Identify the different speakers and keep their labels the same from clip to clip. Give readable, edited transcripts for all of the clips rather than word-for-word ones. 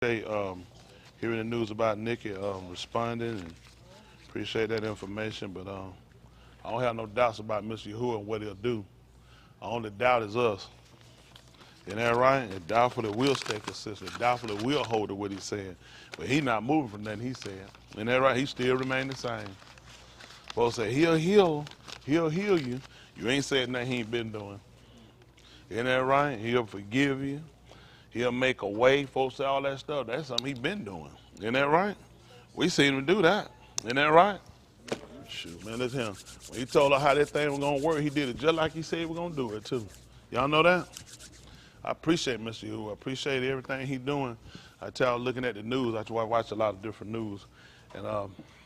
Speaker 1: Hey, hearing the news about Nikki responding and appreciate that information, but I don't have no doubts about Mr. Yahuwah and what he'll do. The only doubt is us. Isn't that right? And doubtfully will stay consistent. Doubtfully will hold to what he said. But he not moving from nothing he said. Isn't that right? He still remain the same. Folks say he'll heal you. You ain't said nothing he ain't been doing. Isn't that right? He'll forgive you. He'll make a way. Folks say all that stuff. That's something he been doing. Isn't that right? We seen him do that. Isn't that right? Shoot, man, that's him. When he told her how that thing was going to work, he did it just like he said he was going to do it, too. Y'all know that? I appreciate Mr. Yu. I appreciate everything he's doing. I tell you, looking at the news, I watch a lot of different news, and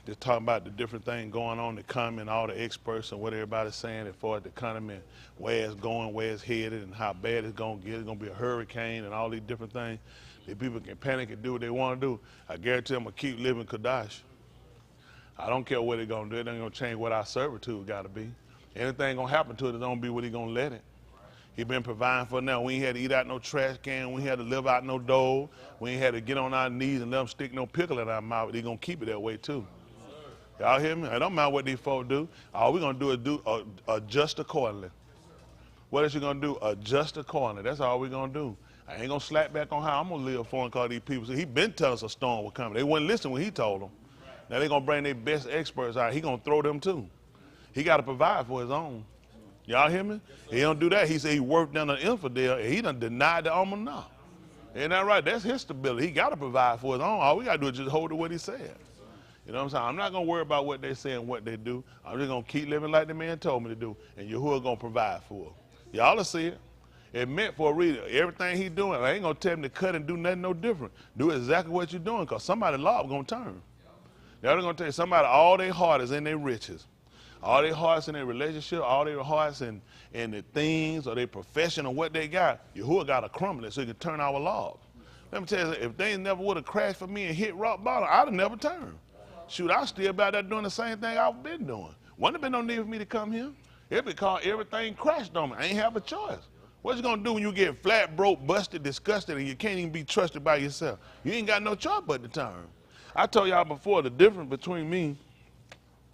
Speaker 1: they're talking about the different things going on, the economy, and all the experts and what everybody's saying as far as the economy, where it's going, where it's headed, and how bad it's going to get. It's going to be a hurricane and all these different things. The people can panic and do what they want to do. I guarantee them to keep living Kadash. I don't care what they're going to do. It ain't going to change what our servitude got to be. Anything going to happen to it, it don't be what he's going to let it. He been providing for now. We ain't had to eat out no trash can. We ain't had to live out no dough. We ain't had to get on our knees and let them stick no pickle in our mouth. They're going to keep it that way, too. Y'all hear me? It don't matter what these folks do. All we're going to do is adjust accordingly. What is you going to do? Adjust accordingly. That's all we're going to do. I ain't going to slack back on how I'm going to live for and call these people. So he been telling us a storm was coming. They wouldn't listen when he told them. Now they're going to bring their best experts out. He going to throw them too. He got to provide for his own. Y'all hear me? He don't do that. He said he worked down an infidel and he done denied the Almanah. Ain't that right? That's his stability. He got to provide for his own. All we got to do is just hold to what he said. You know what I'm saying? I'm not going to worry about what they say and what they do. I'm just going to keep living like the man told me to do. And Yahuwah going to provide for it. Y'all will see it. It meant for a reason. Everything he doing, I ain't going to tell him to cut and do nothing no different. Do exactly what you're doing because somebody's law is going to turn. They're going to tell you somebody all their heart is in their riches. All their hearts in their relationship, all their hearts in the things or their profession or what they got, Yahuwah got to crumble it so he can turn our laws. Let me tell you, if they never would have crashed for me and hit rock bottom, I'd have never turned. Shoot, I still about there doing the same thing I've been doing. Wouldn't have been no need for me to come here. It because everything crashed on me. I ain't have a choice. What you gonna do when you get flat, broke, busted, disgusted, and you can't even be trusted by yourself? You ain't got no choice but to turn. I told y'all before, the difference between me,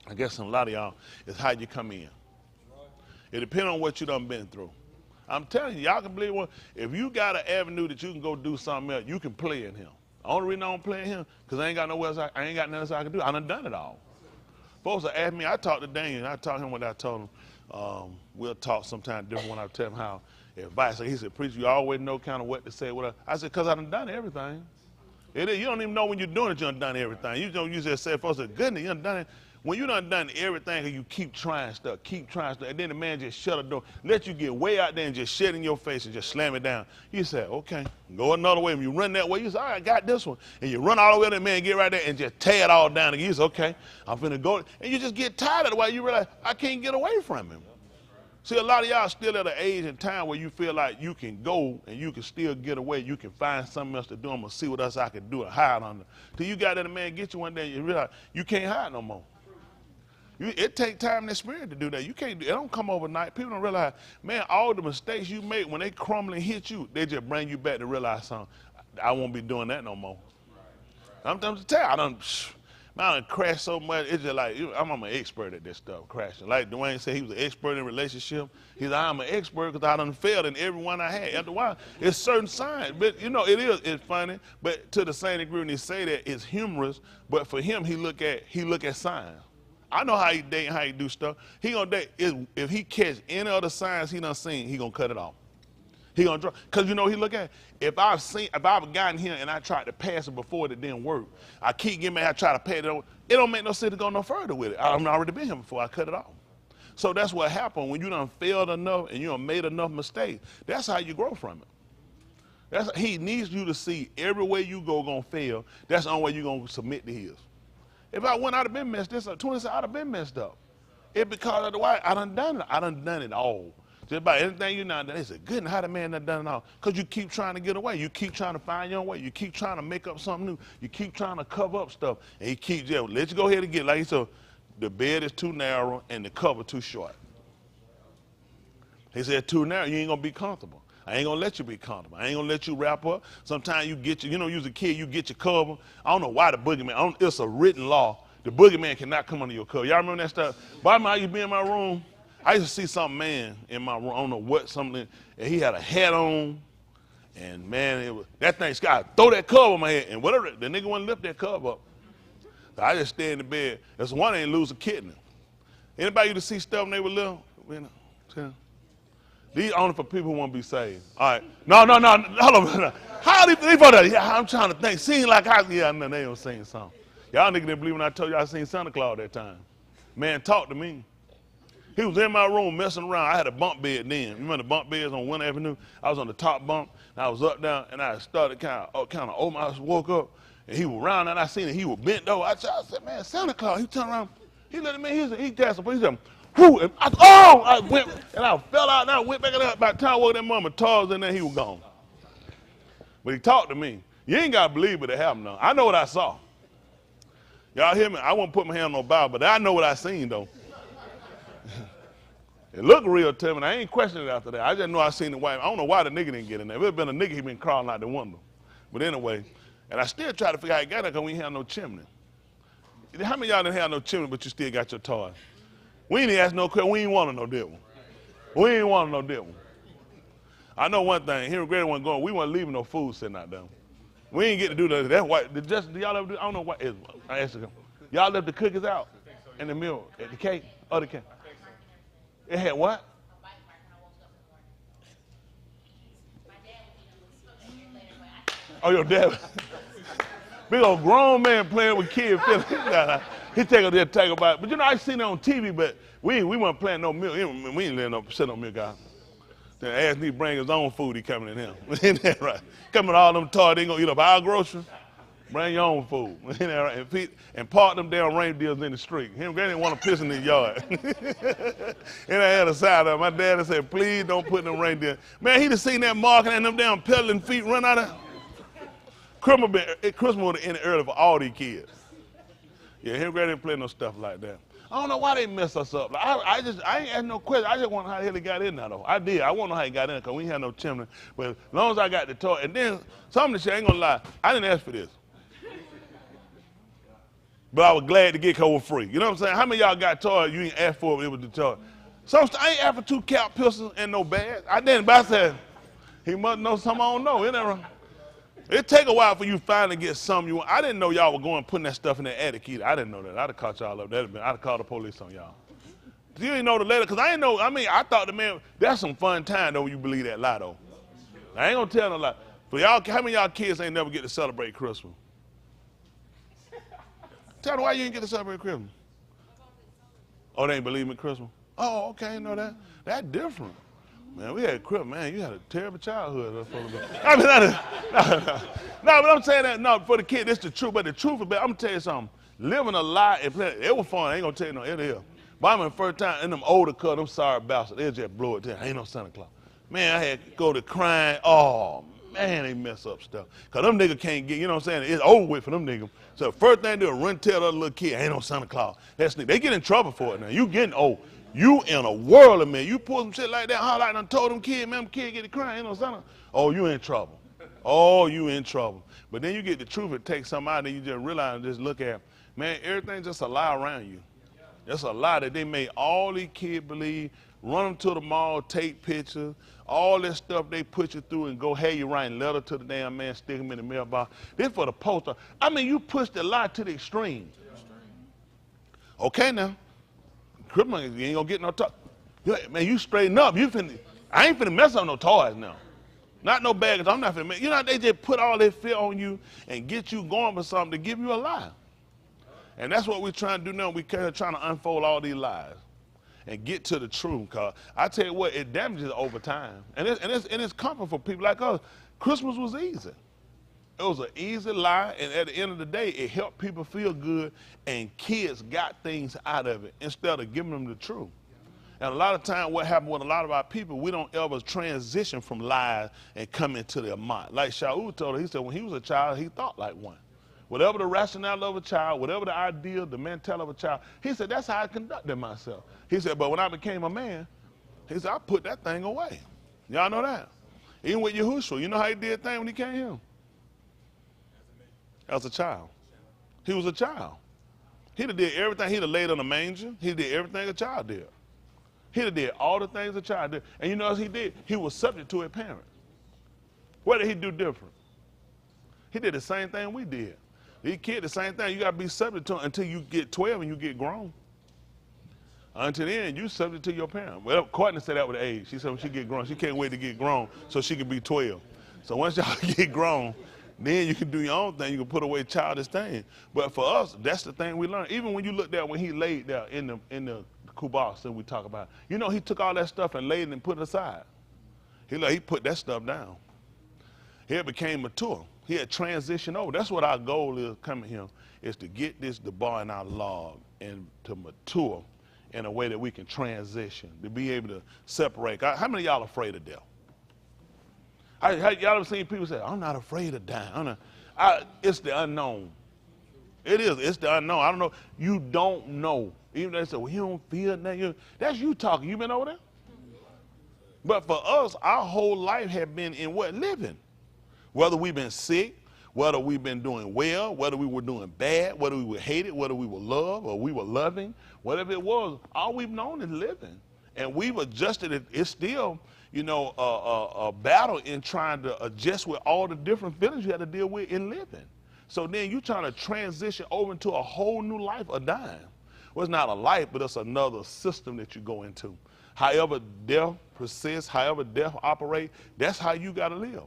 Speaker 1: I guess a lot of y'all, is how you come in. It depends on what you done been through. I'm telling you, y'all can believe one. If you got an avenue that you can go do something else, you can play in him. The only reason I don't play in him, because I ain't got nowhere else, I ain't got nothing else I can do. I done it all. Folks will ask me, I talked to Daniel, and I told him what I told him. We'll talk sometime different when I tell him how advice. He said, preacher, you always know kind of what to say. I said, because I done everything. You don't even know when you're doing it, you done everything. You just say, folks, goodness, you done it. When you done everything and you keep trying stuff, and then the man just shut the door, let you get way out there and just shut in your face and just slam it down. You say, okay, go another way. When you run that way, you say, all right, I got this one. And you run all the way to the man, get right there and just tear it all down. And you say, okay, I'm finna go. And you just get tired of the way you realize, I can't get away from him. See, a lot of y'all still at an age and time where you feel like you can go and you can still get away. You can find something else to do. I'm going to see what else I can do and hide under. Till you got that man get you one day and you realize you can't hide no more. It takes time and experience to do that. You can't. It don't come overnight. People don't realize, man, all the mistakes you make when they crumble and hit you, they just bring you back to realize something. I won't be doing that no more. I'm to tell you, I done crashed so much. It's just like I'm an expert at this stuff, crashing. Like Dwayne said, he was an expert in relationship. He said, I'm an expert because I done failed in every one I had. After a while, it's certain signs. But it's funny. But to the same degree when he say that, it's humorous. But for him, he look at signs. I know how he date and how he do stuff. He gonna date if he catch any other signs he done seen, he gonna cut it off. He gonna drop, cause he look at if I've gotten here and I tried to pass it before it didn't work, I keep getting I try to pass it over. It don't make no sense to go no further with it. I've already been here before. I cut it off. So that's what happened when you done failed enough and you done made enough mistakes. That's how you grow from it. He needs you to see every way you go gonna fail. That's the only way you gonna submit to his. If I went, I'd have been messed up. 20 I'd have been messed up. It because of the way I done done it. I done done it all. Just about anything you done done. They said, goodness, how the man done done it all? Because you keep trying to get away. You keep trying to find your own way. You keep trying to make up something new. You keep trying to cover up stuff. And he keeps just let you go ahead and get, like he said, the bed is too narrow and the cover too short. He said, too narrow, you ain't going to be comfortable. I ain't gonna let you be comfortable. I ain't gonna let you wrap up. Sometimes you get your, you know, you was a kid, you get your cover. I don't know why the boogeyman, it's a written law. The boogeyman cannot come under your cover. Y'all remember that stuff? Bobby, I used to be in my room. I used to see some man in my room, I don't know what, something, and he had a hat on, and man, that thing, Scott, throw that cover on my head, and whatever, the nigga wouldn't lift that cover up. So I just stay in the bed. That's one ain't lose a kidney. Anybody used to see stuff when they were little? These only for people who want to be saved. All right. No, hold on. How they for that? Yeah, I'm trying to think. Seem like yeah, no, they don't sing something. Y'all niggas didn't believe when I told you I seen Santa Claus that time. Man, talk to me. He was in my room messing around. I had a bunk bed then. You remember the bunk beds on Winter Avenue? I was on the top bunk, and I was up down, and I started kind of open. I woke up, and he was around, and I seen it. He was bent over. I said, man, Santa Claus. He turned around. He looked at me. He got some. He said, whoo! And I went, and I fell out, and I went back in there. By the time I woke that mama, Charles in there, he was gone. But he talked to me. You ain't got to believe it to happen, though. I know what I saw. Y'all hear me? I won't put my hand on no Bible, but I know what I seen, though. It looked real to me, and I ain't questioning it after that. I just know I seen the white. I don't know why the nigga didn't get in there. If it had been a nigga, he been crawling out the window. But anyway, and I still try to figure out how he got there because we ain't have no chimney. How many of y'all didn't have no chimney, but you still got your toys? We ain't ask no question. We ain't want to know that one. We ain't want to know that one. I know one thing. Here in Greater wasn't going. We weren't leaving no food sitting out there. We ain't get to do that. That's why. Do y'all ever do? I don't know what is. I asked them. Y'all left the cookies out in the middle at the cake. Other cake. It had what? Oh, your dad. Big old grown man playing with kids. He take up there talk about it. But you know, I seen it on TV, but we weren't playing no milk. We ain't letting no sit on milk out. Then asked me to bring his own food, he coming in here. Ain't that right? Coming with all them toys, they gonna eat up our groceries. Bring your own food. Ain't that right? And park them damn reindeers in the street. They didn't want to piss in the yard. And I had a side of it. My daddy said, please don't put them reindeer. Man, he just seen that marking and them damn peddling feet run out of Christmas would have ended early for all these kids. Yeah, him didn't play no stuff like that. I don't know why they mess us up. Like, I ain't asked no question. I just wonder how the hell he got in there, though. I did. I want to know how he got in there because we ain't had no chimney. But as long as I got the toy, and then some of the shit, I ain't gonna lie, I didn't ask for this. But I was glad to get it was free. You know what I'm saying? How many of y'all got toys you ain't asked for, but it was the toy? I ain't asked for 2 cap pistols and no bags. I didn't, but I said, he must know something I don't know. Isn't that right? It take a while for you finally get something you want. I didn't know y'all were going and putting that stuff in that attic either. I didn't know that. I'd have caught y'all up. I'd have called the police on y'all. You didn't know the letter, because I didn't know. I mean, I thought the man, that's some fun time, though, when you believe that lie, though. I ain't going to tell no lie. For y'all, how many of y'all kids ain't never get to celebrate Christmas? Tell me why you ain't get to celebrate Christmas. Oh, they ain't believe in Christmas? Oh, okay, I know that. That's different. Man, we had Christmas. Man, you had a terrible childhood. I mean, no, but I'm saying that, no, for the kid, it's the truth. But the truth is, I'm going to tell you something. Living a lie, it was fun. I ain't going to tell you no, it is. But I remember the first time, in them older cuz, them sorry bastards, they just blow it down. Ain't no Santa Claus. Man, I had to go to crying. Oh, man, they mess up stuff. Because them niggas can't get, you know what I'm saying? It's over with for them niggas. So the first thing they do is run tell the other little kid, ain't no Santa Claus. They get in trouble for it now. You getting old. You in a world of man. You pull some shit like that, how like I done told them kid, man, them kid get to crying, ain't no Santa. Oh, you in trouble. Oh, you in trouble. But then you get the truth, it takes something out and you just realize and just look at, man, everything's just a lie around you. It's a lie that they made all these kids believe, run them to the mall, take pictures, all this stuff they put you through and go, hey, you writing letter to the damn man, stick them in the mailbox. This for the poster. I mean, you push the lie to the extreme. Okay now. Christmas, you ain't gonna get no toy. Man, you straighten up. I ain't finna mess up no toys now. Not no baggage. I'm not finna mess. You know, they just put all their fear on you and get you going for something to give you a lie. And that's what we're trying to do now. We're trying to unfold all these lies and get to the truth. Cause I tell you what, it damages over time. And it's comfort for people like us. Christmas was easy. It was an easy lie, and at the end of the day, it helped people feel good, and kids got things out of it instead of giving them the truth. And a lot of time, what happened with a lot of our people, we don't ever transition from lies and come into their mind. Like Shaul told us, he said when he was a child, he thought like one. Whatever the rationale of a child, whatever the idea, the mentality of a child, he said that's how I conducted myself. He said, but when I became a man, he said, I put that thing away. Y'all know that? Even with Yahushua, you know how he did things when he came here? As a child. He was a child. He'd have did everything. He'd have laid on a manger. He did everything a child did. He'd have did all the things a child did. And you know what he did? He was subject to his parents. What did he do different? He did the same thing we did. These kids, the same thing. You got to be subject to them until you get 12 and you get grown. Until then, you subject to your parents. Well, Courtney said that with age. She said when she get grown, she can't wait to get grown so she can be 12. So once y'all get grown, then you can do your own thing. You can put away childish things. But for us, that's the thing we learned. Even when you look there, when he laid there in the kubas that we talk about, you know, he took all that stuff and laid it and put it aside. He put that stuff down. He became mature. He had transitioned over. That's what our goal is coming here, is to get the bar in our log and to mature in a way that we can transition, to be able to separate. How many of y'all afraid of death? Y'all ever seen people say, I'm not afraid of dying. It's the unknown. It is. It's the unknown. I don't know. You don't know. Even though they say, well, you don't feel nothing. That's you talking. You been over there? But for us, our whole life had been in what? Living. Whether we've been sick, whether we've been doing well, whether we were doing bad, whether we were hated, whether we were loved or we were loving, whatever it was, all we've known is living. And we've adjusted it. It's still, you know, a battle in trying to adjust with all the different feelings you have to deal with in living. So then you're trying to transition over into a whole new life of dying. Well, it's not a life, but it's another system that you go into. However death persists, however death operates, that's how you got to live.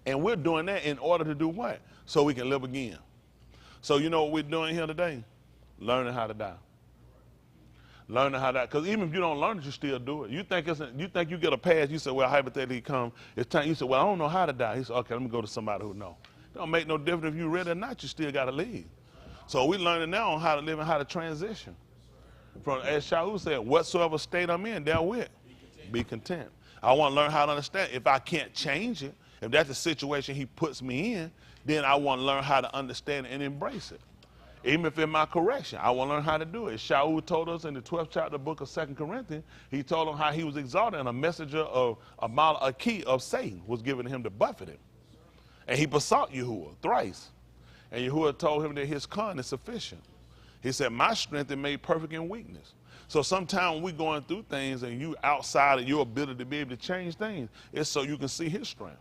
Speaker 1: And we're doing that in order to do what? So we can live again. So you know what we're doing here today? Learning how to die. Learning how to die. Because even if you don't learn it, you still do it. You think you get a pass, you say, well, hypothetically come, it's time. You say, well, I don't know how to die. He said, okay, let me go to somebody who knows. It don't make no difference if you're ready or not, you still got to leave. So we're learning now on how to live and how to transition. From, as Shaul said, whatsoever state I'm in, therewith, be content. I want to learn how to understand. If I can't change it, if that's the situation he puts me in, then I want to learn how to understand it and embrace it. Even if in my correction, I want to learn how to do it. Shaul told us in the 12th chapter of the book of 2 Corinthians, he told him how he was exalted and a messenger of a key of Satan was given him to buffet him. And he besought Yahuwah thrice. And Yahuwah told him that his con is sufficient. He said, my strength is made perfect in weakness. So sometimes when we're going through things and you outside of your ability to be able to change things, it's so you can see his strength.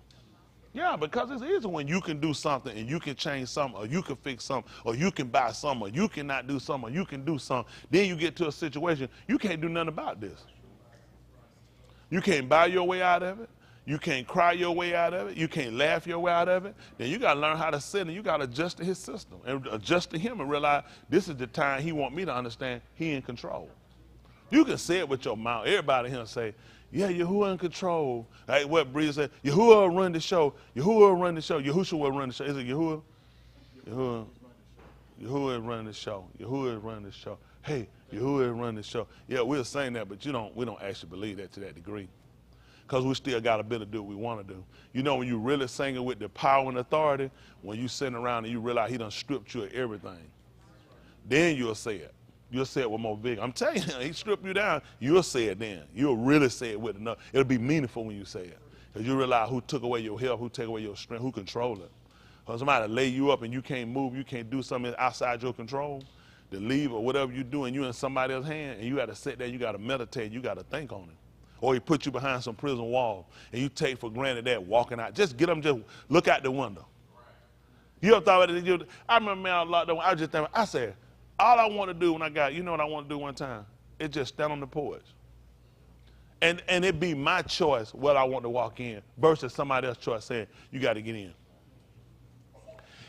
Speaker 1: Yeah, because it's easy when you can do something and you can change something or you can fix something or you can buy something or you cannot do something or you can do something. Then you get to a situation, you can't do nothing about this. You can't buy your way out of it. You can't cry your way out of it. You can't laugh your way out of it. Then you got to learn how to sit and you got to adjust to his system and adjust to him and realize this is the time he want me to understand he in control. You can say it with your mouth. Everybody here say, yeah, Yahuwah in control. Like what Breeze said, Yahuwah will run the show. Yahuwah will run the show. Yahushua will run the show. Is it Yahuwah? Yahuwah is running the show. Yahuwah is running the show. Hey, Yahuwah is running the show. Yeah, we're saying that, but we don't actually believe that to that degree. Because we still got a bit to do what we want to do. You know, when you really sing it with the power and authority, when you sitting around and you realize he done stripped you of everything, then you'll say it. You'll say it with more vigor. I'm telling you, he stripped you down, you'll say it then. You'll really say it with enough. It'll be meaningful when you say it. Because you realize who took away your health, who took away your strength, who controlled it. Or somebody lay you up and you can't move, you can't do something outside your control, to leave or whatever you do, and you in somebody else's hand, and you got to sit there, you got to meditate, you got to think on it. Or he put you behind some prison wall, and you take for granted that walking out. Just get them, just look out the window. You ever thought about it? I remember man, I was locked down, I was just thinking, I said, all I want to do when I got, you know what I want to do one time? It's just stand on the porch. And it be my choice whether I want to walk in versus somebody else's choice saying, you got to get in.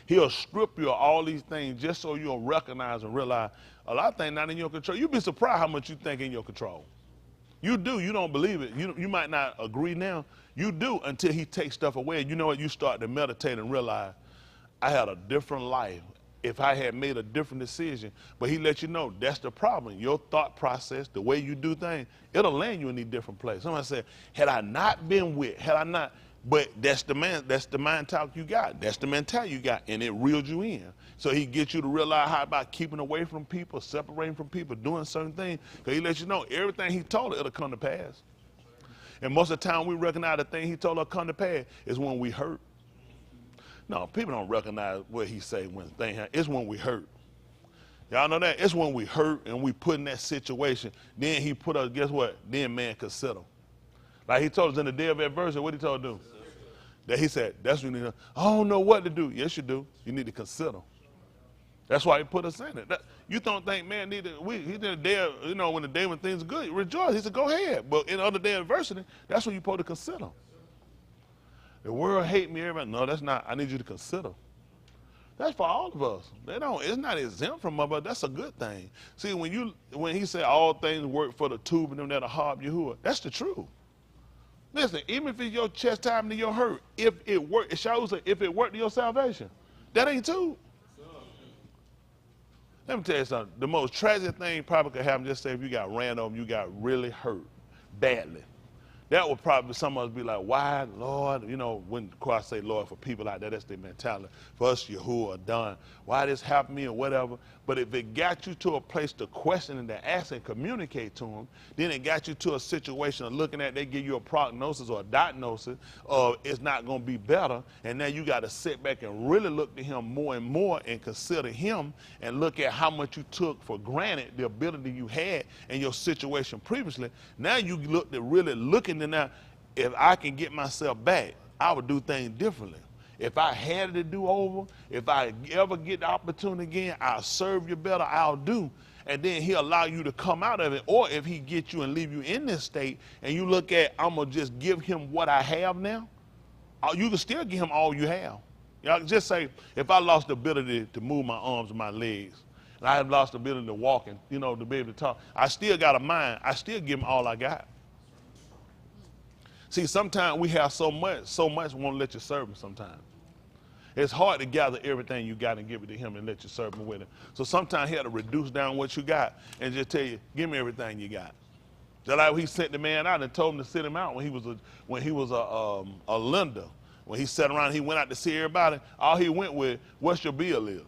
Speaker 1: He'll strip you of all these things just so you'll recognize and realize a lot of things not in your control. You'd be surprised how much you think in your control. You do. You don't believe it. You might not agree now. You do until he takes stuff away. And you know what? You start to meditate and realize I had a different life if I had made a different decision. But he let you know that's the problem. Your thought process, the way you do things, it'll land you in a different place. Somebody said, had I not been with, had I not, but that's the mind talk you got. That's the mentality you got, and it reeled you in. So he gets you to realize how about keeping away from people, separating from people, doing certain things. Because he lets you know everything he told it, it'll come to pass. And most of the time we recognize the thing he told us come to pass is when we hurt. No, people don't recognize what he say when things happen. It's when we hurt. Y'all know that? It's when we hurt and we put in that situation. Then he put us, guess what? Then man consider. Like he told us in the day of adversity, what he told us to do? That he said, that's what you need to, I don't know what to do. Yes, you do. You need to consider. That's why he put us in it. You don't think, man, he did a day, when the day when things are good, rejoice. He said, go ahead. But in other day of adversity, that's when you're supposed to consider. The world hate me, everybody. No, that's not. I need you to consider. That's for all of us. It's not exempt from us, but that's a good thing. See, when he said all things work for the tube and them that are hard, Yahuwah, that's the truth. Listen, even if it's your chastisement and your hurt, if it worked, it shows that if it worked to your salvation, that ain't tube. Let me tell you something. The most tragic thing probably could happen, just say if you got ran over, you got really hurt badly. That would probably, some of us be like, why, Lord? When I say Lord, for people like that, that's their mentality. For us, Yahuwah, done. Why this happened to me or whatever. But if it got you to a place to question and to ask and communicate to him, then it got you to a situation of looking at, they give you a prognosis or a diagnosis of it's not going to be better. And now you got to sit back and really look to him more and more and consider him and look at how much you took for granted, the ability you had in your situation previously. Now you look at really looking to now, if I can get myself back, I would do things differently. If I had to do over, if I ever get the opportunity again, I'll serve you better, I'll do. And then he'll allow you to come out of it. Or if he gets you and leave you in this state and you look at, I'm going to just give him what I have now, you can still give him all you have. Y'all just say, if I lost the ability to move my arms and my legs, and I have lost the ability to walk and, to be able to talk, I still got a mind, I still give him all I got. See, sometimes we have so much we won't let you serve him sometimes. It's hard to gather everything you got and give it to him and let you serve him with it. So sometimes he had to reduce down what you got and just tell you, give me everything you got. Just like he sent the man out and told him to sit him out when he was a lender. When he sat around, he went out to see everybody. All he went with, what's your bill is?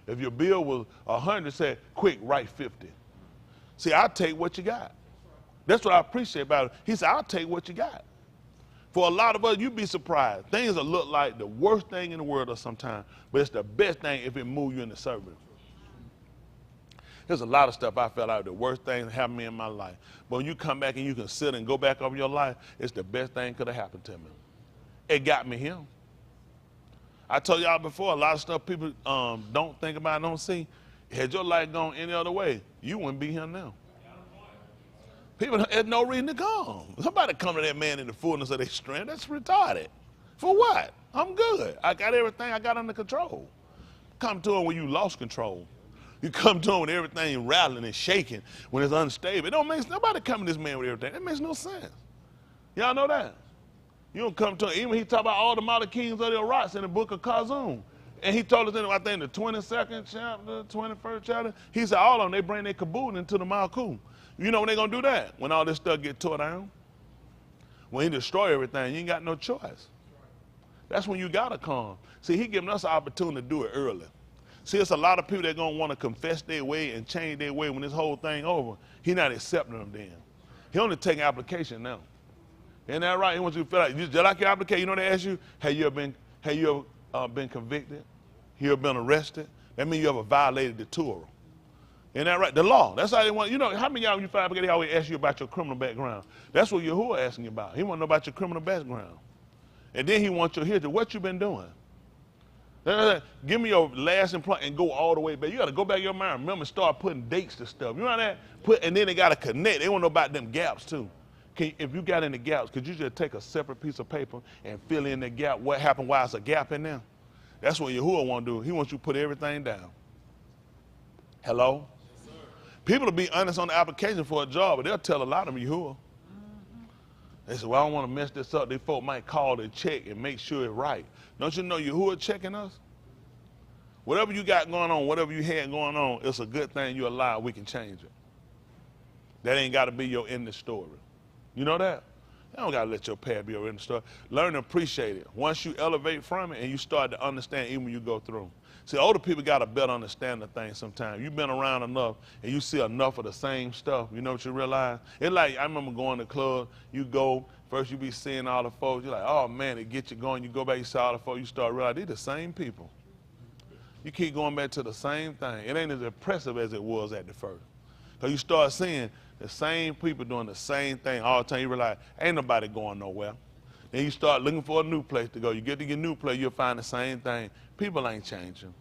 Speaker 1: If your bill was 100, said, quick, write 50. See, I'll take what you got. That's what I appreciate about it. He said, I'll take what you got. For a lot of us, you'd be surprised. Things will look like the worst thing in the world or sometimes, but it's the best thing if it moves you in the service. There's a lot of stuff I felt like the worst thing that happened to me in my life. But when you come back and you consider and go back over your life, it's the best thing could have happened to me. It got me him. I told y'all before, a lot of stuff people don't think about, don't see. Had your life gone any other way, you wouldn't be here now. People had no reason to come. Somebody come to that man in the fullness of their strength. That's retarded. For what? I'm good. I got everything I got under control. Come to him when you lost control. You come to him when everything rattling and shaking, when it's unstable. It don't make nobody come to this man with everything. That makes no sense. Y'all know that? You don't come to him. Even he talk about all the mighty kings of the rocks in the book of Kazum. And he told us in, I think, the 22nd chapter, 21st chapter, he said all of them, they bring their caboodle into the Malkuth. You know when they're going to do that? When all this stuff get tore down? When he destroy everything, you ain't got no choice. That's when you got to come. See, he giving us an opportunity to do it early. See, it's a lot of people that are going to want to confess their way and change their way when this whole thing over. He not accepting them then. He only taking application now. Isn't that right? He wants you to feel like, just like your application, you know they ask you, have you ever been convicted? Have you ever been arrested? That means you ever violated the Torah. Isn't that right? The law. That's how they want. You know, how many of y'all, when you file application, they always ask you about your criminal background. That's what Yahuwah asking you about. He want to know about your criminal background. And then he wants you to hear what you been doing. Give me your last employment and go all the way back. You got to go back in your mind. Remember, start putting dates to stuff. You know that? And then they got to connect. They want to know about them gaps too. If you got any gaps, could you just take a separate piece of paper and fill in the gap? What happened? Why is a gap in there? That's what Yahuwah want to do. He wants you to put everything down. Hello? Yes, people will be honest on the application for a job, but they'll tell a lot of them Yahuwah. They say, well, I don't want to mess this up. These folk might call and check and make sure it's right. Don't you know Yahuwah checking us? Whatever you got going on, whatever you had going on, it's a good thing you allow. We can change it. That ain't got to be your end of story. You know that? You don't gotta let your past be a written story. Learn to appreciate it. Once you elevate from it and you start to understand even when you go through. See, older people got a better understanding of things sometimes. You've been around enough and you see enough of the same stuff. You know what you realize? It's like, I remember going to the club, you go, first you be seeing all the folks, you're like, oh man, it gets you going. You go back, you see all the folks, you start realizing they're the same people. You keep going back to the same thing. It ain't as impressive as it was at the first. Because you start seeing the same people doing the same thing all the time. You realize, ain't nobody going nowhere. Then you start looking for a new place to go. You get to your new place, you'll find the same thing. People ain't changing.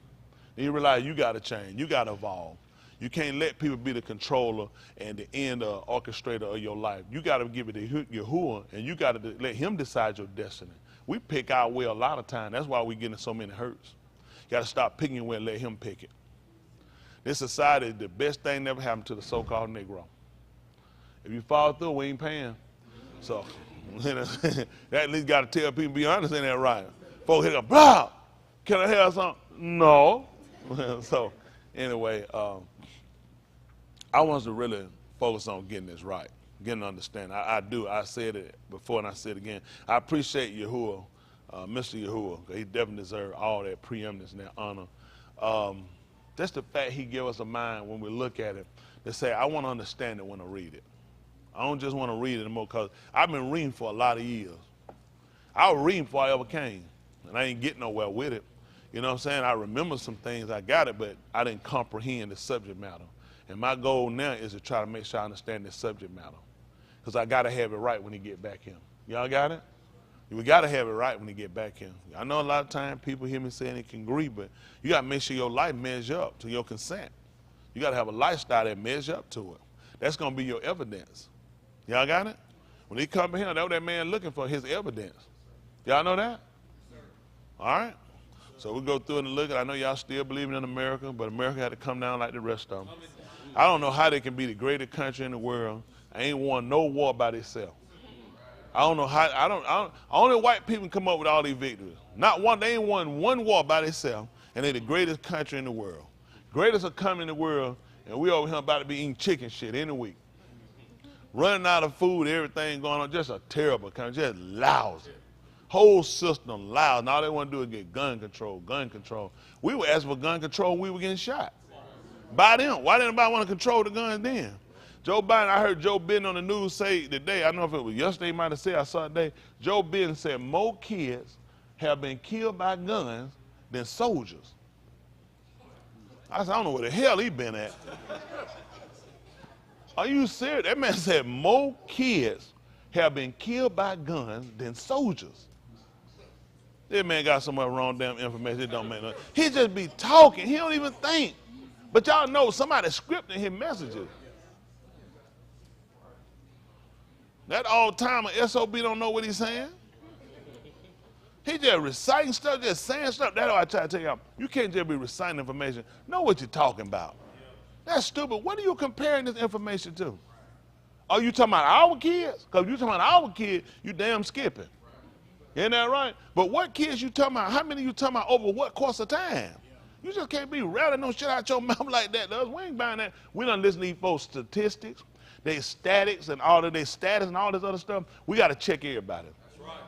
Speaker 1: Then you realize you got to change. You got to evolve. You can't let people be the controller and the end orchestrator of your life. You got to give it to Yahuwah, and you got to let him decide your destiny. We pick our way a lot of times. That's why we getting so many hurts. You got to stop picking your way and let him pick it. This society, the best thing never happened to the so-called Negro. If you fall through, we ain't paying. So that at least got to tell people, be honest in that right. Folks hit up, blah, can I have something? No. So anyway, I want us to really focus on getting this right, getting to understand. I do. I said it before and I said it again. I appreciate Yahuwah, Mr. Yahuwah. He definitely deserves all that preeminence and that honor. That's the fact he gave us a mind when we look at it to say, I want to understand it when I read it. I don't just want to read it anymore because I've been reading for a lot of years. I was reading before I ever came, and I ain't getting nowhere with it. You know what I'm saying? I remember some things, I got it, but I didn't comprehend the subject matter. And my goal now is to try to make sure I understand the subject matter because I got to have it right when you get back here. Y'all got it? We got to have it right when you get back here. I know a lot of times people hear me saying it can agree, but you got to make sure your life measures up to your consent. You got to have a lifestyle that measures up to it. That's going to be your evidence. Y'all got it? When he come here, that's what that man looking for, his evidence. Y'all know that? All right? So we go through and look at, I know y'all still believing in America, but America had to come down like the rest of them. I don't know how they can be the greatest country in the world. I ain't won no war by themselves. I don't know how, only white people come up with all these victories. Not one, they ain't won one war by themselves, and they're the greatest country in the world. Greatest are coming in the world, and we over here about to be eating chicken shit any week. Running out of food, everything going on, just a terrible country, just lousy. Whole system loud, and all they want to do is get gun control, gun control. We were asking for gun control when we were getting shot. By them. Why didn't anybody want to control the guns then? Joe Biden, I heard Joe Biden on the news say today, I don't know if it was yesterday, he might have said, I saw it today, Joe Biden said more kids have been killed by guns than soldiers. I said, I don't know where the hell he been at. Are you serious? That man said more kids have been killed by guns than soldiers. That man got some wrong damn information. It don't make no. He just be talking. He don't even think. But y'all know somebody scripting his messages. That old-timer SOB don't know what he's saying. He just reciting stuff, just saying stuff. That's what I try to tell y'all. You can't just be reciting information. Know what you're talking about. That's stupid. What are you comparing this information to? Are you talking about our kids? Because you talking about our kids, you damn skipping. Isn't that right? But what kids you talking about? How many you talking about over what course of time? You just can't be rattling no shit out your mouth like that. We ain't buying that. We done listen to these folks' statistics, their statics and all of their status and all this other stuff. We got to check everybody. That's right.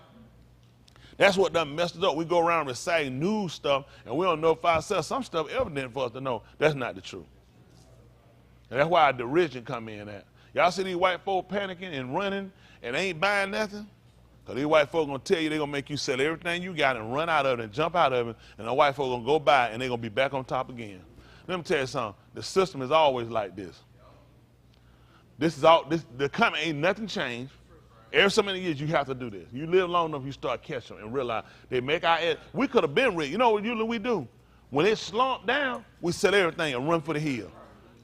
Speaker 1: That's what done messed us up. We go around reciting news stuff and we don't know for ourselves. Some stuff evident for us to know that's not the truth. And that's why our derision come in at. Y'all see these white folk panicking and running and ain't buying nothing? Because these white folk going to tell you they're going to make you sell everything you got and run out of it and jump out of it, and the white folk going to go by and they're going to be back on top again. Let me tell you something. The system is always like this. The coming ain't nothing changed. Every so many years you have to do this. You live long enough, you start catching them and realize they make our head. We could have been rich. You know what usually we do? When it slumped down, we sell everything and run for the hill.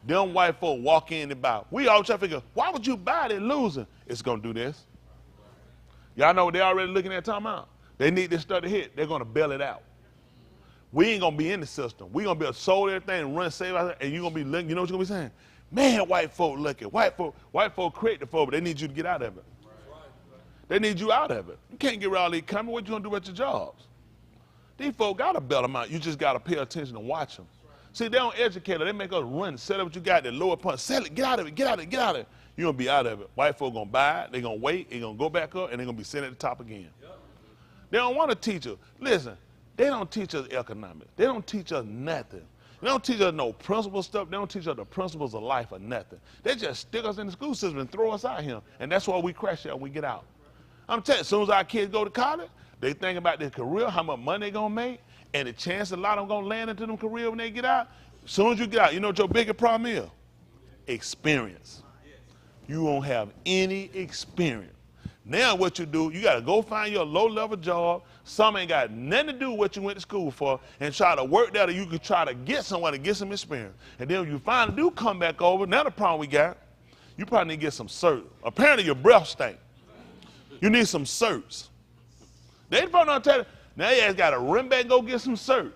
Speaker 1: Them white folk walk in and buy. We always try to figure, why would you buy it losing? It's going to do this. Y'all know what they already looking at talking about? They need this stuff to hit. They're going to bail it out. We ain't going to be in the system. We're going to be able to sold everything and run, save out, and you're going to be looking, you know what you're going to be saying? Man, white folk looking. White folk create the folk, but they need you to get out of it. They need you out of it. You can't get rid of all these coming. What you going to do about your jobs? These folk got to bail them out. You just got to pay attention and watch them. See, they don't educate us. They make us run, sell it what you got, that lower punch. Sell it, get out of it, get out of it, get out of it. you're going to be out of it. White folk going to buy it, they're going to wait, they're going to go back up, and they're going to be sitting at the top again. Yep. They don't want to teach us. Listen, they don't teach us economics. They don't teach us nothing. They don't teach us no principle stuff. They don't teach us the principles of life or nothing. They just stick us in the school system and throw us out here. And that's why we crash out when we get out. I'm telling you, as soon as our kids go to college, they think about their career, how much money they're going to make, and the chance a lot of them going to land into them career when they get out. As soon as you get out, you know what your biggest problem is? Experience. You won't have any experience. Now what you do, you got to go find your low-level job. Some ain't got nothing to do with what you went to school for, and try to work there, or you can try to get someone to get some experience. And then when you finally do come back over, now the problem we got, you probably need to get some certs. Apparently your breath stink. You need some certs. They probably don't tell you, now you guys got to run back and go get some certs.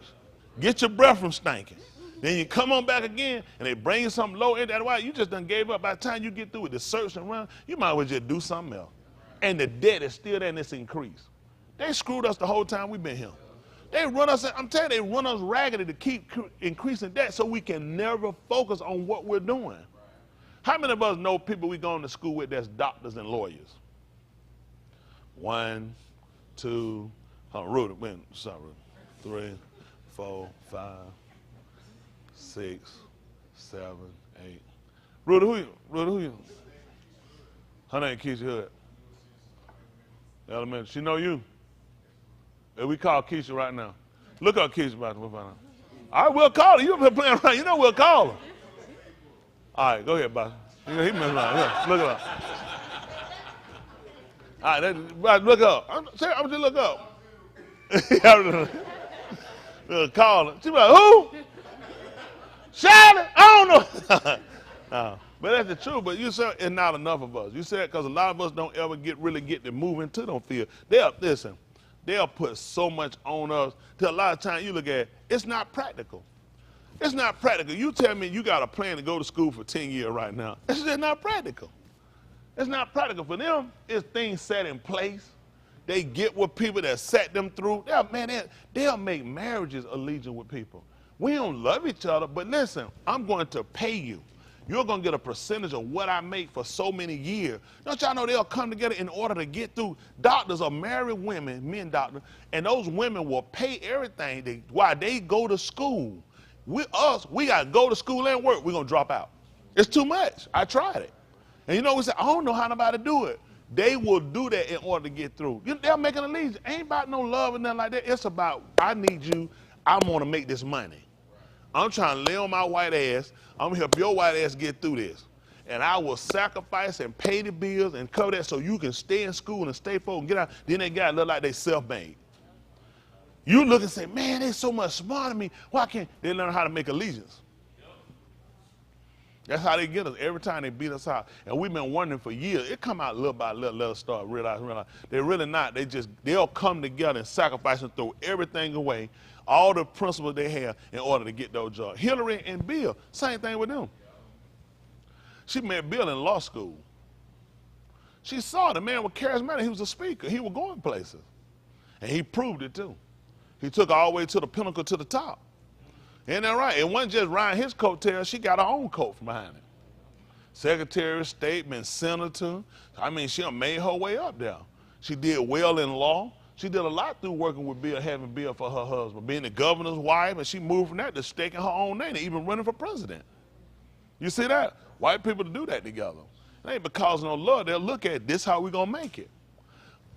Speaker 1: Get your breath from stinking. Then you come on back again, and they bring you something low in that way. You just done gave up. By the time you get through with the certs and run, you might as well just do something else. And the debt is still there, and it's increased. They screwed us the whole time we've been here. They run us, I'm telling you, they run us raggedy to keep increasing debt so we can never focus on what we're doing. How many of us know people we going to school with that's doctors and lawyers? 1, 2, Rudy, sorry, 3, 4, 5, 6, 7, 8. Rudy, who you? Her name Keisha Hood. Elementary. She know you. And we call Keisha right now. Look up Keisha about to find out. All right, we'll call her. You've been playing around. You know we'll call her. All right, go ahead, boss. He messing around. Yeah, look it up. All right, look up. I'm just look up. We'll call her. She be like, who? Charlotte? I don't know. No. But that's the truth. But you said it's not enough of us. You said because a lot of us don't ever really get to move into them field. They'll put so much on us till a lot of times you look at it, it's not practical. It's not practical. You tell me you got a plan to go to school for 10 years right now. It's just not practical. It's not practical. For them, it's things set in place. They get with people that set them through. They'll make marriages allegiant with people. We don't love each other, but listen, I'm going to pay you. You're going to get a percentage of what I make for so many years. Don't y'all know they'll come together in order to get through? Doctors are married women, men doctors, and those women will pay everything while they go to school. We got to go to school and work. We're going to drop out. It's too much. I tried it. And you know, we say, I don't know how nobody do it. They will do that in order to get through. They'll make an allegiance. Ain't about no love and nothing like that. It's about, I need you. I want to make this money. I'm trying to lay on my white ass. I'm going to help your white ass get through this. And I will sacrifice and pay the bills and cover that so you can stay in school and stay focused and get out. Then they got to look like they self-made. You look and say, man, they're so much smarter than me. Why can't they learn how to make allegiance? That's how they get us every time they beat us out. And we've been wondering for years. It come out little by little, let us start realize. They're really not. They'll come together and sacrifice and throw everything away, all the principles they have in order to get those jobs. Hillary and Bill, same thing with them. She met Bill in law school. She saw the man was charismatic. He was a speaker. He was going places. And he proved it too. He took her all the way to the pinnacle, to the top. Isn't that right? It wasn't just riding his coattails. She got her own coat from behind him. Secretary of State, been senator. I mean, she made her way up there. She did well in law. She did a lot through working with Bill, having Bill for her husband, being the governor's wife, and she moved from that to staking her own name, and even running for president. You see that? White people do that together. It ain't because of no love. They'll look at this how we gonna make it.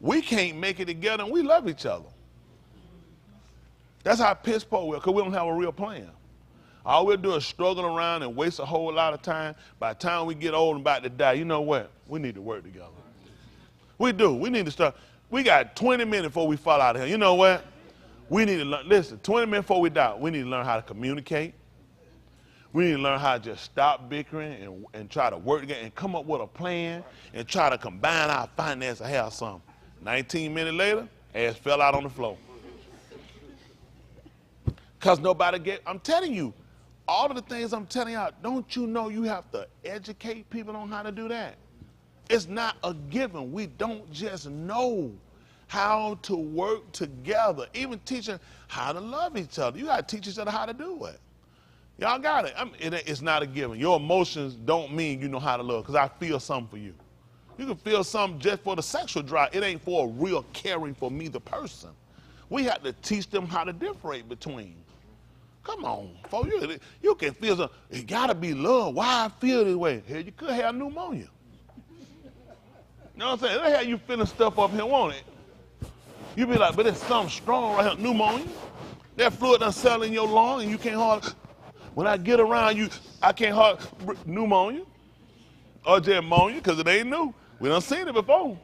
Speaker 1: We can't make it together, and we love each other. That's how piss poor we are, because we don't have a real plan. All we'll do is struggle around and waste a whole lot of time. By the time we get old and about to die, you know what? We need to work together. We do. We need to start. We got 20 minutes before we fall out of here. You know what? We need to learn. Listen, 20 minutes before we die, we need to learn how to communicate. We need to learn how to just stop bickering and try to work together and come up with a plan and try to combine our finances and have something. 19 minutes later, ass fell out on the floor. Because nobody I'm telling you, all of the things I'm telling y'all, don't you know you have to educate people on how to do that? It's not a given. We don't just know how to work together, even teaching how to love each other. You got to teach each other how to do it. Y'all got it. It's not a given. Your emotions don't mean you know how to love, because I feel something for you. You can feel something just for the sexual drive. It ain't for a real caring for me, the person. We have to teach them how to differentiate between. Come on, folks. You can feel something. It got to be love. Why I feel this way? Hell, you could have pneumonia. You know what I'm saying? That's how you feeling stuff up here, won't it? You be like, but it's something strong right here. Pneumonia. That fluid done settle in your lung and you can't hardly. When I get around you, I can't hardly. Pneumonia. Or just ammonia, because it ain't new. We done seen it before.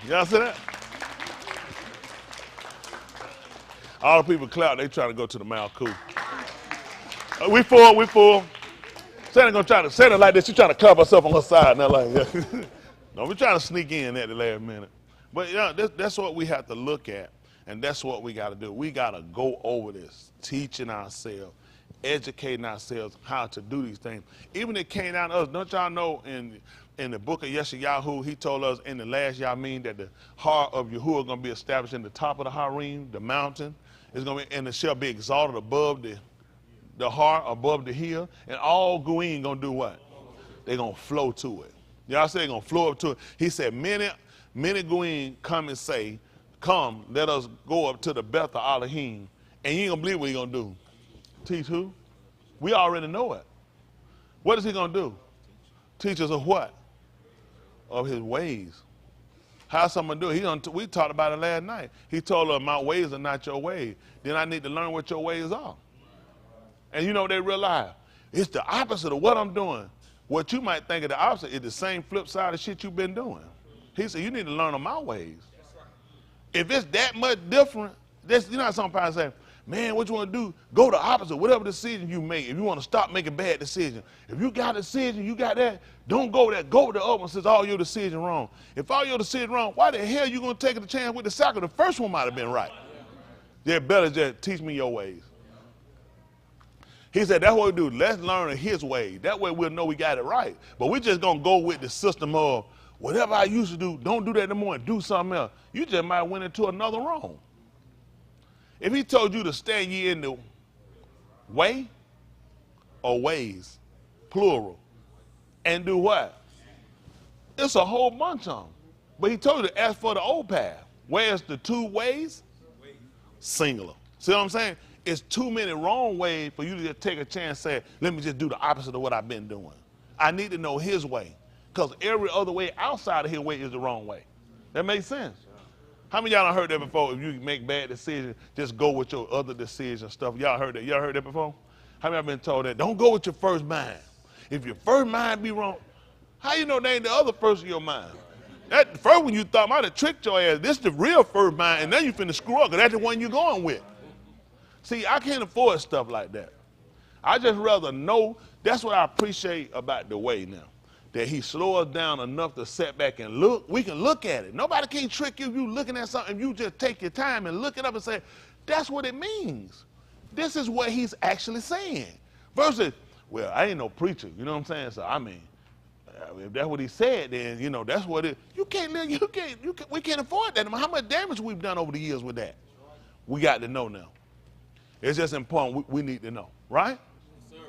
Speaker 1: Y'all see that? All the people clap, they trying to go to the mouth cool. We full. Santa gonna try to, Santa like this, she trying to clap herself on her side now like that. No, we trying to sneak in at the last minute. But you know, that's what we have to look at, and that's what we gotta do. We gotta go over this, teaching ourselves, educating ourselves how to do these things. Even it came down to us. Don't y'all know in the book of Yeshayahu, he told us in the last Yamin that the heart of Yahuwah is going to be established in the top of the Harim, the mountain. It's going to be, and it shall be exalted above the heart, above the hill. And all Goyim going to do what? They're going to flow to it. Y'all say they're going to flow up to it. He said, many Goyim come and say, come, let us go up to the Beth of Alahym. And you ain't going to believe what he's going to do. Teach who? We already know it. What is he going to do? Teach us of what? Of his ways. How someone do it? We talked about it last night. He told us, my ways are not your ways. Then I need to learn what your ways are. And you know, they realize it's the opposite of what I'm doing. What you might think of the opposite is the same flip side of shit you've been doing. He said, you need to learn of my ways. If it's that much different, you know how some people say, man, what you want to do? Go the opposite. Whatever decision you make, if you want to stop making bad decisions. If you got a decision, you got that, don't go there. Go with the other one since all your decisions wrong. If all your decisions wrong, why the hell you going to take a chance with the second? The first one might have been right. They're better just teach me your ways. He said, that's what we do. Let's learn his ways. That way we'll know we got it right. But we're just going to go with the system of whatever I used to do, don't do that anymore and do something else. You just might went into another wrong. If he told you to stand ye in the way or ways, plural, and do what? It's a whole bunch of them. But he told you to ask for the old path. Where's the two ways? Singular. See what I'm saying? It's too many wrong ways for you to just take a chance and say, let me just do the opposite of what I've been doing. I need to know his way. Because every other way outside of his way is the wrong way. That makes sense? How many of y'all done heard that before? If you make bad decisions, just go with your other decisions stuff. Y'all heard that? Y'all heard that before? How many of y'all been told that? Don't go with your first mind. If your first mind be wrong, how you know they ain't the other first of your mind? That first one you thought might have tricked your ass. This is the real first mind, and then you finna screw up because that's the one you're going with. See, I can't afford stuff like that. I just rather know. That's what I appreciate about the way now. That he slows us down enough to sit back and look. We can look at it. Nobody can trick you if you looking at something. You just take your time and look it up and say, that's what it means. This is what he's actually saying. Versus, well, I ain't no preacher. You know what I'm saying? So, I mean, if that's what he said, then, you know, that's what it, we can't afford that. I mean, how much damage we've done over the years with that? We got to know now. It's just important. We need to know, right? Yes, sir.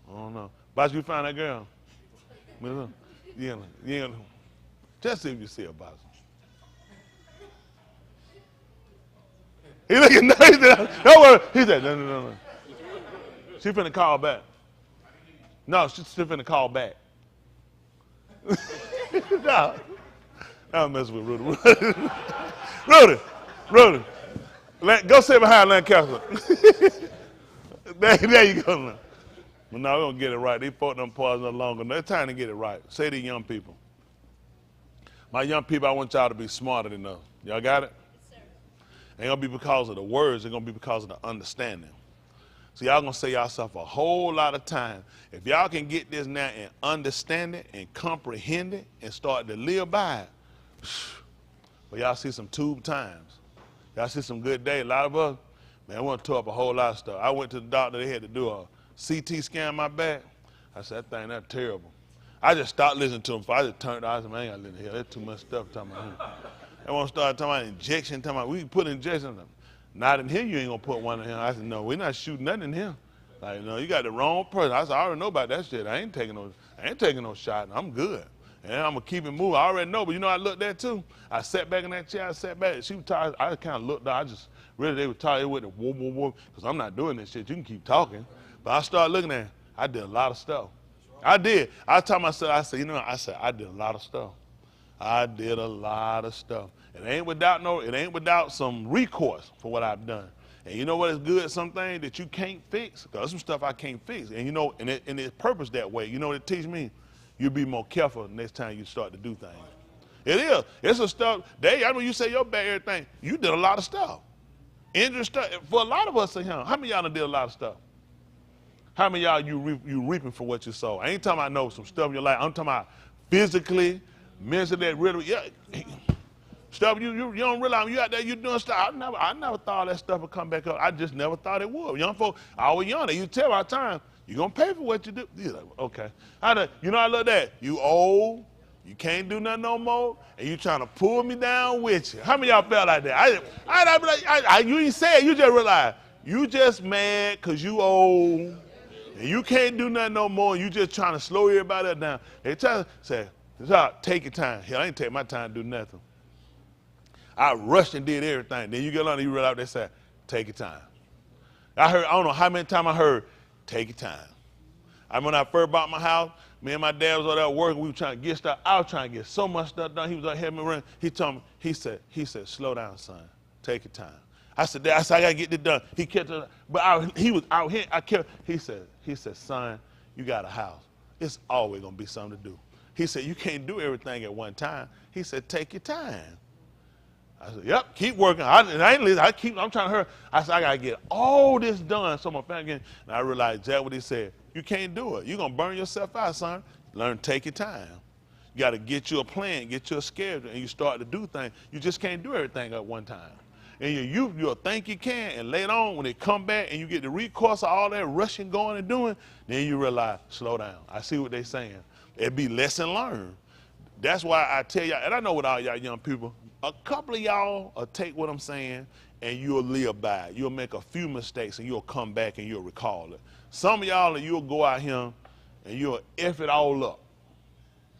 Speaker 1: I don't know. But you find that girl? Yeah. Just see if you see her, boss. He looking nice. Don't worry. He said, no. She finna call back. No, she's finna call back. No. I'm messing with Rudy. Rudy. Go sit behind Lancaster. There you go now. But no, we don't get it right. These folk them pause no longer. They're trying to get it right. Say to young people. My young people, I want y'all to be smarter than us. Y'all got it? Yes, sir. Ain't gonna be because of the words, it's gonna be because of the understanding. So y'all gonna save yourself a whole lot of time. If y'all can get this now and understand it and comprehend it and start to live by it, but y'all see some tube times. Y'all see some good days. A lot of us, man, I want to tear up a whole lot of stuff. I went to the doctor, they had to do a CT scan my back. I said, that thing, that's terrible. I just stopped listening to them. I just turned out. I said, man, I ain't got to listen to hell. There's too much stuff talking about him. They want to start talking about injection, talking about, we can put injections on them. Not in here, you ain't gonna put one in here. I said, no, we're not shooting nothing in here. Like, no, you got the wrong person. I said, I already know about that shit. I ain't taking no shot. I'm good. And I'm gonna keep it moving. I already know, but you know I looked at too. I sat back in that chair, I sat back. She was tired. I kind of looked up. I just really, they were tired. They went to whoa, whoa, whoa, because I'm not doing this shit. You can keep talking. But I started looking at it. I did a lot of stuff. I did. I told myself, I said, I did a lot of stuff. I did a lot of stuff. It ain't without some recourse for what I've done. And you know what is good? Some things that you can't fix, because there's some stuff I can't fix. And you know, and it's purpose that way. You know what it teaches me? You'll be more careful next time you start to do things. It is. It's a stuff. I know you say your bad everything. You did a lot of stuff. Injured stuff. For a lot of us in here, how many of y'all done did a lot of stuff? How many of y'all you reaping for what you sow? I ain't talking about know some stuff in your life. I'm talking about physically, mentally, really. Yeah. Stuff you don't realize you out there, you doing stuff. I never thought that stuff would come back up. I just never thought it would. Young folk, I was young. They used to tell our time, you're going to pay for what you do. You're like, okay. I love that. You old, you can't do nothing no more, and you trying to pull me down with you. How many of y'all felt like that? You ain't say it, you just realize, you just mad because you old, and you can't do nothing no more, and you just trying to slow everybody else down. They try to say, take your time. Hell, I ain't take my time to do nothing. I rushed and did everything. Then you get along and you realize they say, take your time. I don't know how many times I heard, take your time. When I first bought my house, me and my dad was out there working, we were trying to get stuff. I was trying to get so much stuff done. He was out here helping me run. He told me, he said, slow down, son. Take your time. I said, Dad, I gotta get this done. He kept it, but he was out here. He said, son, you got a house. It's always gonna be something to do. He said, you can't do everything at one time. He said, take your time. I said, yep, keep working. I'm trying to hurry. I said, I got to get all this done so my family can. And I realized that's what he said. You can't do it. You're going to burn yourself out, son. Learn to take your time. You got to get you a plan, get you a schedule, and you start to do things. You just can't do everything at one time. And you'll think you can, and later on, when they come back and you get the recourse of all that rushing, going and doing, then you realize, slow down. I see what they're saying. It'd be lesson learned. That's why I tell y'all, and I know with all y'all young people, a couple of y'all will take what I'm saying and you'll live by it. You'll make a few mistakes and you'll come back and you'll recall it. Some of y'all, you'll go out here and you'll F it all up.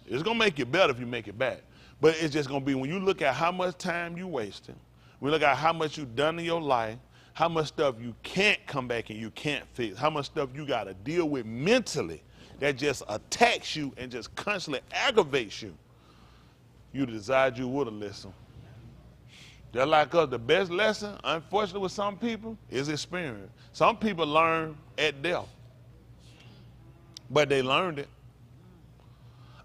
Speaker 1: It's going to make you better if you make it back. But it's just going to be when you look at how much time you wasted, when you look at how much you've done in your life, how much stuff you can't come back and you can't fix, how much stuff you got to deal with mentally that just attacks you and just constantly aggravates you, you decide you would have listened. Just like us, the best lesson, unfortunately with some people, is experience. Some people learn at death, but they learned it.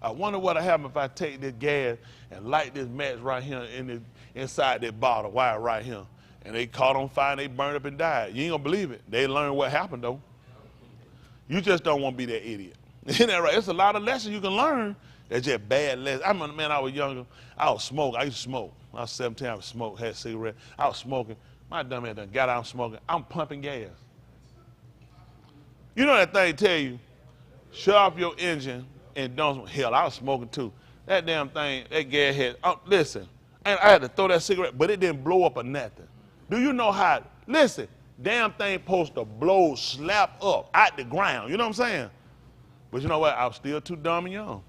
Speaker 1: I wonder what'll happen if I take this gas and light this match right here inside that bottle, wire right here, and they caught on fire and they burned up and died. You ain't gonna believe it. They learned what happened though. You just don't want to be that idiot. Isn't that right? It's a lot of lessons you can learn. That's just bad lessons. I remember, man, I was younger. I was smoking. I used to smoke. I was 17, I was smoking, had a cigarette. I was smoking. My dumb ass done got out smoking. I'm pumping gas. You know that thing tell you, shut off your engine and don't smoke. Hell, I was smoking too. That damn thing, that gas had, listen, and I had to throw that cigarette, but it didn't blow up or nothing. Do you know how, listen, damn thing supposed to blow, slap up out the ground. You know what I'm saying? But you know what? I was still too dumb and young.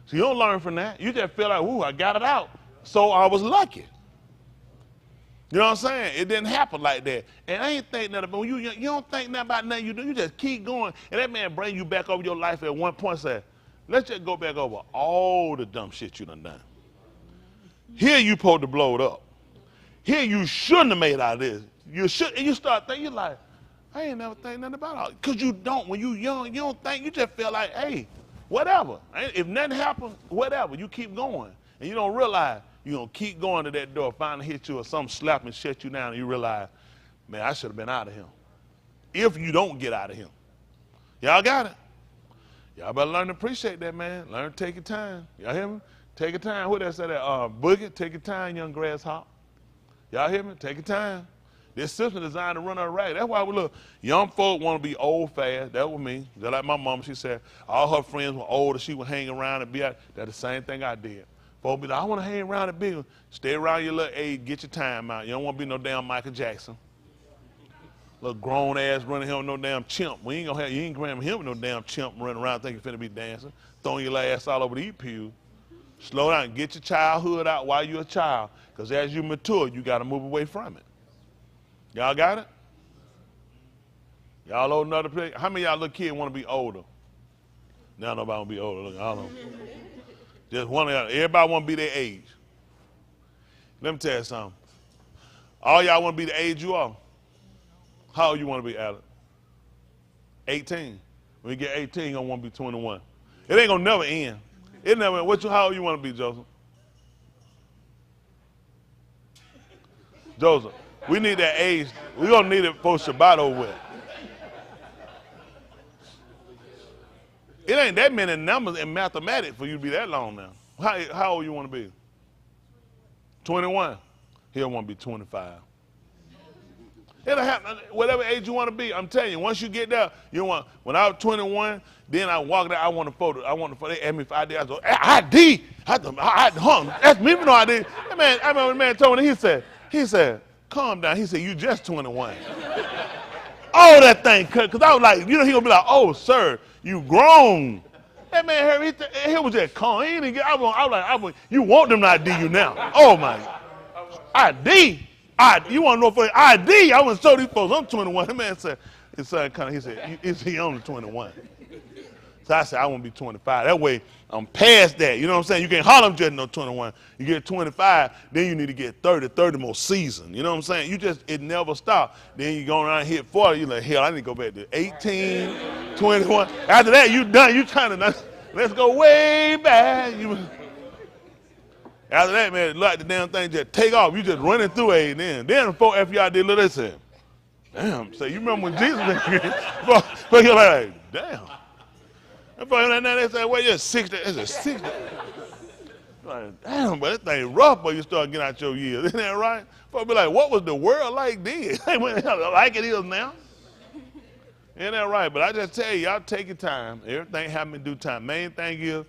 Speaker 1: So you don't learn from that. You just feel like, ooh, I got it out. So I was lucky. You know what I'm saying? It didn't happen like that. And I ain't think nothing about you don't think nothing about nothing you do. You just keep going. And that man bring you back over your life at one point and say, let's just go back over all the dumb shit you done done. Here you supposed to blow it up. Here you shouldn't have made out of this. You should, and you start thinking, you're like, I ain't never think nothing about it. Because you don't. When you young, you don't think, you just feel like, hey, whatever. If nothing happens, whatever. You keep going. And you don't realize you're going to keep going to that door, finally hit you or something slap and shut you down, and you realize, man, I should have been out of him. If you don't get out of him. Y'all got it? Y'all better learn to appreciate that, man. Learn to take your time. Y'all hear me? Take your time. What that say that? Boogie, take your time, young grasshopper. Y'all hear me? Take your time. This system is designed to run her right. That's why we look, young folk want to be old fast. That was me. Just like my mama, she said, all her friends were older. She would hang around and be out. That's the same thing I did. Folks be like, I want to hang around the big one. Stay around your little age, get your time out. You don't want to be no damn Michael Jackson. Little grown ass running here with no damn chimp. We ain't gonna have, you ain't grabbing him with no damn chimp running around thinking finna be dancing, throwing your ass all over the pew. Slow down, get your childhood out while you're a child. Because as you mature, you gotta move away from it. Y'all got it? Y'all old enough to play? How many of y'all little kids want to be older? Now nobody want to be older. Look, I don't know. Just one of y'all. Everybody want to be their age. Let me tell you something. All y'all want to be the age you are. How old you want to be, Alex? 18. When you get 18, you're going to want to be 21. It ain't going to never end. It never end. How old you want to be, Joseph? Joseph, we need that age. We're going to need it for Shabbat over with. It ain't that many numbers in mathematics for you to be that long now. How old you want to be? 21. He'll want to be 25. It'll happen, whatever age you want to be. I'm telling you, once you get there, you want. When I was 21, then I walked out. I want a photo. They asked me for ID. I go, ID. That's me for no ID. That man, I remember the man told me. He said, calm down. He said, you just 21. Oh, that thing cut. Because I was like, he gonna be like, oh, sir, you grown. That man heard he was just calm. He didn't get. I was like, you want them to ID you now? Oh my, ID. You want to know for ID? I want to show these folks I'm 21. That man said, his son he said, he only 21. So I said, I want to be 25. That way, I'm past that. You know what I'm saying? You can't holler, I'm just no 21. You get 25, then you need to get 30 more seasoned. You know what I'm saying? It never stops. Then you go around and hit 40, you're like, hell, I need to go back to 18, 21. After that, you done. You trying to, let's go way back. After that, man, like the damn thing just take off. You just running through it. Then after y'all did, look, they said, damn. Say, you remember when Jesus but you're like, damn. And now they say, well, you're 60. It's a 60. Like, damn, but that thing rough when you start getting out your years. Isn't that right? Folks be like, what was the world like then? Like it is now. Isn't that right? But I just tell you, y'all take your time. Everything happen in due time. Main thing is,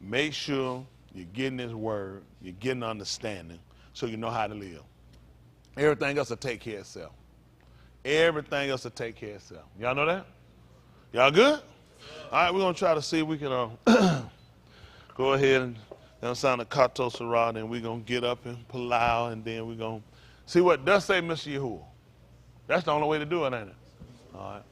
Speaker 1: make sure you're getting this word, you're getting understanding, so you know how to live. Everything else will take care of itself. Everything else will take care of itself. Y'all know that? Y'all good? All right, we're going to try to see if we can go ahead and sound a Kato Sarah, and we're going to get up and palau, and then we're going to see what does say Mr. Yahuwah. That's the only way to do it, ain't it? All right.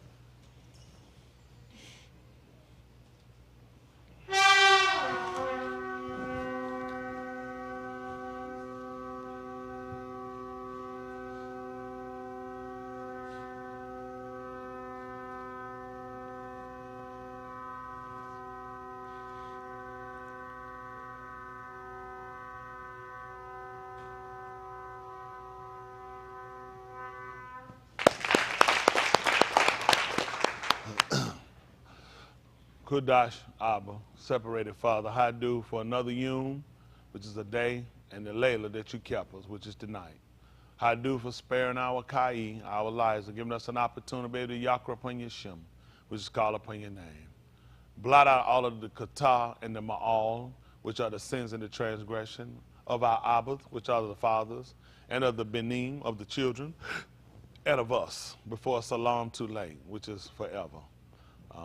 Speaker 1: Kudash Abba, separated Father, Hadu for another Yom, which is a day, and the Layla that you kept us, which is tonight. Hadu for sparing our Kai, our lives, and giving us an opportunity to be able to yakra upon your Shem, which is called upon your name. Blot out all of the Kata and the Ma'al, which are the sins and the transgression of our Abbas, which are the fathers, and of the Benim, of the children, and of us, before Salam too late, which is forever.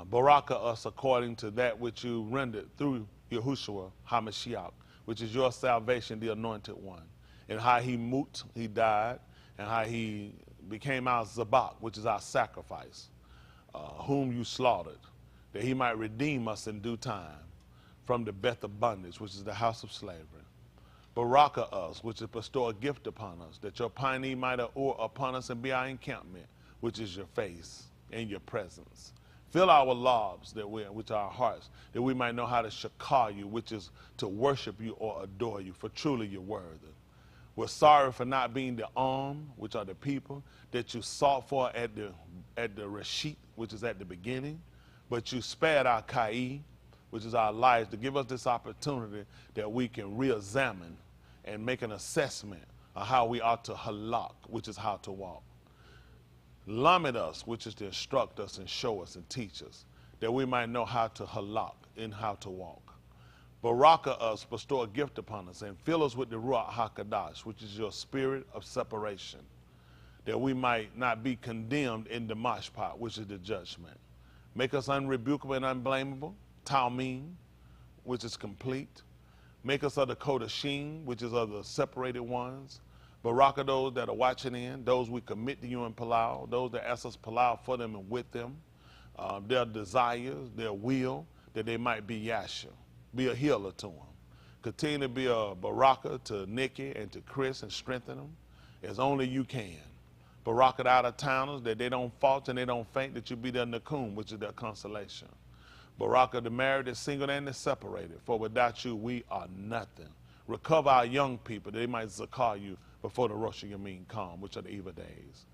Speaker 1: Baraka us according to that which you rendered through Yahushua HaMashiach, which is your salvation, the anointed one. And how he he died, and how he became our Zabak, which is our sacrifice, whom you slaughtered, that he might redeem us in due time from the beth of bondage, which is the house of slavery. Baraka us, which is bestow a gift upon us, that your piney might oar upon us and be our encampment, which is your face and your presence. Fill our lives, which are our hearts, that we might know how to shakar you, which is to worship you or adore you, for truly you're worthy. We're sorry for not being the which are the people that you sought for at the Rashid, which is at the beginning, but you spared our Kai, which is our lives, to give us this opportunity that we can re-examine and make an assessment of how we ought to halak, which is how to walk. Lamed us, which is to instruct us and show us and teach us, that we might know how to halak and how to walk. Baraka us, bestow a gift upon us, and fill us with the Ruach HaKadosh, which is your spirit of separation, that we might not be condemned in the mashpat, which is the judgment. Make us unrebukable and unblameable, Talmim, which is complete. Make us of the Kodashim, which is of the separated ones. Baraka those that are watching in, those we commit to you in Palau, those that ask us Palau for them and with them, their desires, their will, that they might be Yasha, be a healer to them. Continue to be a Baraka to Nikki and to Chris and strengthen them as only you can. Baraka the out-of-towners, that they don't falter and they don't faint, that you be their Nakum, which is their consolation. Baraka the married, the single, and the separated, for without you we are nothing. Recover our young people, that they might zakar you before the Rosh Hashanah come, which are the evil days.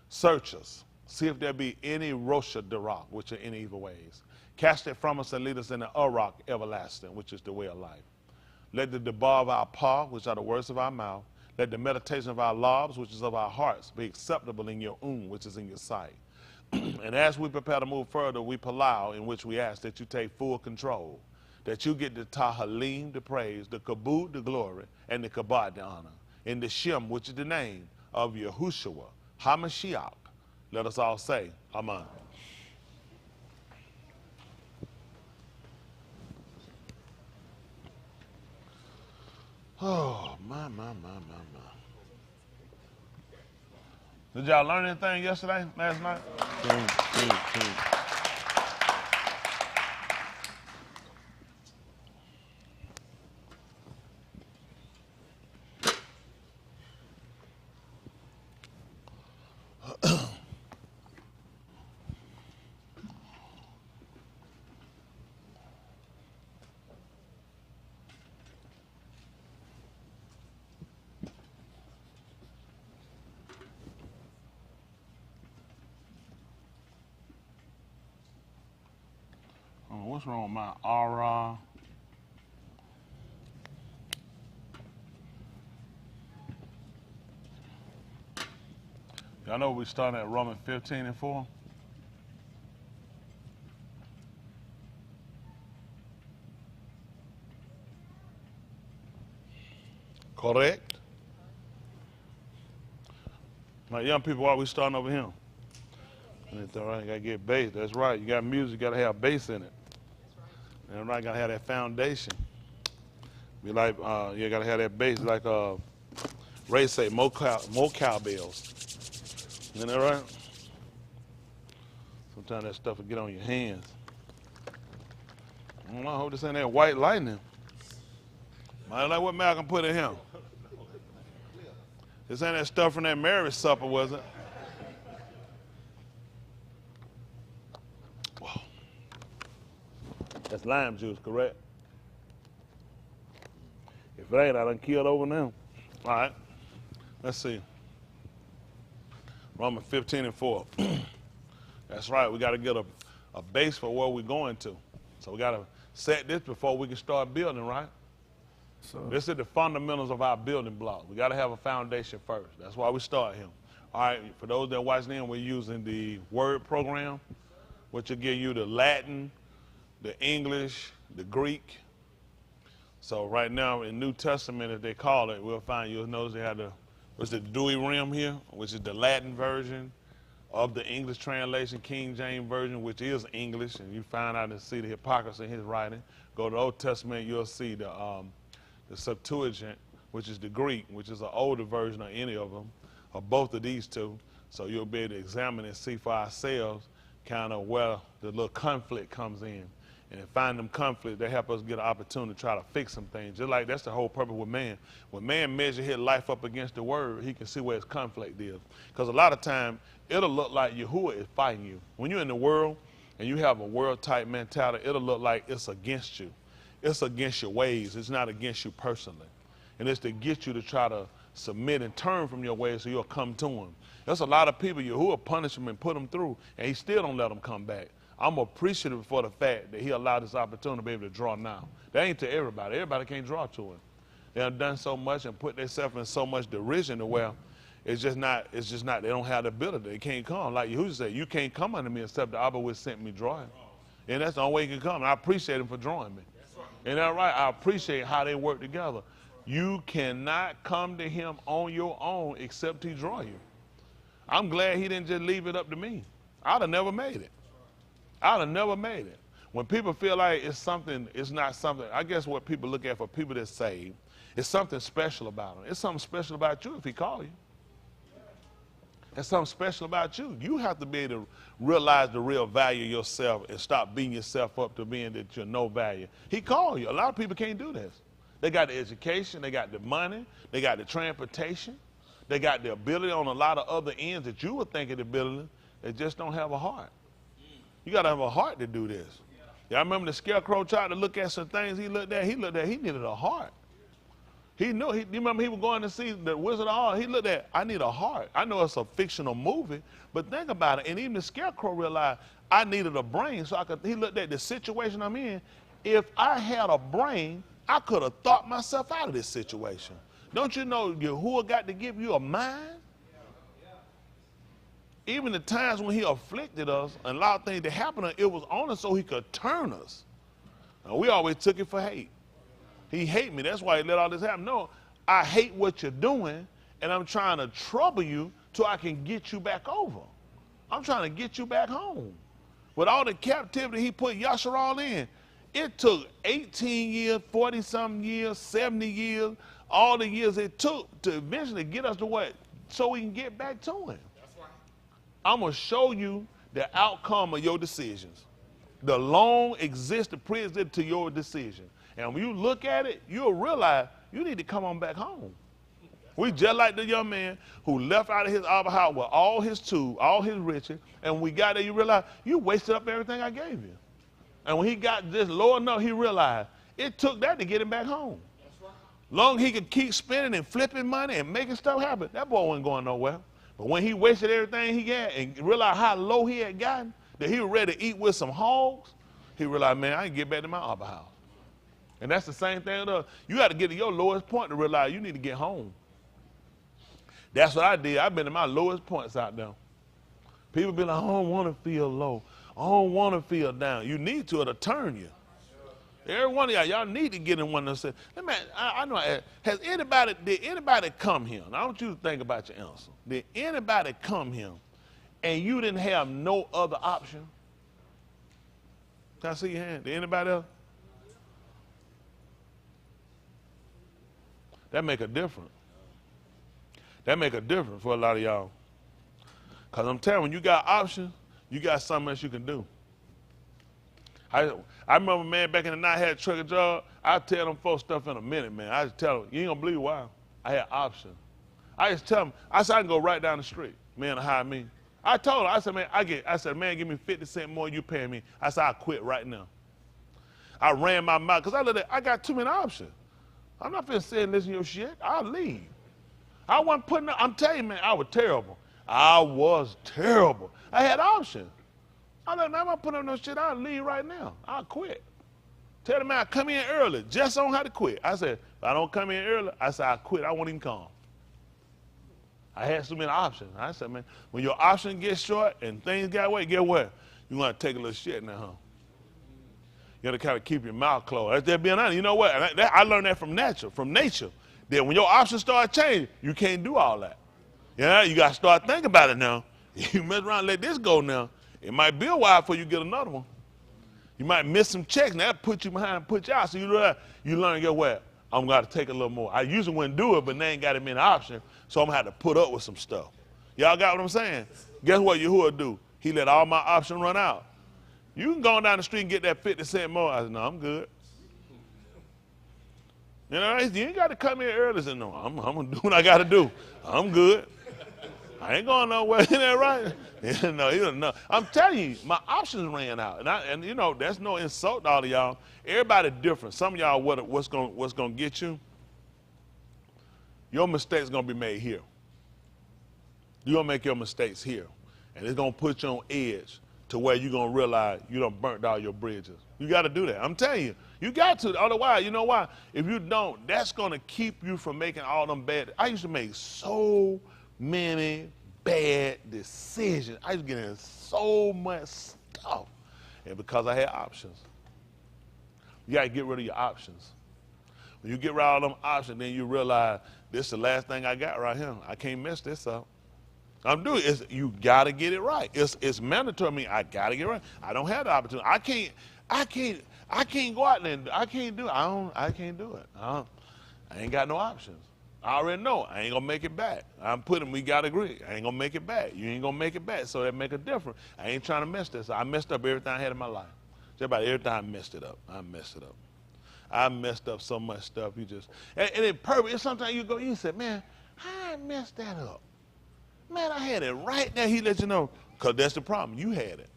Speaker 1: Search us, see if there be any Rosh Hashanah, which are any evil ways. Cast it from us and lead us in the Arak everlasting, which is the way of life. Let the debar of our paw, which are the words of our mouth, let the meditation of our lives, which is of our hearts, be acceptable in your which is in your sight. And as we prepare to move further, we palau, in which we ask that you take full control, that you get the tahalim, the praise, the kabod, the glory, and the kabod, the honor, in the shem, which is the name of Yahushua HaMashiach. Let us all say, Amen. Oh, my. Did y'all learn anything yesterday, last night? What's wrong with my aura? Y'all know we started at Romans 15:4? Correct? My young people, why we starting over here? That's all right, you gotta get bass. That's right. You got music, you gotta have bass in it. And right, gotta have that foundation. Be like, you gotta have that bass, like Ray say, more cowbells. Isn't that right? Sometimes that stuff will get on your hands. I hope this ain't that white lightning. I like what Malcolm put in him. This ain't that stuff from that marriage supper, was it? That's lime juice, correct? If it ain't, I done killed over now. All right, let's see. Romans 15:4. That's right, we got to get a base for where we're going to. So we got to set this before we can start building, right? So this is the fundamentals of our building block. We got to have a foundation first. That's why we start here. All right, for those that watch in, we're using the Word program, which will give you the Latin, the English, the Greek. So right now in New Testament, as they call it, we'll find, you'll notice they have the Dewey Rim here, which is the Latin version of the English translation, King James Version, which is English, and you find out and see the hypocrisy in his writing. Go to the Old Testament, you'll see the Septuagint, which is the Greek, which is an older version of any of them, or both of these two. So you'll be able to examine and see for ourselves kind of where the little conflict comes in. And find them conflicts, they help us get an opportunity to try to fix some things. Just like that's the whole purpose with man. When man measures his life up against the word, he can see where his conflict is. Because a lot of time, it'll look like Yahuwah is fighting you. When you're in the world and you have a world-type mentality, it'll look like it's against you. It's against your ways. It's not against you personally. And it's to get you to try to submit and turn from your ways so you'll come to him. There's a lot of people, Yahuwah punish them and put them through, and he still don't let them come back. I'm appreciative for the fact that he allowed this opportunity to be able to draw now. That ain't to everybody. Everybody can't draw to him. They have done so much and put themselves in so much derision to where it's just not, they don't have the ability. They can't come. Like Yahushua said, you can't come unto me except the ABBA which sent me drawing. And that's the only way you can come. And I appreciate him for drawing me. Ain't that right? I appreciate how they work together. You cannot come to him on your own except he draw you. I'm glad he didn't just leave it up to me. I'd have never made it. I'd have never made it. When people feel like it's something, it's not something, I guess what people look at for people that saved, it's something special about them. It's something special about you if he call you. There's something special about you. You have to be able to realize the real value of yourself and stop beating yourself up to being that you're no value. He called you. A lot of people can't do this. They got the education, they got the money, they got the transportation, they got the ability on a lot of other ends that you would think of the ability. They just don't have a heart. You got to have a heart to do this. Yeah, I remember the scarecrow tried to look at some things he looked at, he needed a heart. He knew, you remember he was going to see the Wizard of Oz, he looked at, I need a heart. I know it's a fictional movie, but think about it, and even the scarecrow realized I needed a brain, so he looked at the situation I'm in. If I had a brain, I could have thought myself out of this situation. Don't you know Yahuwah got to give you a mind? Even the times when he afflicted us and allowed things to happen, it was only so he could turn us. And we always took it for hate. He hate me, that's why he let all this happen. No, I hate what you're doing, and I'm trying to trouble you so I can get you back over. I'm trying to get you back home. With all the captivity he put Yasharal in, it took 18 years, 40-something years, 70 years, all the years it took to eventually get us to what? So we can get back to him. I'm going to show you the outcome of your decisions. The long existed, pre-existed to your decision. And when you look at it, you'll realize you need to come on back home. We just like the young man who left out of his ABBA house with all his tools, all his riches, and when we got there, you realize you wasted up everything I gave you. And when he got just low enough, he realized it took that to get him back home. Long he could keep spending and flipping money and making stuff happen, that boy wasn't going nowhere. But when he wasted everything he got and realized how low he had gotten, that he was ready to eat with some hogs, he realized, man, I can get back to my ABBA house. And that's the same thing with us. You got to get to your lowest point to realize you need to get home. That's what I did. I've been to my lowest points out there. People be like, I don't want to feel low. I don't want to feel down. You need to, it'll turn you. Every one of y'all need to get in one of those. I know, did anybody come here? And I want you to think about your answer. Did anybody come here and you didn't have no other option? Can I see your hand? Did anybody else? That make a difference. That make a difference for a lot of y'all. Because I'm telling you, when you got options, you got something else you can do. I remember, man, back in the night, I had a trucker job. I tell them folks stuff in a minute, man. I just tell them, you ain't gonna believe why. I had options. I just tell them, I said, I can go right down the street. Man, to hire me. I told her, I said, man, give me 50 cents more than you pay me. I said, I quit right now. I ran my mouth, because I got too many options. I'm not finna sit and listen to your shit. I'll leave. I wasn't putting up, I'm telling you, man, I was terrible. I was terrible. I had options. I said, man, I'm not putting up no shit. I'll leave right now. I'll quit. Tell the man, come in early. Just on how to quit. I said, if I don't come in early, I said, I quit. I won't even come. I had so many options. I said, man, when your options get short and things got away, get what? You want to take a little shit now, huh? You got to kind of keep your mouth closed. That's just being honest. You know what? I learned that from nature. That when your options start changing, you can't do all that. Yeah, you got to start thinking about it now. You mess around and let this go now. It might be a while before you get another one. You might miss some checks, and that put you behind and put you out. So you learn, get what? I'm going to take a little more. I usually wouldn't do it, but they ain't got it many options, so I'm going to have to put up with some stuff. Y'all got what I'm saying? Guess what Yahuwah do? He let all my options run out. You can go down the street and get that 50 cents more. I said, no, I'm good. You know, you ain't got to come here early. I said, no, I'm going to do what I got to do. I'm good. I ain't going nowhere. Isn't that right? No. I'm telling you, my options ran out. And you know, that's no insult to all of y'all. Everybody different. Some of y'all, what's going to get you? Your mistakes going to be made here. You're going to make your mistakes here. And it's going to put you on edge to where you're going to realize you done burnt all your bridges. You got to do that. I'm telling you. You got to. Otherwise, you know why? If you don't, that's going to keep you from making all them bad. I used to make so many bad decisions. I used to get in so much stuff. And because I had options. You got to get rid of your options. When you get rid of all them options, then you realize this is the last thing I got right here. I can't mess this up. I'm doing it. You got to get it right. It's mandatory. I mean, I got to get it right. I don't have the opportunity. I can't go out there and I can't do it. I can't do it. I ain't got no options. I already know I ain't gonna make it back. We gotta agree. I ain't gonna make it back. You ain't gonna make it back, so that make a difference. I ain't trying to mess this. I messed up everything I had in my life. Just about every time I messed it up. I messed up so much stuff. And it perfect. Sometimes you say, man, how I messed that up? Man, I had it right there. He let you know, because that's the problem. You had it.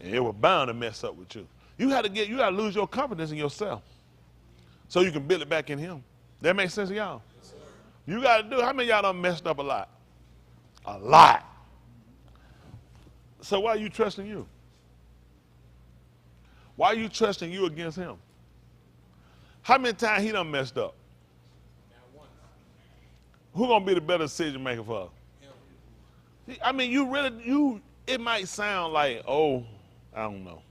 Speaker 1: And it was bound to mess up with you. You gotta lose your confidence in yourself so you can build it back in him. That makes sense to y'all? Yes, you gotta do it. How many of y'all done messed up a lot? A lot. So why are you trusting you? Why are you trusting you against him? How many times he done messed up? Who gonna be the better decision maker for us? I mean, it might sound like, oh, I don't know.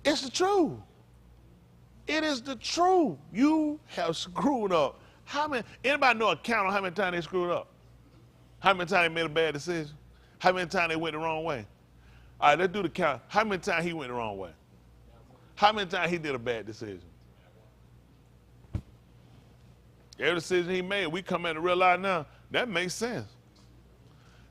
Speaker 1: It's the truth. It is the truth. You have screwed up. Anybody know a count on how many times they screwed up? How many times they made a bad decision? How many times they went the wrong way? All right, let's do the count. How many times he went the wrong way? How many times he did a bad decision? Every decision he made, we come in to realize now, that makes sense.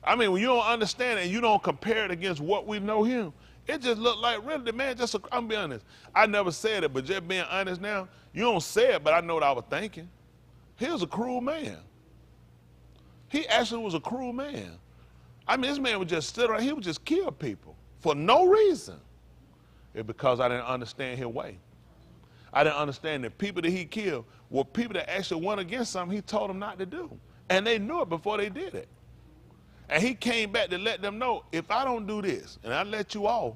Speaker 1: I mean, when you don't understand it and you don't compare it against what we know him, it just looked like really the man I'm being honest. I never said it, but just being honest now, you don't say it, but I know what I was thinking. He was a cruel man. He actually was a cruel man. I mean, this man would just sit around, he would just kill people for no reason. It's because I didn't understand his way. I didn't understand that people that he killed were people that actually went against something he told them not to do. And they knew it before they did it. And he came back to let them know, if I don't do this and I let you off,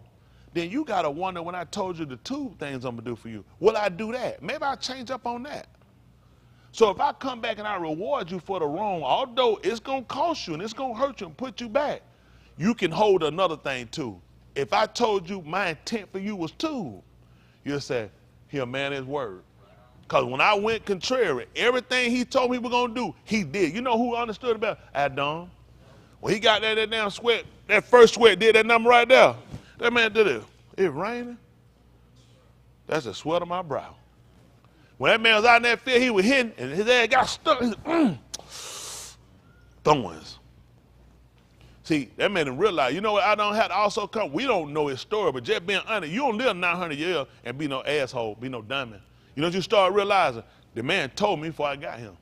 Speaker 1: then you got to wonder when I told you the two things I'm going to do for you, will I do that? Maybe I'll change up on that. So if I come back and I reward you for the wrong, although it's going to cost you and it's going to hurt you and put you back, you can hold another thing too. If I told you my intent for you was two, you'll say, he'll man his word. Because when I went contrary, everything he told me he was going to do, he did. You know who understood about it? Adam. When he got that damn sweat, that first sweat did that number right there. That man did it. It raining. That's the sweat of my brow. When that man was out in that field, he was hitting, and his ass got stuck. He said, thorns. See, that made him realize, you know what, I don't have to also come. We don't know his story, but just being honest, you don't live 900 years and be no asshole, be no dummy. You know what you start realizing? The man told me before I got him.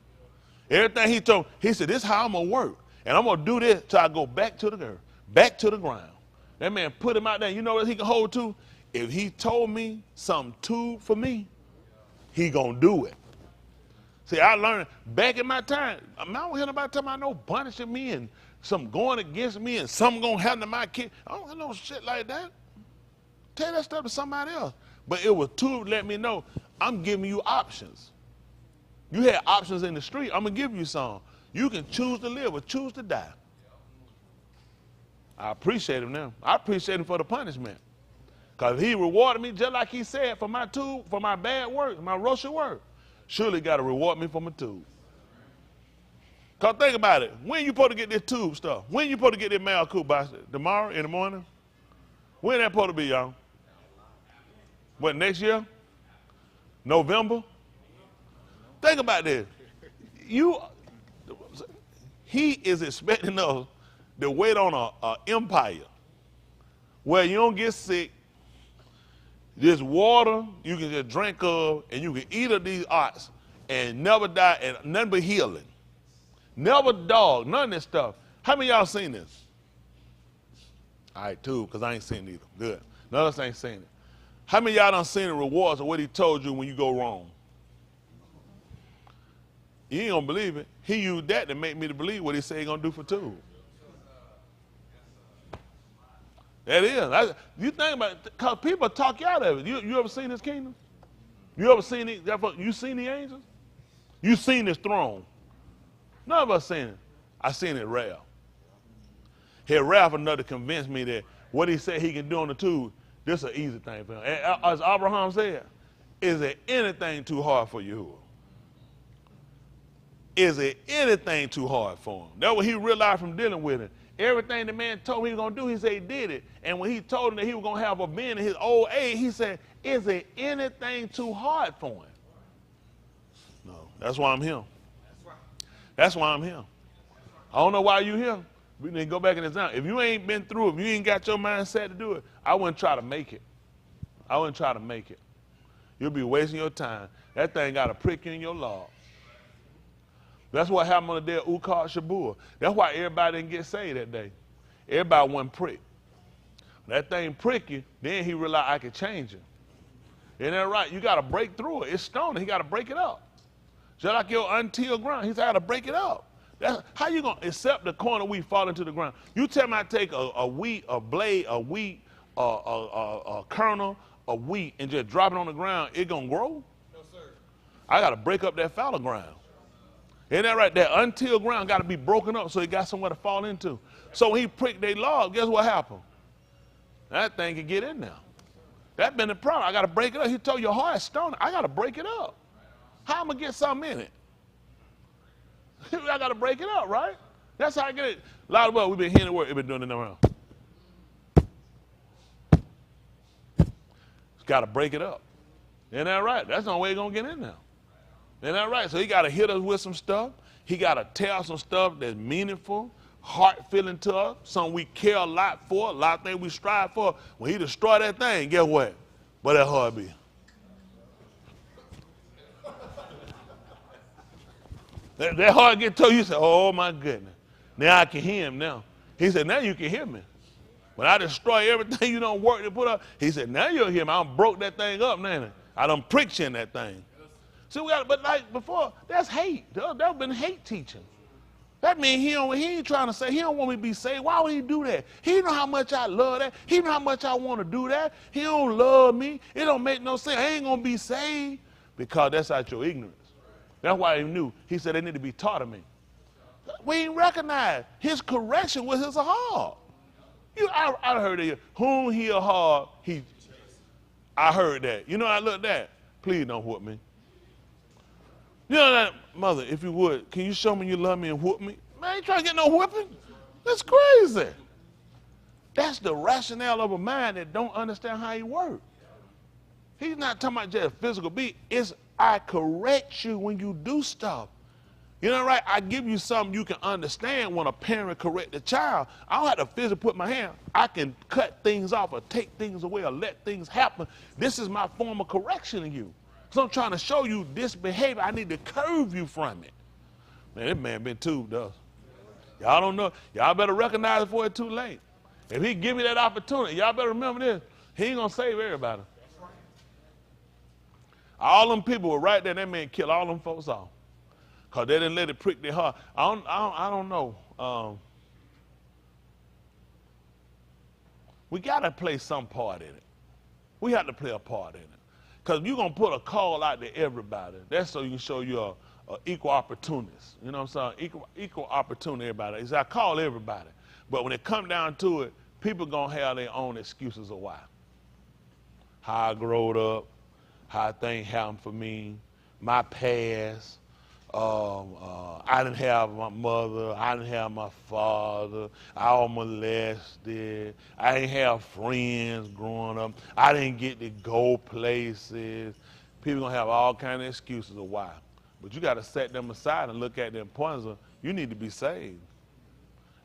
Speaker 1: Everything he told me, he said, this is how I'm going to work. And I'm going to do this till I go back to the earth, back to the ground. That man put him out there. You know what he can hold to? If he told me something too for me, he going to do it. See, I learned back in my time, I don't hear nobody talking about no punishing me and some going against me and something going to happen to my kid. I don't hear no shit like that. Tell that stuff to somebody else. But it was to let me know, I'm giving you options. You had options in the street, I'm going to give you some. You can choose to live or choose to die. I appreciate him now. I appreciate him for the punishment. Because he rewarded me just like he said for my bad work, my Russia work. Surely got to reward me for my tube. Because think about it. When you supposed to get this tube stuff? When you supposed to get this mail cool by tomorrow in the morning? When that supposed to be, y'all? What, next year? November? Think about this. He is expecting us to wait on an empire where you don't get sick. This water you can just drink of, and you can eat of these arts and never die, and nothing but healing. Never dog, none of this stuff. How many of y'all seen this? All right, two, because I ain't seen it either. Good. None of us ain't seen it. How many of y'all done seen the rewards of what he told you when you go wrong? You ain't gonna believe it. He used that to make me to believe what he said he gonna do for two. That is. You think about it, because people talk you out of it. You ever seen his kingdom? You ever seen it? You seen the angels? You seen his throne? None of us seen it. I seen it rare. Here, Ralph another convinced me that what he said he can do on the tube, this is an easy thing for him. As Abraham said, Is there anything too hard for Yahuwah? Is there anything too hard for him? That's what he realized from dealing with him. Everything the man told him he was going to do, he said he did it. And when he told him that he was going to have a man in his old age, he said, is there anything too hard for him? No, that's why I'm here. That's why I'm here. I don't know why you here. We need to go back and examine. If you ain't been through it, if you ain't got your mindset to do it, I wouldn't try to make it. I wouldn't try to make it. You'll be wasting your time. That thing got to prick you in your law. That's what happened on the day of Ukar Shabur. That's why everybody didn't get saved that day. Everybody wasn't pricked. That thing prick you, then he realized I could change it. Isn't that right? You got to break through it. It's stone. He got to break it up. Just like your untilled ground. He said, I got to break it up. That's, how you going to accept the corn of wheat fall into the ground? You tell me I take a wheat, a blade, a wheat, a kernel of wheat and just drop it on the ground, it going to grow? No, sir. I got to break up that fallow ground. Isn't that right? That untilled ground got to be broken up so it got somewhere to fall into. So when he pricked their log, guess what happened? That thing can get in there. That's been the problem. I got to break it up. He told your heart is stone. I got to break it up. How am I going to get something in it? I got to break it up, right? That's how I get it. A lot of us, we've been hearing the word. We've been doing it around. Got to break it up. Isn't that right? That's the only way he's going to get in there. Isn't that right? So he got to hit us with some stuff. He got to tell some stuff that's meaningful, heart-filling to us, something we care a lot for, a lot of things we strive for. When he destroy that thing, guess what? But that heart be. That heart get told you, say, oh my goodness. Now I can hear him now. He said, now you can hear me. When I destroy everything you don't work to put up, he said, now you'll hear me. I done broke that thing up, now. I done pricked you in that thing. So we got, but like before, that's hate. That's been hate teaching. That means he ain't trying to say, he don't want me to be saved. Why would he do that? He know how much I love that. He know how much I want to do that. He don't love me. It don't make no sense. I ain't going to be saved because that's out your ignorance. That's why he knew. He said they need to be taught of me. We ain't recognize his correction was his heart. I heard that. Whom he a hard, he. I heard that. You know, I looked at. Please don't whoop me. You know that, mother, if you would, can you show me you love me and whoop me? Man, I ain't trying to get no whooping. That's crazy. That's the rationale of a mind that don't understand how he works. He's not talking about just a physical beat. It's I correct you when you do stuff. You know, right? I give you something you can understand when a parent correct a child. I don't have to physically put my hand. I can cut things off or take things away or let things happen. This is my form of correction in you. So I'm trying to show you this behavior. I need to curve you from it. Man, this man been tubed us. Y'all don't know. Y'all better recognize it before it's too late. If he give me that opportunity, y'all better remember this. He ain't going to save everybody. All them people were right there. That man killed all them folks off. Because they didn't let it prick their heart. I don't know. We got to play some part in it. We have to play a part in it. Because you're going to put a call out to everybody. That's so you can show you're an equal opportunist. You know what I'm saying? Equal opportunity, everybody. It's I call everybody. But when it comes down to it, people going to have their own excuses of why. How I growed up, how things happened for me, my past. I didn't have my mother, I didn't have my father, I was molested, I didn't have friends growing up, I didn't get to go places. People gonna have all kinds of excuses of why. But you gotta set them aside and look at the importance of you need to be saved.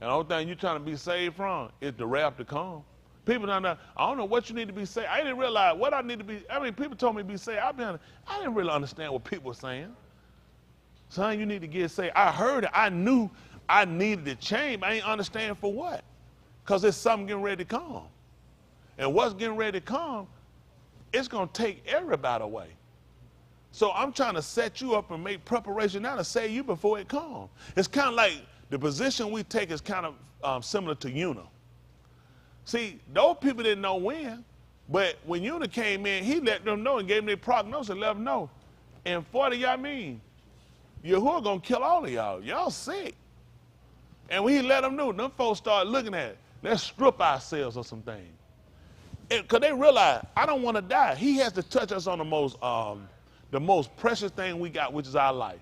Speaker 1: And the only thing you're trying to be saved from is the wrath to come. People don't know, I don't know what you need to be saved. I didn't realize what I need to be, I mean, people told me to be saved. I didn't really understand what people were saying. Son, you need to get saved. I heard it. I knew I needed to change, but I ain't understand for what. Because there's something getting ready to come. And what's getting ready to come, it's going to take everybody away. So I'm trying to set you up and make preparation now to save you before it comes. It's kind of like the position we take is kind of similar to Una. See, those people didn't know when, but when Una came in, he let them know and gave them their prognosis and let them know. And 40 y'all mean, Yahuwah gonna kill all of y'all. Y'all sick. And when he let them know, them folks start looking at it. Let's strip ourselves of some things. because they realize, I don't want to die. He has to touch us on the most precious thing we got, which is our life.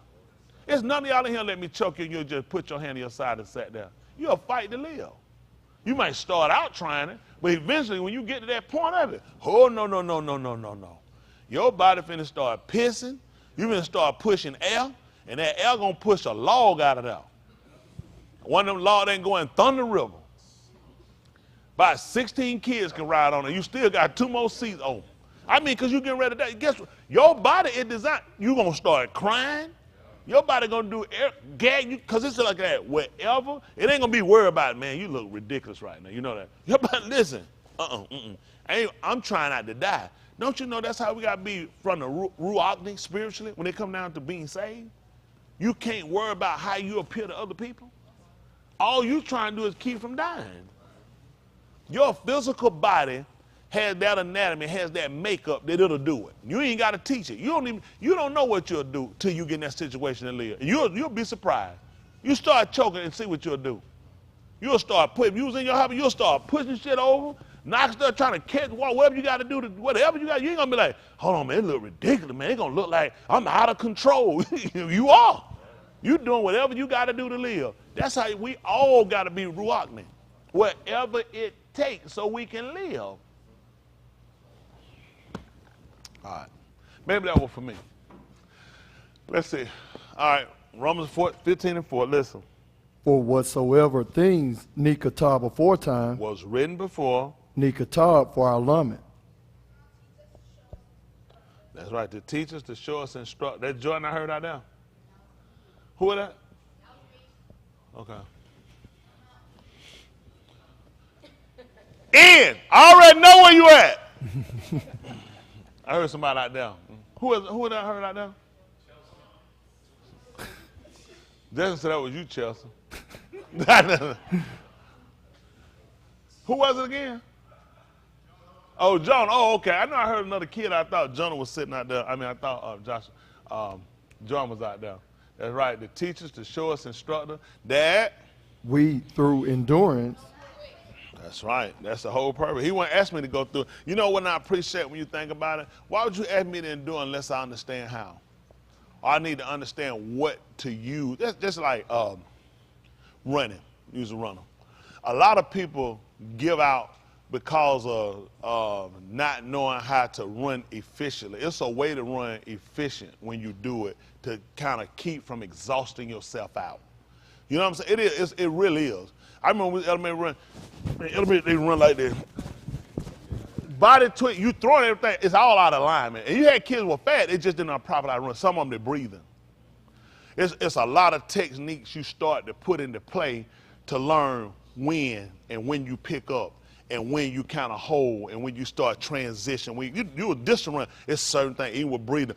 Speaker 1: It's none of y'all in here let me choke you and you'll just put your hand to your side and sit there. You'll fight to live. You might start out trying it, but eventually when you get to that point of it, oh, no, no, no, no, no, no, no. Your body finna start pissing. You finna start pushing air, and that air gonna push a log out of there. One of them logs ain't going Thunder River. About 16 kids can ride on it. You still got 2 more seats open. I mean, because you getting ready to die. Guess what? Your body is designed. You going to start crying. Your body going to do gag you, because it's like that. Whatever. It ain't going to be worried about it, man. You look ridiculous right now. You know that. Your body, listen. I'm trying not to die. Don't you know that's how we got to be from the ruach spiritually when it come down to being saved? You can't worry about how you appear to other people. All you trying to do is keep from dying. Your physical body has that anatomy, has that makeup that it'll do it. You ain't got to teach it. You don't know what you'll do till you get in that situation and live. You'll be surprised. You start choking and see what you'll do. You'll start putting, you was in your hobby, you'll start pushing shit over, knock stuff, trying to catch whatever you got to do, whatever you got, you ain't going to be like, hold on, man, it look ridiculous, man. It's going to look like I'm out of control. You are. You doing whatever you got to do to live. That's how we all got to be ruach. Whatever it takes so we can live. All right. Maybe that was for me. Let's see. All right. Romans 15:4. Listen.
Speaker 2: For whatsoever things Nikatar before time
Speaker 1: was written before.
Speaker 2: Nikatar for our lament.
Speaker 1: That's right. To teach us, to show us, instruct. That Jordan I heard out there. Who is that? Okay. Ian, I already know where you at. I heard somebody out there. Who that I heard out there? Jason said that was you, Chelsea. Who was it again? Oh, John. Oh, okay. I know I heard another kid. I thought Jonah was sitting out there. I mean, I thought John was out there. That's right. The teachers, to show us, instructor. That
Speaker 2: we, through endurance.
Speaker 1: That's right. That's the whole purpose. He wouldn't ask me to go through. You know what I appreciate when you think about it? Why would you ask me to endure unless I understand how? Or I need to understand what to use. That's just like running. Use a runner. A lot of people give out because of not knowing how to run efficiently. It's a way to run efficient when you do it to kind of keep from exhausting yourself out. You know what I'm saying? It really is. I remember when elementary run, they run like this. Body twitch, you throwing everything, it's all out of alignment. And you had kids with fat, they just didn't properly run. Some of them, they're breathing. It's a lot of techniques you start to put into play to learn when and when you pick up and when you kind of hold and when you start transition. When you a distance run, it's certain things, even with breathing.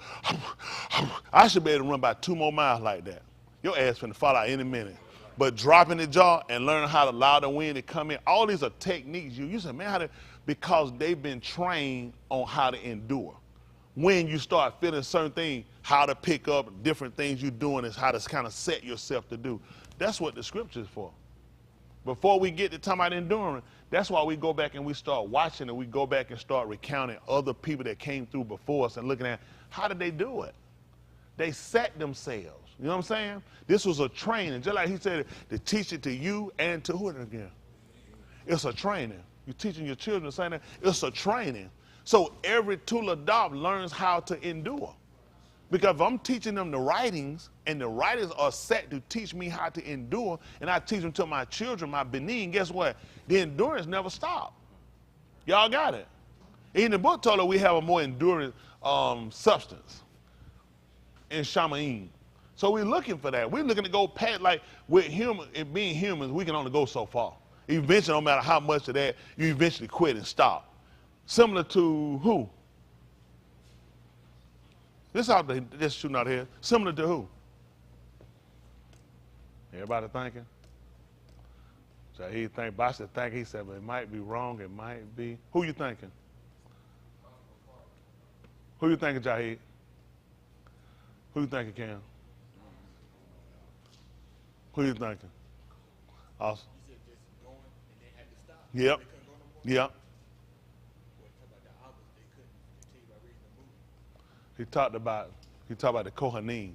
Speaker 1: I should be able to run about 2 more miles like that. Your ass finna fall out any minute. But dropping the jaw and learning how to allow the wind to come in, all these are techniques. You say, man, because they've been trained on how to endure. When you start feeling certain things, how to pick up different things you're doing is how to kind of set yourself to do. That's what the scripture is for. Before we get to talking about enduring, that's why we go back and we start watching and we go back and start recounting other people that came through before us and looking at how did they do it? They set themselves. You know what I'm saying? This was a training. Just like he said, to teach it to you and to who again? It's a training. You're teaching your children the same thing. It's a training. So every Tuladab learns how to endure. Because if I'm teaching them the writings, and the writings are set to teach me how to endure, and I teach them to my children, my Benin, guess what? The endurance never stops. Y'all got it? In the book told us we have a more enduring substance in Shamaim. So we're looking for that. We're looking to go past, like with human, and being humans, we can only go so far. Eventually, no matter how much of that, you eventually quit and stop. Similar to who? This out there, just shooting out here. Similar to who? Everybody thinking? So he think, Boston think, he said, but it might be wrong, it might be. Who you thinking? Who you thinking, Jahid? Who you thinking, Cam? Who you thinking? Awesome.
Speaker 3: You said just going and they had to stop.
Speaker 1: Yep.
Speaker 3: They couldn't go no more?
Speaker 1: Yep.
Speaker 3: Well,
Speaker 1: He talked about the Kohanim.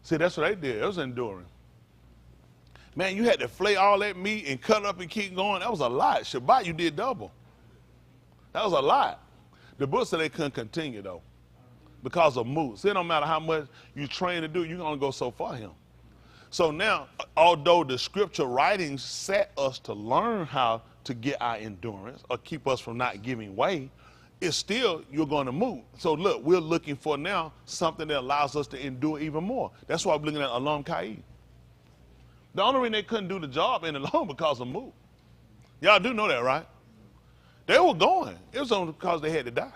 Speaker 1: See, that's what they did. It was enduring. Man, you had to flay all that meat and cut up and keep going. That was a lot. Shabbat, you did double. That was a lot. The book said they couldn't continue, though, because of mood. See, it don't matter how much you train to do, you're going to go so far here. So now, although the scripture writings set us to learn how to get our endurance or keep us from not giving way, it's still, you're going to move. So look, we're looking for now something that allows us to endure even more. That's why we're looking at Alahym. The only reason they couldn't do the job any longer because of move. Y'all do know that, right? They were going. It was only because they had to die.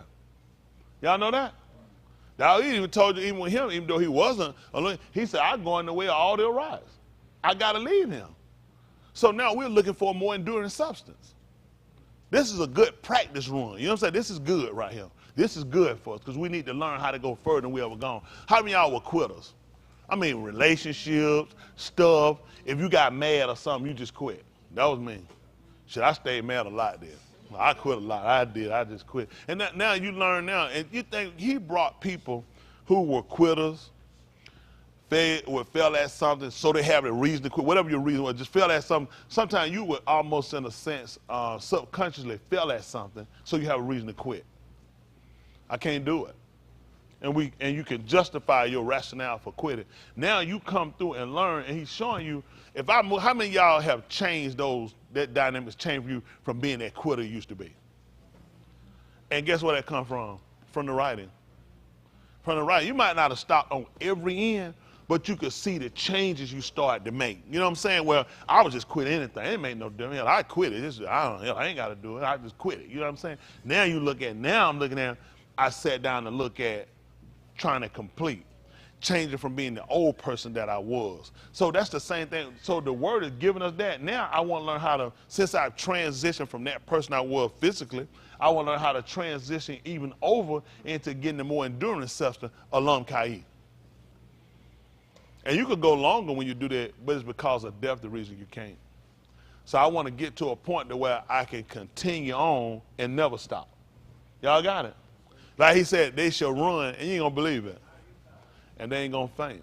Speaker 1: Y'all know that? Now, he even told you, even with him, even though he wasn't, he said, I'm going the way of all their rise. I got to leave him. So now we're looking for a more enduring substance. This is a good practice run. You know what I'm saying? This is good right here. This is good for us because we need to learn how to go further than we ever gone. How many of y'all were quitters? I mean, relationships, stuff. If you got mad or something, you just quit. That was me. Shit, I stayed mad a lot then. I quit a lot. I did. I just quit. And now you learn now. And you think he brought people who were quitters, fell at something, so they have a reason to quit. Whatever your reason was, just fell at something. Sometimes you would almost, in a sense, subconsciously fell at something, so you have a reason to quit. I can't do it. And you can justify your rationale for quitting. Now you come through and learn, and he's showing you, how many of y'all have changed that dynamics changed for you from being that quitter you used to be? And guess where that come from? From the writing. From the writing. You might not have stopped on every end, but you could see the changes you started to make. You know what I'm saying? Well, I would just quit anything. It made no difference. I quit it. I ain't got to do it. I just quit it. You know what I'm saying? Now I'm looking at, I sat down to look at trying to complete, changing from being the old person that I was. So that's the same thing. So the word is giving us that. Now I want to learn how to, since I've transitioned from that person I was physically, I want to learn how to transition even over into getting the more endurance substance, Alahym. And you could go longer when you do that, but it's because of death the reason you can't. So I want to get to a point to where I can continue on and never stop. Y'all got it? Like he said, they shall run, and you ain't going to believe it. And they ain't going to faint.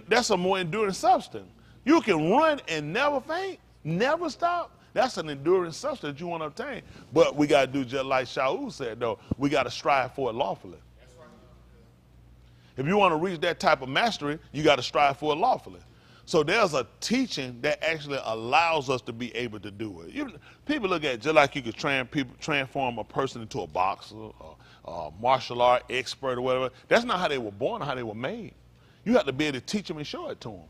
Speaker 1: That's a more enduring substance. You can run and never faint, never stop. That's an enduring substance that you want to obtain. But we got to do just like Shaul said, though. We got to strive for it lawfully. If you want to reach that type of mastery, you got to strive for it lawfully. So there's a teaching that actually allows us to be able to do it. People look at it just like you could transform a person into a boxer, a martial art expert or whatever. That's not how they were born or how they were made. You have to be able to teach them and show it to them.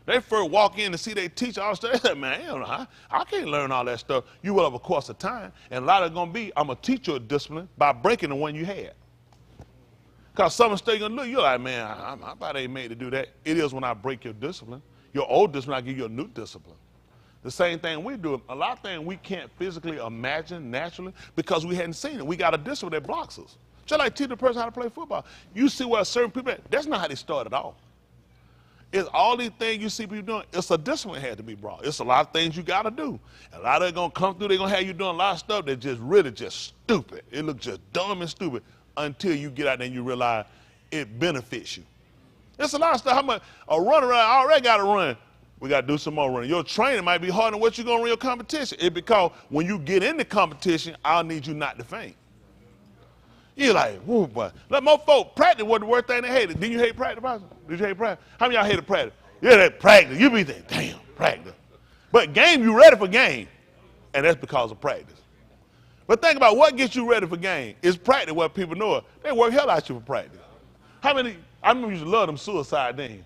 Speaker 1: They first walk in and see they teach all stuff. They say, man, I can't learn all that stuff. You will have a course of time. And a lot of it going to be, I'm going to teach you a discipline by breaking the one you had. Because some of the stuff you're going to do, you're like, man, I about ain't made to do that. It is when I break your discipline. Your old discipline, I give you a new discipline. The same thing we do. A lot of things we can't physically imagine naturally because we hadn't seen it. We got a discipline that blocks us. Just like teach the person how to play football. You see where certain people, that's not how they started off. It's all these things you see people doing, it's a discipline had to be brought. It's a lot of things you got to do. A lot of it going to come through, they're going to have you doing a lot of stuff that's just really just stupid. It looks just dumb and stupid until you get out there and you realize it benefits you. There's a lot of stuff. How much a runner I already got to run. We got to do some more running. Your training might be harder than what you're going to run your competition. It's because when you get in the competition, I'll need you not to faint. You're like, whoa, boy. Let more folk practice was the worst thing they hated. Didn't you hate practice, Pastor? Did you hate practice? How many of y'all hated practice? Yeah, that practice. You be thinking, damn, practice. But game, you ready for game. And that's because of practice. But think about what gets you ready for game. It's practice what people know it. They work hell out you for practice. How many, I remember you used to love them suicide things.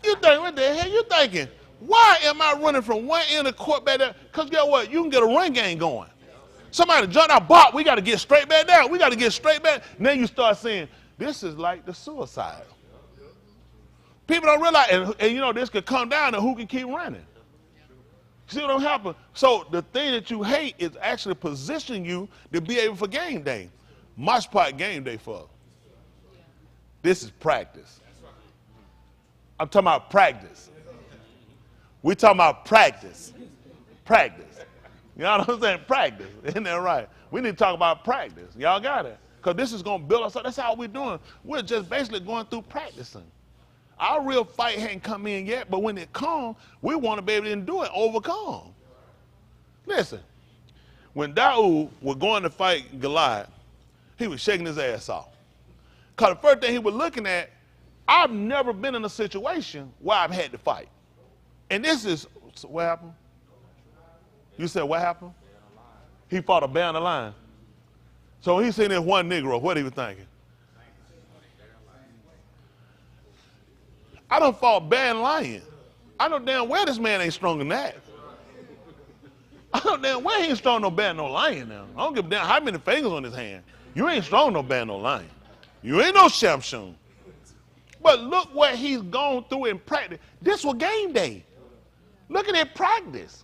Speaker 1: You think, what the hell you thinking? Why am I running from one end of the court back there? Because guess what? You can get a run game going. Somebody jumped out, bop, we got to get straight back down. We got to get straight back. And then you start saying, this is like the suicide. People don't realize, and you know, this could come down to who can keep running. See what happened? So the thing that you hate is actually positioning you to be able for game day. March part game day for us. This is practice. I'm talking about practice. We're talking about practice. Practice. Y'all know what I'm saying? Practice. Isn't that right? We need to talk about practice. Y'all got it? Because this is going to build us up. That's how we're doing. We're just basically going through practicing. Our real fight hadn't come in yet, but when it comes, we want to be able to endure it, overcome. Listen, when Daud was going to fight Goliath, he was shaking his ass off. Because the first thing he was looking at, I've never been in a situation where I've had to fight. And this is, so what happened? You said what happened? He fought a bear on the line. So he seen this one Negro, what he was thinking? I done fought bear and lion. I know damn well this man ain't stronger than that. I know damn well he ain't strong no bear, no lion now. I don't give a damn how many fingers on his hand. You ain't strong no bear, no lion. You ain't no Samson. But look what he's gone through in practice. This was game day. Look at that practice.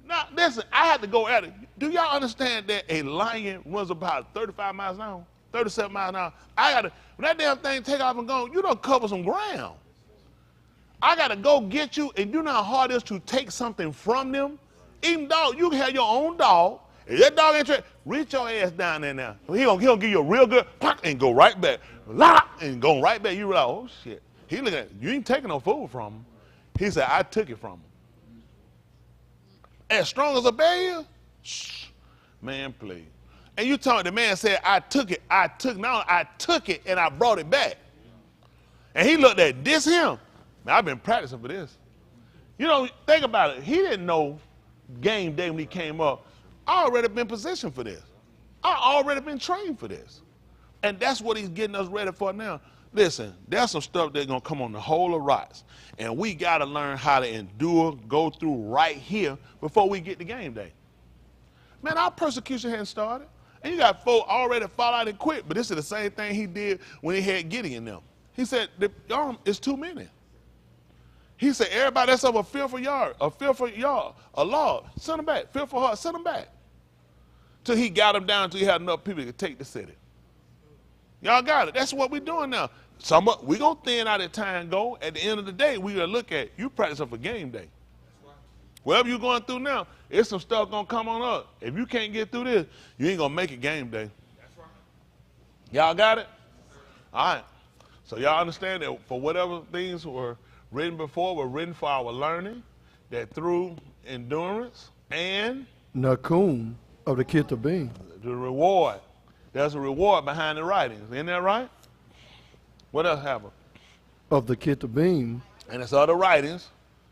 Speaker 1: Now, listen, I had to go at it. Do y'all understand that a lion runs about 35 miles an hour, 37 miles an hour? When that damn thing take off and go, you don't cover some ground. I got to go get you, and you know how hard it is to take something from them? Even dog, you can have your own dog. If that dog ain't trying, reach your ass down there now. He gonna give you a real good pop and go right back. Lock, and go right back. You like, oh shit. He looking at you ain't taking no food from him. He said, I took it from him. As strong as a bear is, shh, man, please. And you talking, the man said, I took it and I brought it back. And he looked at this him. Man, I've been practicing for this. You know, think about it. He didn't know game day when he came up. I already been positioned for this. I already been trained for this. And that's what he's getting us ready for now. Listen, there's some stuff that's going to come on the whole of rocks. And we got to learn how to endure, go through right here before we get to game day. Man, our persecution hadn't started. And you got folk already fall out and quit. But this is the same thing he did when he had Gideon them. He said, the arm is too many. He said, everybody that's of a fearful yard, a law, send them back. Fearful heart, send them back. Till he got them down until he had enough people to take the city. Y'all got it. That's what we're doing now. We're going to thin out as time go. At the end of the day, we're going to look at you practicing for game day. Whatever you're going through now, it's some stuff going to come on up. If you can't get through this, you ain't going to make it game day. That's right. Y'all got it? All right. So y'all understand that for whatever things were written before were written for our learning, that through endurance and
Speaker 2: Nakum of the Kitabim.
Speaker 1: The reward. There's a reward behind the writings. Isn't that right? What else happened?
Speaker 2: Of the Kitabim.
Speaker 1: And it's other writings.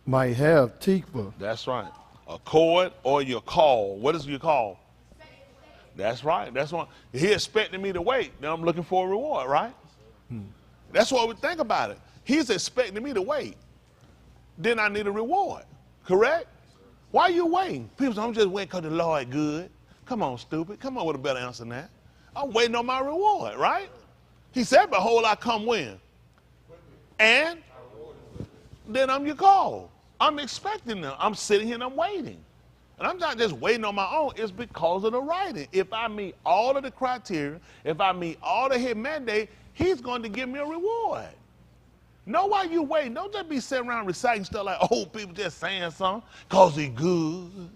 Speaker 2: Might have tikva.
Speaker 1: That's right. A cord or your call. What is your call? That's right. That's one. He expecting me to wait. Now I'm looking for a reward, right? That's what we think about it. He's expecting me to wait. Then I need a reward. Correct? Why are you waiting? People say, I'm just waiting because the Lord good. Come on, stupid. Come on with a better answer than that. I'm waiting on my reward, right? He said, behold, I come when? And then I'm your call. I'm expecting them. I'm sitting here and I'm waiting. And I'm not just waiting on my own. It's because of the writing. If I meet all of the criteria, if I meet all of his mandate, he's going to give me a reward. Know why you waiting. Don't just be sitting around reciting stuff like old people just saying something. Because he good.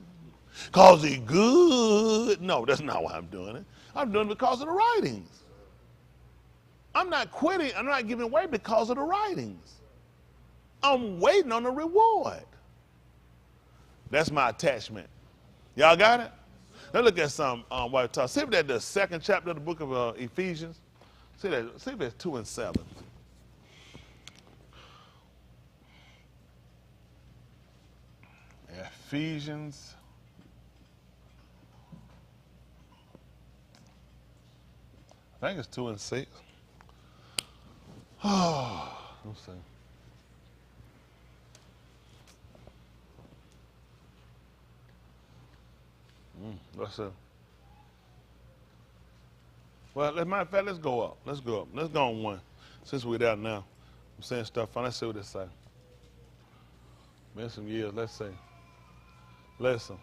Speaker 1: Because he good. No, that's not why I'm doing it. I'm doing it because of the writings. I'm not quitting. I'm not giving way because of the writings. I'm waiting on the reward. That's my attachment. Y'all got it? Let's look at some what it talks. See if that's the second chapter of the book of Ephesians. See if it's 2 and 7. Ephesians. I think it's 2 and 6. Oh, let's see. Let's see. Well, as a matter of fact, let's go up. Let's go up. Let's go on one. Since we're there now, I'm saying stuff. Let's see what it say. Been some years. Let's see. Listen.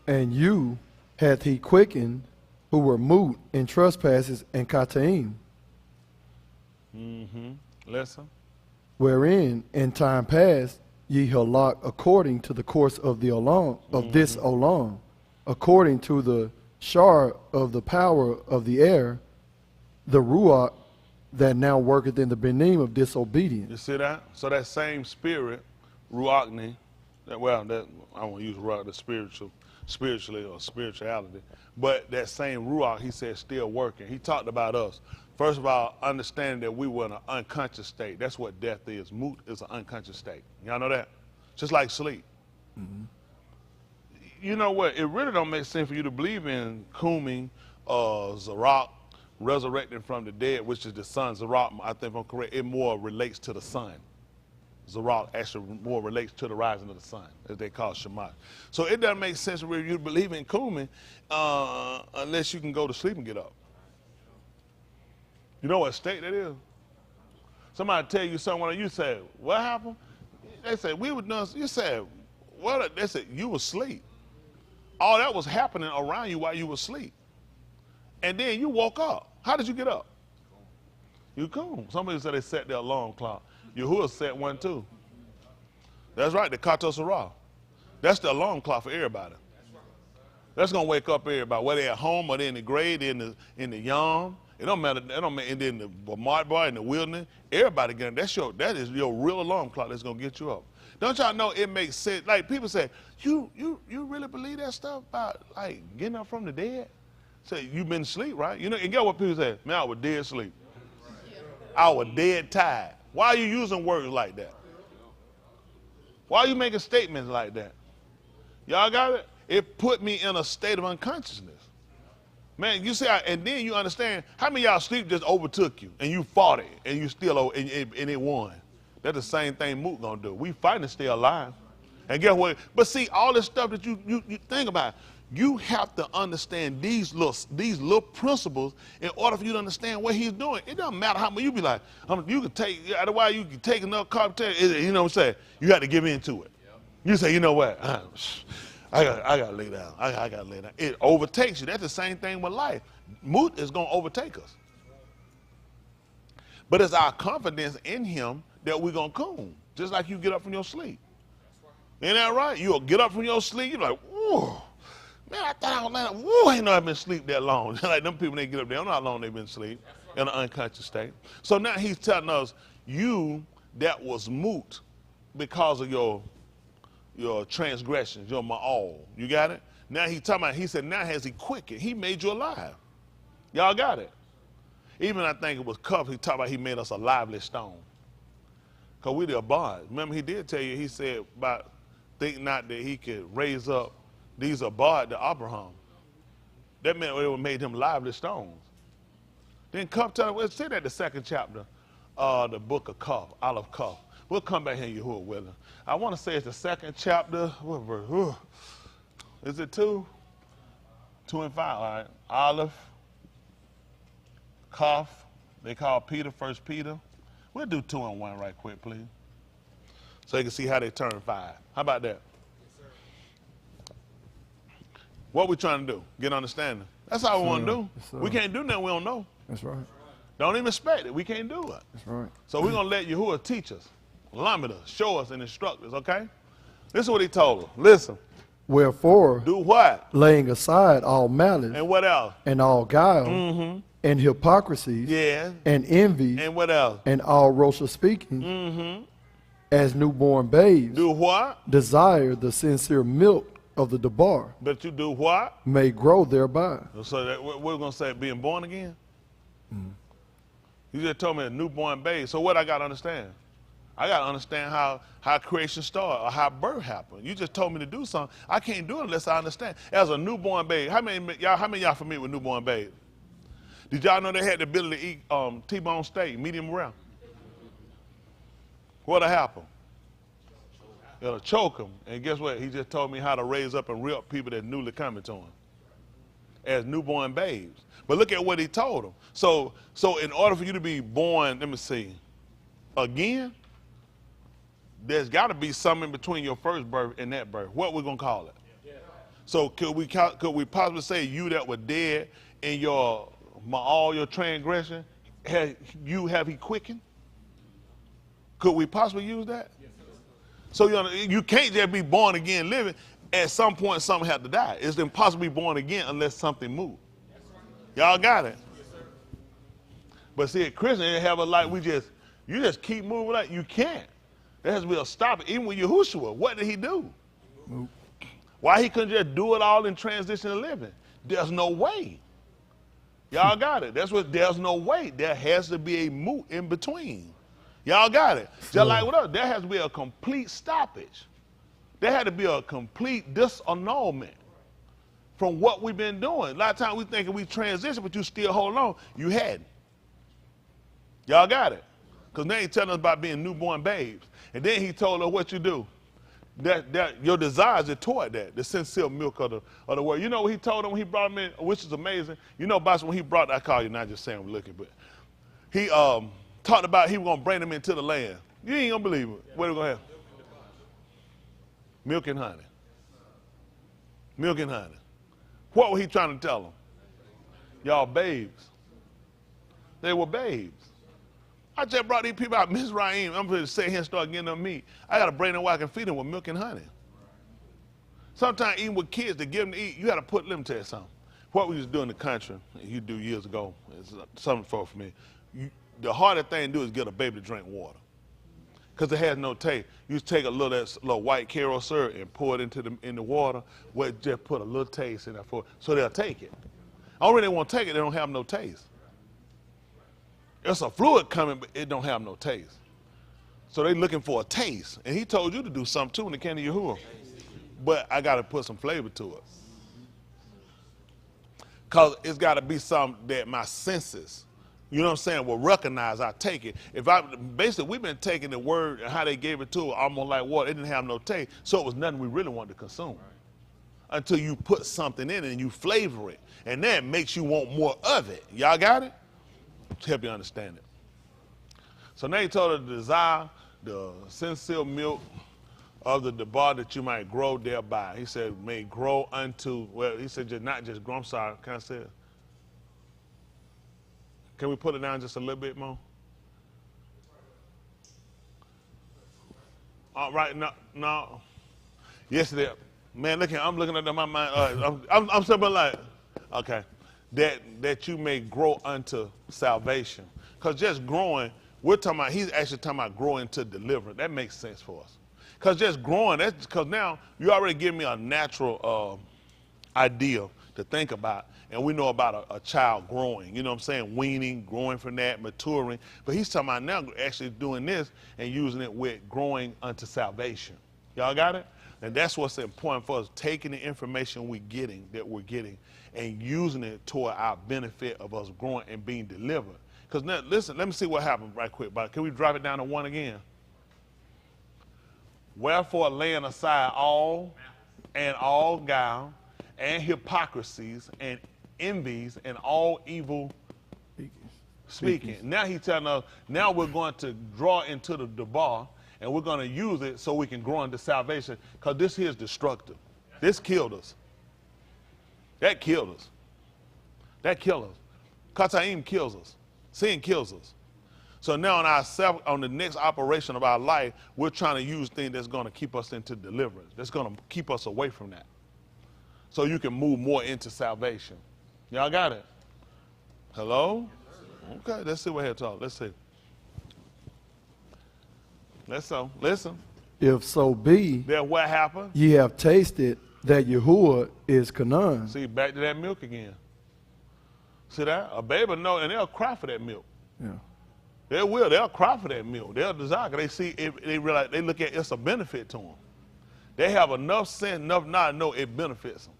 Speaker 2: And you hath he quickened who were mute in trespasses and kataim.
Speaker 1: Listen.
Speaker 2: Wherein in time past ye halak according to the course of the olam, of this olam, according to the shar of the power of the air, the ruach that now worketh in the benim of disobedience.
Speaker 1: You see that? So that same spirit, ruachni, that I won't use ruach, the spiritually or spirituality, but that same ruach, he said, still working. He talked about us. First of all, understanding that we were in an unconscious state. That's what death is. Moot is an unconscious state. Y'all know that? Just like sleep. Mm-hmm. You know what? It really don't make sense for you to believe in Kuming, Zarak, resurrecting from the dead, which is the sun. Zarak, I think if I'm correct, it more relates to the sun. Zarak actually more relates to the rising of the sun, as they call Shema. So it doesn't make sense for you to believe in Kuming unless you can go to sleep and get up. You know what state that is? Somebody tell you something, you say, what happened? They said, we were done. You said, what? They said, you were asleep. All that was happening around you while you were asleep. And then you woke up. How did you get up? You cool. Somebody said they set their alarm clock. Yahuwah set one too. That's right, the Kato Sarah. That's the alarm clock for everybody. That's going to wake up everybody, whether they're at home or they're in the grade, in the yam. It don't matter. And then the mart bar in the wilderness, everybody getting that is your real alarm clock that's gonna get you up. Don't y'all know it makes sense? Like people say, you really believe that stuff about like getting up from the dead? Say you've been asleep, right? You know, and get what people say, man, I was dead asleep. I was dead tired. Why are you using words like that? Why are you making statements like that? Y'all got it? It put me in a state of unconsciousness. Man, you see, and then you understand how many of y'all sleep just overtook you and you fought it and you still, and it won. That's the same thing Moot gonna do. We fighting to stay alive. And guess what? But see, all this stuff that you think about, you have to understand these little principles in order for you to understand what he's doing. It doesn't matter how much you be like, you can take, otherwise you can take another carpenter, you know what I'm saying? You got to give into it. Yep. You say, you know what? I gotta lay down. I gotta lay down. It overtakes you. That's the same thing with life. Moot is gonna overtake us. But it's our confidence in him that we're gonna come. Just like you get up from your sleep. Ain't that right? You'll get up from your sleep, you're like, whoa, man, I thought I was laying up. Whoa, I ain't know I've been asleep that long. Like them people, they get up, they don't know how long they've been asleep in an unconscious state. So now he's telling us, you that was moot because of your transgressions, your ma'al. You got it? Now he talking about, he said, now has he quickened? He made you alive. Y'all got it? Even I think it was Cup, he talked about he made us a lively stone. Because we the abad. Remember he did tell you, he said about think not that he could raise up these abad to Abraham. That meant it would made him lively stones. Then Cup tell him, well, say that the second chapter, the book of Cup, Aleph Cup. We'll come back here, Yahuwah willing. I want to say it's the second chapter. What verse? Is it 2? 2 and 5. All right. Aleph, Kaf. They call Peter, 1 Peter. We'll do 2 and 1 right quick, please. So you can see how they turn 5. How about that? Yes, sir. What we trying to do? Get understanding. That's all we want to do. Yes, we can't do nothing we don't know.
Speaker 2: That's right.
Speaker 1: Don't even expect it. We can't do it.
Speaker 2: That's right.
Speaker 1: So we're going to let Yahuwah teach us. Limit us, show us, and instruct us, okay? This is what he told her. Listen.
Speaker 2: Wherefore,
Speaker 1: do what?
Speaker 2: Laying aside all malice.
Speaker 1: And what else?
Speaker 2: And all guile. And hypocrisies.
Speaker 1: Yeah.
Speaker 2: And envy.
Speaker 1: And what else?
Speaker 2: And all rocial speaking. As newborn babes.
Speaker 1: Do what?
Speaker 2: Desire the sincere milk of the debar.
Speaker 1: But you do what?
Speaker 2: May grow thereby.
Speaker 1: So that we're going to say being born again? You just told me a newborn babe. So what I got to understand? I got to understand how creation started or how birth happened. You just told me to do something. I can't do it unless I understand. As a newborn babe, how many of y'all familiar with newborn babe? Did y'all know they had the ability to eat T-bone steak, medium rare? What'll happen? It'll choke them. And guess what? He just told me how to raise up and rear up people that newly coming to him as newborn babes. But look at what he told them. So in order for you to be born, let me see, again, there's got to be something between your first birth and that birth. What we're going to call it? Yeah. So could we possibly say you that were dead in all your transgression, have he quickened? Could we possibly use that? Yes, So you can't just be born again living. At some point, something had to die. It's impossible to be born again unless something moves. Y'all got it? But see, a Christian have a life you just keep moving like you can't. There has to be a stop. Even with Yahushua, what did he do? Why he couldn't just do it all in transition to living? There's no way. Y'all got it. There's no way. There has to be a move in between. Y'all got it. Just like with us, there has to be a complete stoppage. There had to be a complete disannulment from what we've been doing. A lot of times we thinking we transition, but you still hold on. You hadn't. Y'all got it. Because now he's telling us about being newborn babes. And then he told us what you do. That your desires are toward that, the sincere milk of the word. You know what he told them when he brought them in, which is amazing. You know, about when he brought, I call you not just saying I'm looking, but he talked about he was going to bring them into the land. You ain't going to believe it. What are we going to have? Milk and honey. Milk and honey. What was he trying to tell them? Y'all babes. They were babes. I just brought these people out, Mizraim. I'm going to sit here and start getting them meat. I got to bring them where I can feed them with milk and honey. Sometimes even with kids, to give them to eat, you got to put them to something. What we used to do in the country, you do years ago, it's something for me. The hardest thing to do is get a baby to drink water. Because it has no taste. You just take a little white Karo syrup and pour it in the water, where it just put a little taste in there for it, so they'll take it. I don't really want to take it, they don't have no taste. There's a fluid coming, but it don't have no taste. So they looking for a taste. And he told you to do something too when it came to Yahuwah. But I got to put some flavor to it. Because it's got to be something that my senses, you know what I'm saying, will recognize I take it. Basically, we've been taking the word and how they gave it to it almost like water. It didn't have no taste. So it was nothing we really wanted to consume. Until you put something in it and you flavor it. And that makes you want more of it. Y'all got it? To help you understand it. So now he told her to desire the sincere milk of the debar that you might grow thereby. He said, may grow unto, well, he said, just not just grow. I'm sorry, can I say it? Can we put it down just a little bit more? All right, no. Yes, it is. Man, look here, I'm looking at my mind. I'm something like, okay. That you may grow unto salvation. Because just growing, we're talking about, he's actually talking about growing to deliverance. That makes sense for us. Because just growing, that's because now you already give me a natural idea to think about. And we know about a child growing, you know what I'm saying? Weaning, growing from that, maturing. But he's talking about now actually doing this and using it with growing unto salvation. Y'all got it? And that's what's important for us, taking the information we're getting, and using it toward our benefit of us growing and being delivered. Because now, listen, let me see what happened right quick. But can we drive it down to 1 again? Wherefore, laying aside all guile and hypocrisies and envies and all evil speaking. Now he's telling us, now we're going to draw into the debar, and we're going to use it so we can grow into salvation, because this here is destructive. This killed us. That killed us. That killed us. Kataim kills us. Sin kills us. So now on the next operation of our life, we're trying to use things that's going to keep us into deliverance. That's going to keep us away from that. So you can move more into salvation. Y'all got it? Hello? Okay, let's see what here talk. Let's see. Listen.
Speaker 2: If so be,
Speaker 1: then what happened?
Speaker 2: ye have tasted that Yahuwah is Canaan.
Speaker 1: See, back to that milk again. See that? A baby know, and they'll cry for that milk.
Speaker 2: Yeah.
Speaker 1: They will. They'll cry for that milk. They'll desire. They see it, they realize, they look at it's a benefit to them. They have enough sense, enough knowledge to know it benefits them.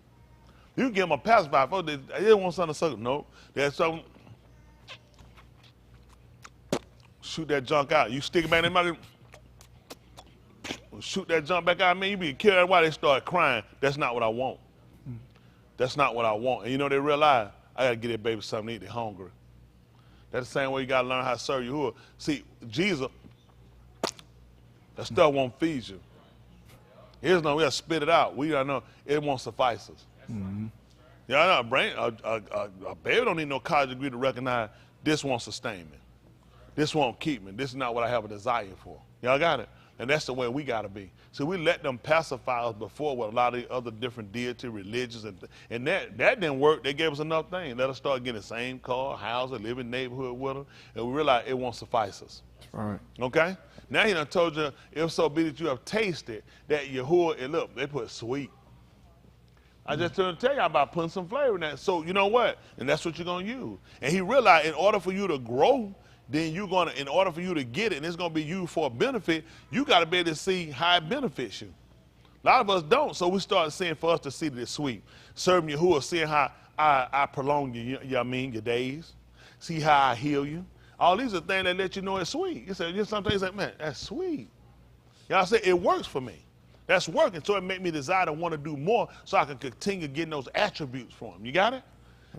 Speaker 1: You can give them a pacifier. They don't want something to suck. No. There's something. Shoot that junk out. You stick it back in their mouth. Shoot that junk back out. Man, you be killed. That's why they start crying. That's not what I want. That's not what I want. And you know, they realize, I got to get that baby something to eat. They're hungry. That's the same way you got to learn how to serve Yahuwah. See, Jesus, that stuff won't feed you. Here's no, we got to spit it out. We got to know it won't suffice us. Mm-hmm. Yeah, a baby don't need no college degree to recognize this won't sustain me. This won't keep me. This is not what I have a desire for. Y'all got it? And that's the way we got to be. So we let them pacify us before with a lot of the other different deity religions. And that didn't work. They gave us enough things. Let us start getting the same car, house, live in neighborhood with them. And we realized it won't suffice us.
Speaker 2: That's right.
Speaker 1: Okay? Now he done told you, if so be that you have tasted that Yahuwah, and look, they put sweet. I just trying to tell you about putting some flavor in that. So you know what? And that's what you're going to use. And he realized in order for you to grow, then you're going to, in order for you to get it, and it's going to be used for a benefit, you got to be able to see how it benefits you. A lot of us don't, so we start seeing for us to see that it's sweet. Serving Yahuwah, seeing how I prolong your days, see how I heal you. All these are things that let you know it's sweet. You say, sometimes like, man, that's sweet. Y'all say, it works for me. That's working, so it made me desire to want to do more so I can continue getting those attributes from him. You got it?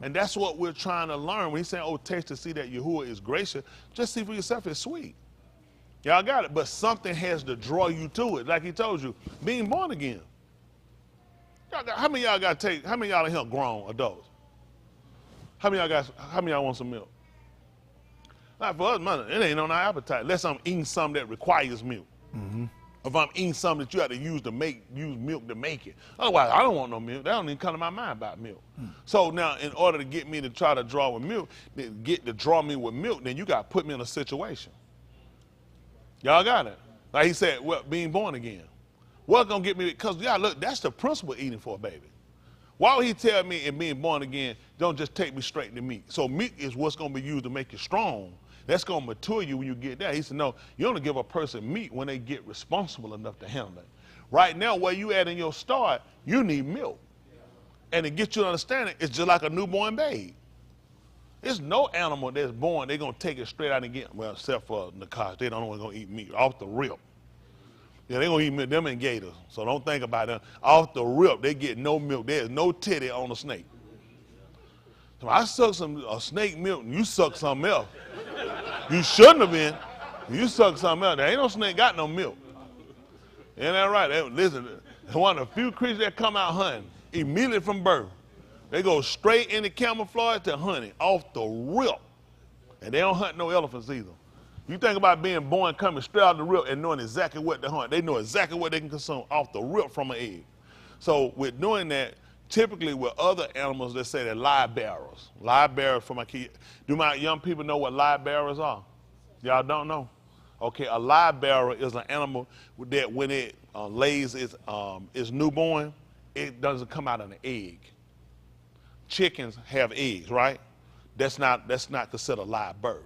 Speaker 1: And that's what we're trying to learn. When he's saying, oh, taste to see that Yahuwah is gracious, just see for yourself it's sweet. Y'all got it? But something has to draw you to it. Like he told you, being born again. How many of y'all got to take, how many of y'all in here grown adults? How many of y'all want some milk? Not for us, man, it ain't on our appetite. Unless I'm eating something that requires milk. Mm-hmm. If I'm eating something that you have to use milk to make it. Otherwise, I don't want no milk. That don't even come to my mind about milk. So now, in order to get me to try to draw with milk, to draw me with milk, then you got to put me in a situation. Y'all got it? Like he said, well, being born again. What's going to get me? Because, y'all, look, that's the principle of eating for a baby. Why would he tell me in being born again, don't just take me straight to meat? So meat is what's going to be used to make you strong. That's going to mature you when you get there. He said, no, you only give a person meat when they get responsible enough to handle it. Right now, where you at in your start, you need milk. And to get you to understand it, it's just like a newborn babe. There's no animal that's born, they're going to take it straight out and get, well, except for Nakash, they don't know what's going to eat meat, off the rip. Yeah, they're going to eat meat, them and gators, so don't think about them. Off the rip, they get no milk. There's no titty on a snake. So I suck a snake milk and you suck something else. You shouldn't have been. You suck something else. There ain't no snake got no milk. Ain't that right? Listen, one of the few creatures that come out hunting immediately from birth. They go straight into camouflage to hunting off the rip. And they don't hunt no elephants either. You think about being born coming straight out the rip and knowing exactly what to hunt. They know exactly what they can consume off the rip from an egg. So with doing that, typically with other animals, they say they're live bearers. Live bearers for my kids. Do my young people know what live bearers are? Y'all don't know? Okay, a live bearer is an animal that when it lays its newborn, it doesn't come out of an egg. Chickens have eggs, right? That's not considered a live birth.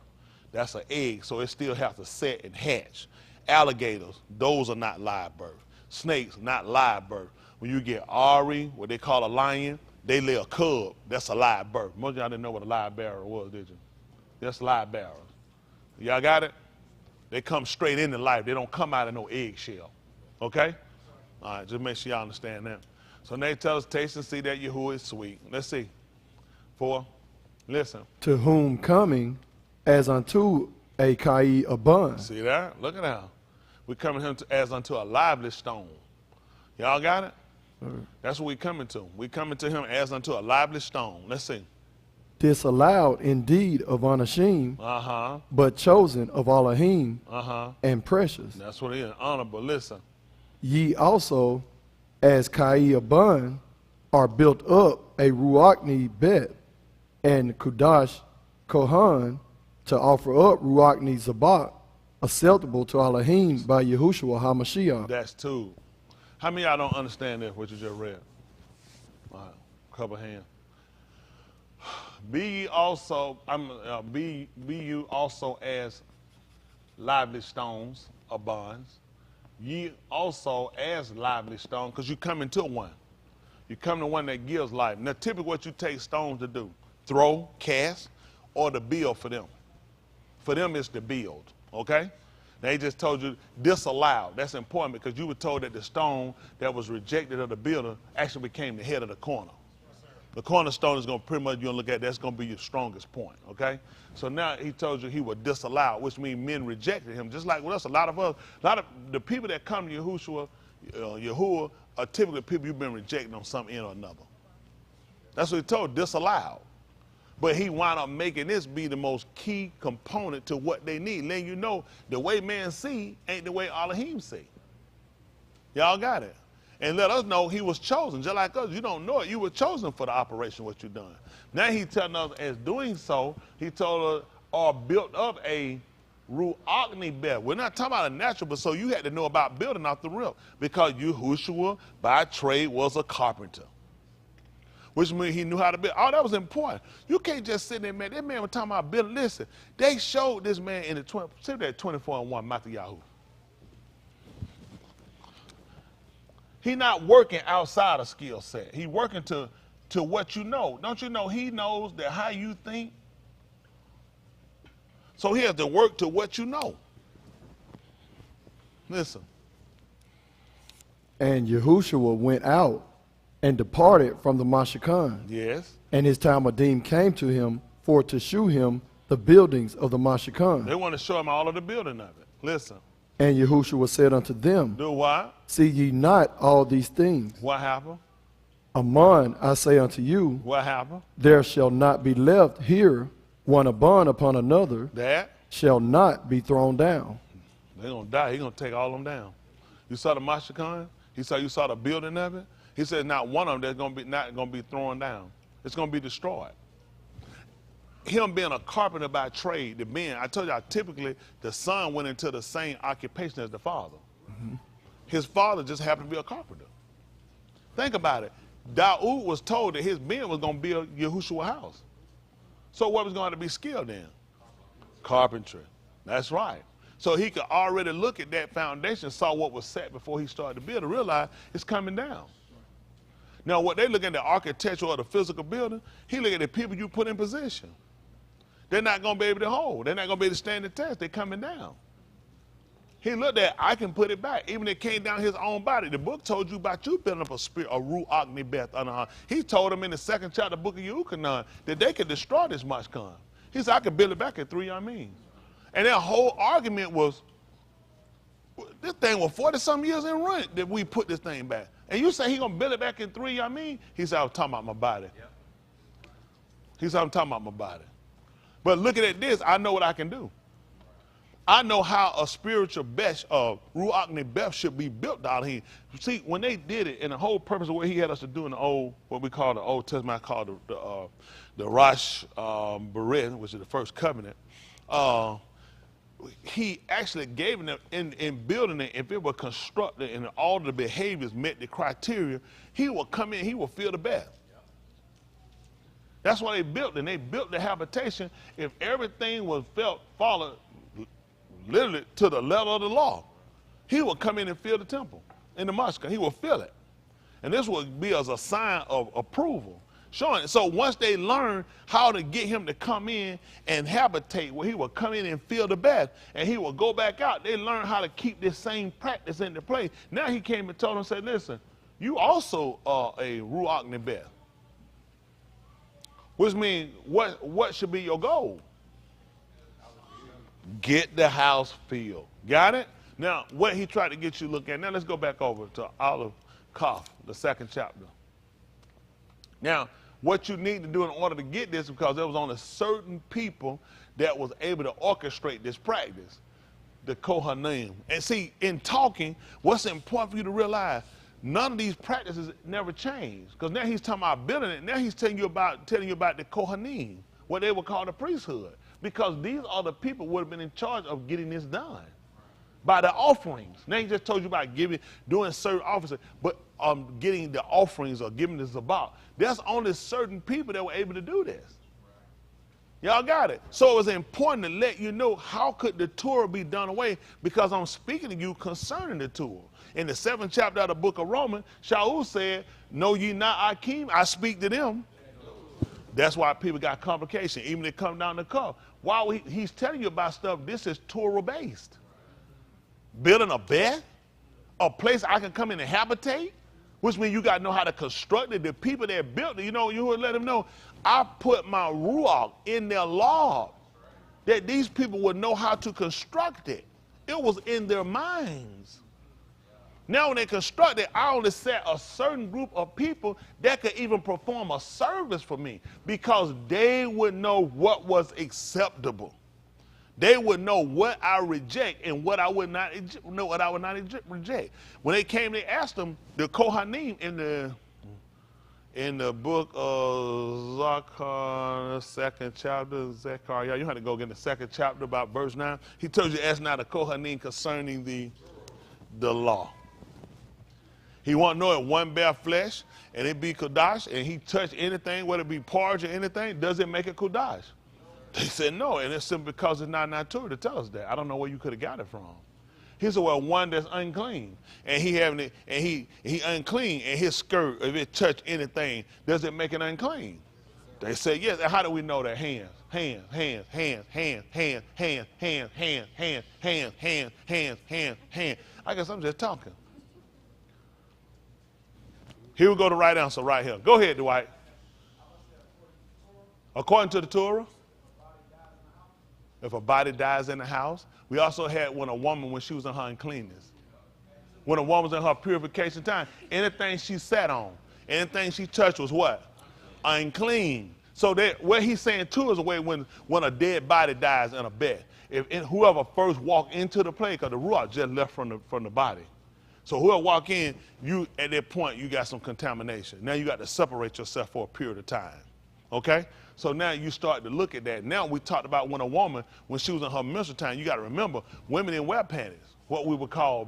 Speaker 1: That's an egg, so it still has to set and hatch. Alligators, those are not live birth. Snakes, not live birth. When you get Ari, what they call a lion, they lay a cub. That's a live birth. Most of y'all didn't know what a live bearer was, did you? That's live bearers. Y'all got it? They come straight into life. They don't come out of no eggshell. Okay? All right, just make sure y'all understand that. So they tell us, taste and see that Yahuwah is sweet. Let's see. 4. Listen.
Speaker 2: To whom coming as unto a kai a bun.
Speaker 1: See that? Look at that. We're coming to him as unto a lively stone. Y'all got it? That's what we're coming to. We're coming to him as unto a lively stone. Let's see.
Speaker 2: Disallowed indeed of Anashim, but chosen of Alahym, and precious.
Speaker 1: That's what it is. Honorable. Listen.
Speaker 2: Ye also, as kai a bun, are built up a Ruachni bet and Kudash Kohan to offer up Ruachni Zabak, acceptable to Alahym by Yahushua HaMashiach.
Speaker 1: That's 2. How many of y'all don't understand this, what you just read? All right, cover hand. Be you also as lively stones or bonds. Ye also as lively stones, because you come into one. You come to one that gives life. Now, typically what you take stones to do, throw, cast, or to build for them. For them, it's to build, okay? They just told you disallowed. That's important because you were told that the stone that was rejected of the builder actually became the head of the corner. The cornerstone is going to pretty much, you're going to look at, that's going to be your strongest point, okay? So now he told you he was disallowed, which means men rejected him. Just like with us, a lot of the people that come to Yahuwah are typically people you've been rejecting on some end or another. That's what he told, disallowed. But he wound up making this be the most key component to what they need. Letting you know the way man see ain't the way Alahym see. Y'all got it? And let us know he was chosen. Just like us, you don't know it. You were chosen for the operation, what you done. Now he telling us as doing so, he told us, or built up a Ruachni bed. We're not talking about a natural, but so you had to know about building off the rip. Because Yahushua, by trade, was a carpenter. Which means he knew how to build. Oh, that was important. You can't just sit there, man. That man was talking about building. Listen, they showed this man in the 24-1, Matthew. He not working outside a skill set. He working to what you know. Don't you know he knows that how you think? So he has to work to what you know. Listen.
Speaker 2: And Yahushua went out and departed from the Mashikhan.
Speaker 1: Yes.
Speaker 2: And his Talmudim came to him for to shew him the buildings of the Mashikhan.
Speaker 1: They want to show him all of the building of it. Listen.
Speaker 2: And Yahushua said unto them,
Speaker 1: do what?
Speaker 2: See ye not all these things?
Speaker 1: What happened?
Speaker 2: Aman, I say unto you,
Speaker 1: what happened?
Speaker 2: There shall not be left here one upon another,
Speaker 1: that
Speaker 2: shall not be thrown down.
Speaker 1: They're going to die. He's going to take all of them down. You saw the Mashikhan? You saw the building of it? He said not one of them that's going to be not going to be thrown down. It's going to be destroyed. Him being a carpenter by trade, the men, I told y'all, typically the son went into the same occupation as the father. Mm-hmm. His father just happened to be a carpenter. Think about it. Daud was told that his men was going to build Yahushua house. So what was going to be skilled in? Carpentry. That's right. So he could already look at that foundation, saw what was set before he started to build, and realize it's coming down. Now, what they look at the architecture or the physical building, he look at the people you put in position. They're not going to be able to hold. They're not going to be able to stand the test. They're coming down. He looked at, I can put it back. Even it came down his own body. The book told you about you building up a spirit, a Ruachni Beth. He told them in the 2nd chapter of the book of Yuchanan that they could destroy this Mashkan. He said, I could build it back in 3 Yamim. And their whole argument was, this thing was 40-some years in run that we put this thing back. And you say he going to build it back in 3 Yamim? He said, I was talking about my body. Yep. He said, I'm talking about my body. But looking at this, I know what I can do. I know how a spiritual Beth of Ruachni Beth should be built down here. See, when they did it, and the whole purpose of what he had us to do in the old, what we call the Old Testament, I call the Rosh Berit, which is the first covenant. He actually gave them in building it. If it were constructed and all the behaviors met the criteria, he will come in. He will fill the bed. That's why they built it. And they built the habitation. If everything was followed literally to the letter of the law, he will come in and fill the temple in the mosque. He will fill it. And this would be as a sign of approval. Showing it. So once they learn how to get him to come in and habitate, where he will come in and fill the bed, and he will go back out, they learn how to keep this same practice into place. Now he came and told them, said, listen, you also are a Ruachni Beth. Which means, what should be your goal? Get the house filled. Got it? Now, what he tried to get you to look at, now let's go back over to Alahym, the 2nd chapter. Now, what you need to do in order to get this, because there was only certain people that was able to orchestrate this practice, the Kohanim. And see, in talking, what's important for you to realize, none of these practices never change. Because now he's talking about building it. Now he's telling you about the Kohanim, what they would call the priesthood. Because these are the people who would have been in charge of getting this done by the offerings. Now he just told you about doing certain offices, but getting the offerings or giving the zabah. There's only certain people that were able to do this. Y'all got it? So it was important to let you know how could the Torah be done away, because I'm speaking to you concerning the Torah. In the 7th chapter of the book of Romans, Shaul said, know ye not Akim? I speak to them. That's why people got complication, even they come down the cup. While he's telling you about stuff, this is Torah-based. Building a bed, a place I can come in and habitate, which means you got to know how to construct it. The people that built it, you would let them know, I put my ruach in their law, that these people would know how to construct it. It was in their minds. Now when they constructed, I only set a certain group of people that could even perform a service for me because they would know what was acceptable. They would know what I reject and what I would not know what I would not reject. When they came, they asked them, the Kohanim in the book of Zechariah, second chapter, Zechariah, you have to go get the second chapter about verse 9. He told you to ask now the Kohanim concerning the law. He want to know if one bear flesh and it be Kodash and he touch anything, whether it be porridge or anything, does it make it Kodash? They said no, and it's simply because it's not Torah to tell us that. I don't know where you could have got it from. He said, well, one that's unclean, and he having it, and he unclean, and his skirt, if it touch anything, does it make it unclean? They said yes. And how do we know that? Hands. I guess I'm just talking. Here we go to the right answer right here. Go ahead, Dwight. According to the Torah, if a body dies in the house, we also had when a woman, when she was in her uncleanness, when a woman was in her purification time, anything she sat on, anything she touched was what? Unclean. So that what he's saying too is a way when a dead body dies in a bed, whoever first walked into the place, because the ruach just left from the body. So whoever walk in, you at that point you got some contamination. Now you got to separate yourself for a period of time. Okay? So now you start to look at that. Now we talked about when a woman, when she was in her menstrual time, you got to remember, women didn't wear panties, what we would call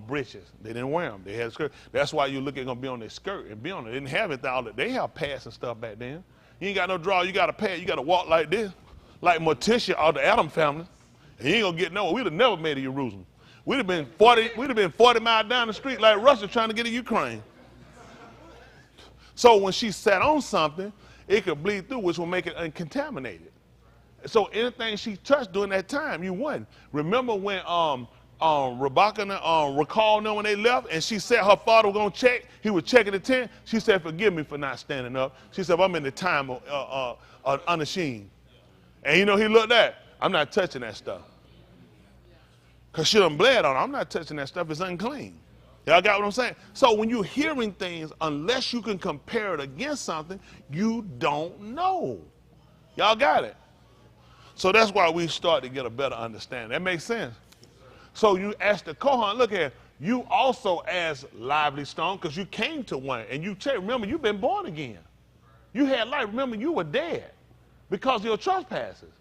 Speaker 1: breeches. They didn't wear them. They had a skirt. That's why you look at going to be on their skirt and be on it. They didn't have it all that. They have pads and stuff back then. You ain't got no draw. You got a pad. You got to walk like this, like Morticia or the Adam family. And you ain't going to get nowhere. We'd have never made it to Jerusalem. We'd have been 40 miles down the street like Russia trying to get to Ukraine. So when she sat on something, it could bleed through, which will make it uncontaminated. So anything she touched during that time, you wouldn't. Remember when Rebecca recalled them when they left, and she said her father was going to check. He was checking the tent. She said, forgive me for not standing up. She said, I'm in the time of unashamed. And you know, he looked at, I'm not touching that stuff. Because she done bled on her. I'm not touching that stuff. It's unclean. Y'all got what I'm saying? So when you're hearing things, unless you can compare it against something, you don't know. Y'all got it? So that's why we start to get a better understanding. That makes sense? So you ask the Kohan, look here, you also as lively stone, because you came to one, and you remember, you've been born again. You had life. Remember, you were dead because of your trespasses.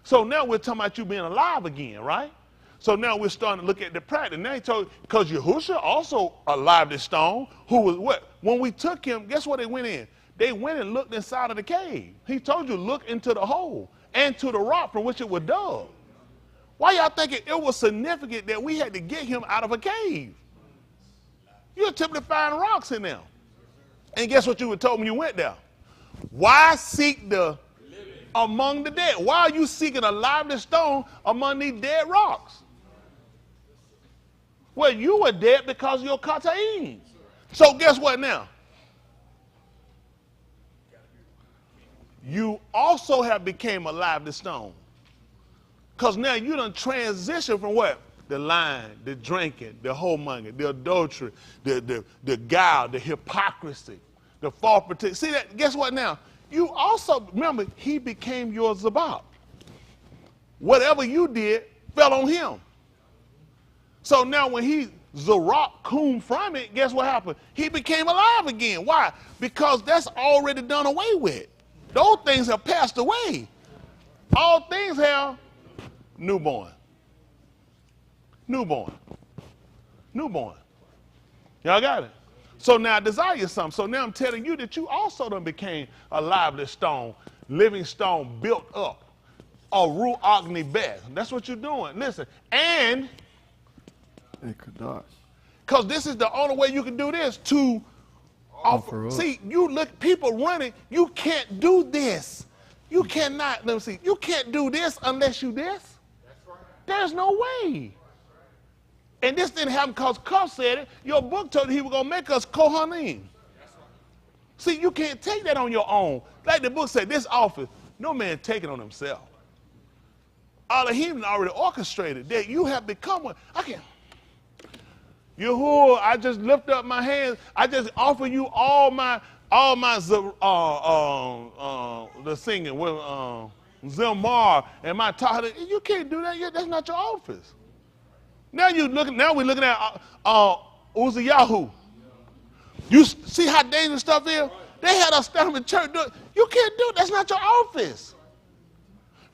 Speaker 1: So now we're talking about you being alive again, right? So now we're starting to look at the practice. Now he told, because Yahusha also a lively stone, who was what? When we took him, guess what they went in? They went and looked inside of the cave. He told you, look into the hole and to the rock from which it was dug. Why y'all thinking it was significant that we had to get him out of a cave? You attempted to find rocks in there. And guess what you were told when you went there? Why seek the among the dead? Why are you seeking a lively stone among these dead rocks? Well, you were dead because of your kataim. So guess what now? You also have became a lively stone. Because now you done transition from what? The lying, the drinking, the whoremonger, the adultery, the guile, the hypocrisy, the false pretense. See that? Guess what now? You also, remember, he became your zabak. Whatever you did fell on him. So now when he zarak kum from it, guess what happened? He became alive again. Why? Because that's already done away with. Those things have passed away. All things have newborn. Newborn. Newborn. Y'all got it? So now I desire something. So now I'm telling you that you also done became a lively stone, living stone built up. A ruach nibeh. That's what you're doing. Listen. And because this is the only way you can do this to offer. See, you look, people running, you can't do this. You cannot, let me see, you can't do this unless you this. That's right. There's no way. And this didn't happen because Cuff said it. Your book told you he was going to make us Kohanim. That's right. See, you can't take that on your own. Like the book said, this office, no man take it on himself. Alahym already orchestrated that you have become one. Yahuwah, I just lift up my hands. I just offer you all my the singing with Zilmar and my Tahada. You can't do that yet. That's not your office. Now we're looking at Uzziyahu. You see how dangerous stuff is? They had us stand in church. You can't do it. That's not your office.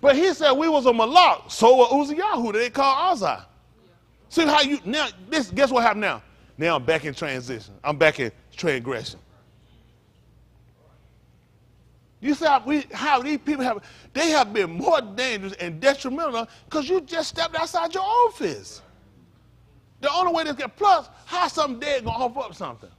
Speaker 1: But he said we was a Malak. So was Uzziyahu. They call Azai. See how you now? Guess what happened now? Now I'm back in transition. I'm back in transgression. You see how these people have been more dangerous and detrimental because you just stepped outside your office. The only way to get plus, how some dead gonna offer up something?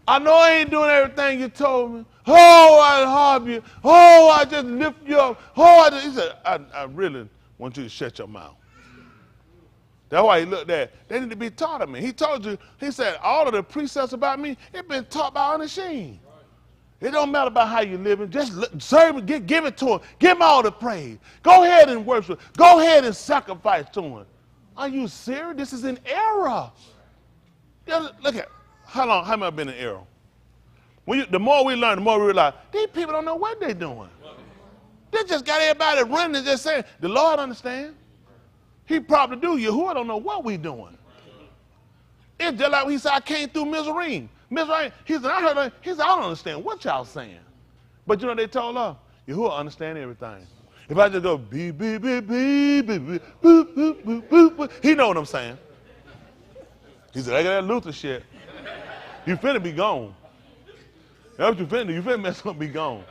Speaker 1: I know I ain't doing everything you told me. Oh, I harm you. Oh, I just lift you up. Oh, he said, I really want you to shut your mouth. That's why he looked at, they need to be taught of me. He told you, he said, all of the precepts about me, it's been taught by Alahym. It don't matter about how you're living. Just serve him, give it to him. Give him all the praise. Go ahead and worship. Go ahead and sacrifice to him. Are you serious? This is an error. Look at how long have I been in error? The more we learn, the more we realize these people don't know what they're doing. They just got everybody running and just saying, the Lord understands. He probably do. Yahuwah don't know what we doing. It's just like he said, I came through Mizraim. Mizraim, he said, I don't understand what y'all saying. But you know they told her, Yahuwah understand everything. If I just go beep, beep, beep, beep, beep, beep, boop, boop, boop, boop, boop, he know what I'm saying. He said, I got that Luther shit. You finna be gone. That's what you finna do. You finna mess up and be gone.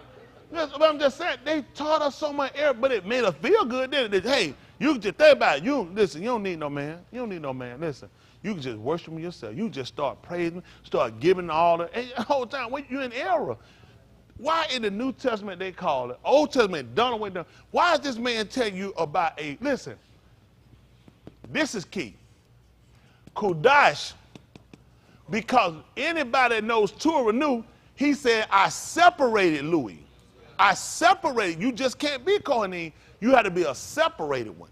Speaker 1: That's what I'm just saying. They taught us so much error, but it made us feel good. Then hey, you can just think about it. Listen, you don't need no man. You don't need no man. Listen, you can just worship yourself. You just start praising, start giving all the whole time. You're in error. Why in the New Testament they call it, Old Testament done away done? Why is this man telling you about listen, this is key. Kodash, because anybody that knows Thru knew, he said, I separated Louis. I separated. You just can't be Kohanim. You have to be a separated one.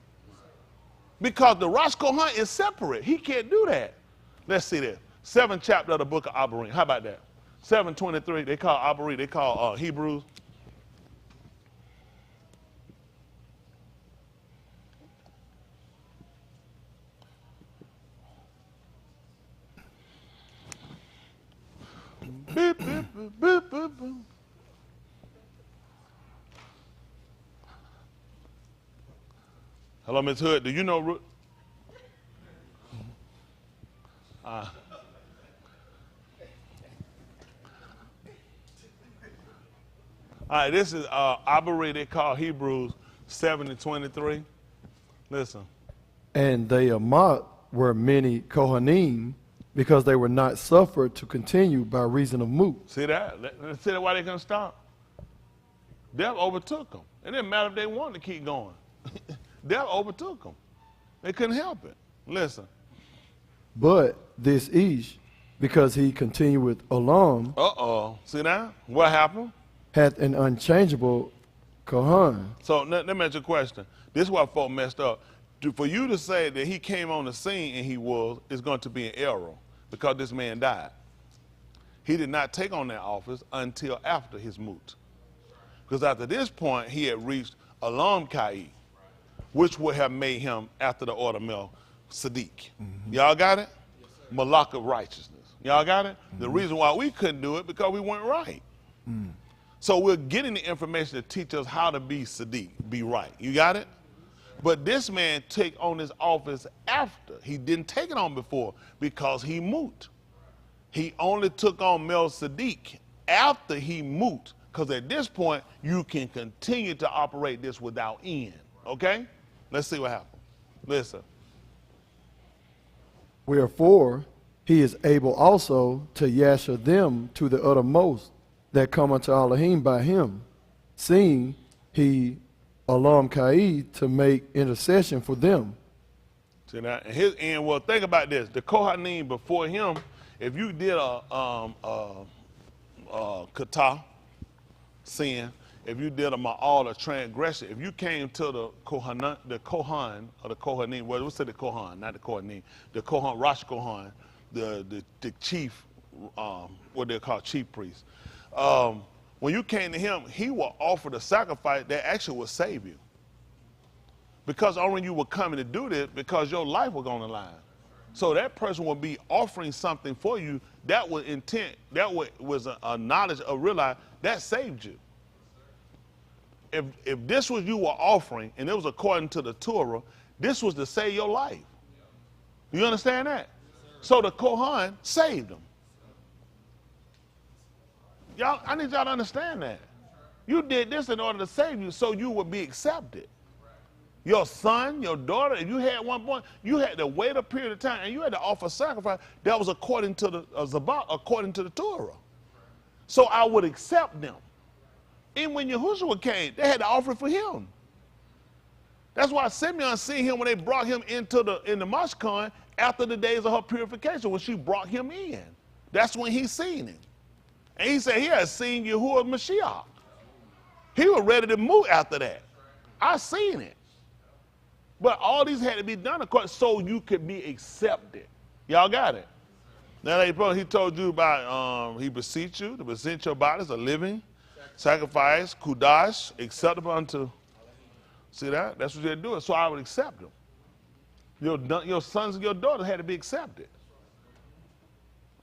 Speaker 1: Because the Rosh Kohan is separate. He can't do that. Let's see this. 7th chapter of the book of ABBA. How about that? 7:23. They call ABBA. They call Hebrews. Beep, beep, beep, beep, beep, beep. Hello, Ms. Hood. Do you know? All right, this is ABBA. They call Hebrews 7:23. Listen.
Speaker 2: And they were many Kohanim, because they were not suffered to continue by reason of moot.
Speaker 1: See that? See that why they couldn't stop? Death overtook them. It didn't matter if they wanted to keep going. Death overtook them. They couldn't help it. Listen.
Speaker 2: But this Ish, because he continued with Alahym,
Speaker 1: see that? What happened?
Speaker 2: hath an unchangeable Kohan.
Speaker 1: So let me ask you a question. This is why folk messed up. For you to say that he came on the scene and he is going to be an error because this man died. He did not take on that office until after his moot. Because after this point, he had reached Alam Kai, which would have made him, after the order Mel, Sadiq. Mm-hmm. Y'all got it? Yes, Malak of righteousness. Y'all got it? Mm-hmm. The reason why we couldn't do it, because we weren't right. Mm. So we're getting the information to teach us how to be Sadiq, be right. You got it? But this man took on his office after. He didn't take it on before because he moot. He only took on Mel Sadiq after he moot, because at this point, you can continue to operate this without end. Okay? Let's see what happens. Listen.
Speaker 2: Wherefore, he is able also to yasher them to the uttermost that come unto Alahym by him, seeing he Alam Kai to make intercession for them.
Speaker 1: See that? And his end, well, think about this. The Kohanim before him, if you did a kata, sin, if you did them all a transgression, if you came to the Kohan or the Kohanim, well, let's say the Kohan, not the Kohanim, the Kohan, Rosh Kohan, the chief, what they call chief priest. When you came to him, he will offer the sacrifice that actually will save you. Because only you were coming to do this because your life was on the line. So that person will be offering something for you that was intent, that was a knowledge of realize that saved you. If this was you were offering and it was according to the Torah, this was to save your life. You understand that? So the Kohan saved them. Y'all, I need y'all to understand that. You did this in order to save you so you would be accepted. Your son, your daughter, if you had one born, you had to wait a period of time and you had to offer sacrifice that was according to the Zabbat, according to the Torah. So I would accept them. And when Yahushua came, they had to offer for him. That's why Simeon seen him when they brought him in the Mashkan after the days of her purification, when she brought him in. That's when he seen him. And he said he had seen Yahuwah Mashiach. He was ready to move after that. I seen it. But all these had to be done so you could be accepted. Y'all got it? Now he told you about, he beseech you to present your bodies a living sacrifice, kudash, acceptable unto. See that? That's what they're doing. So I would accept them. Your sons and your daughters had to be accepted.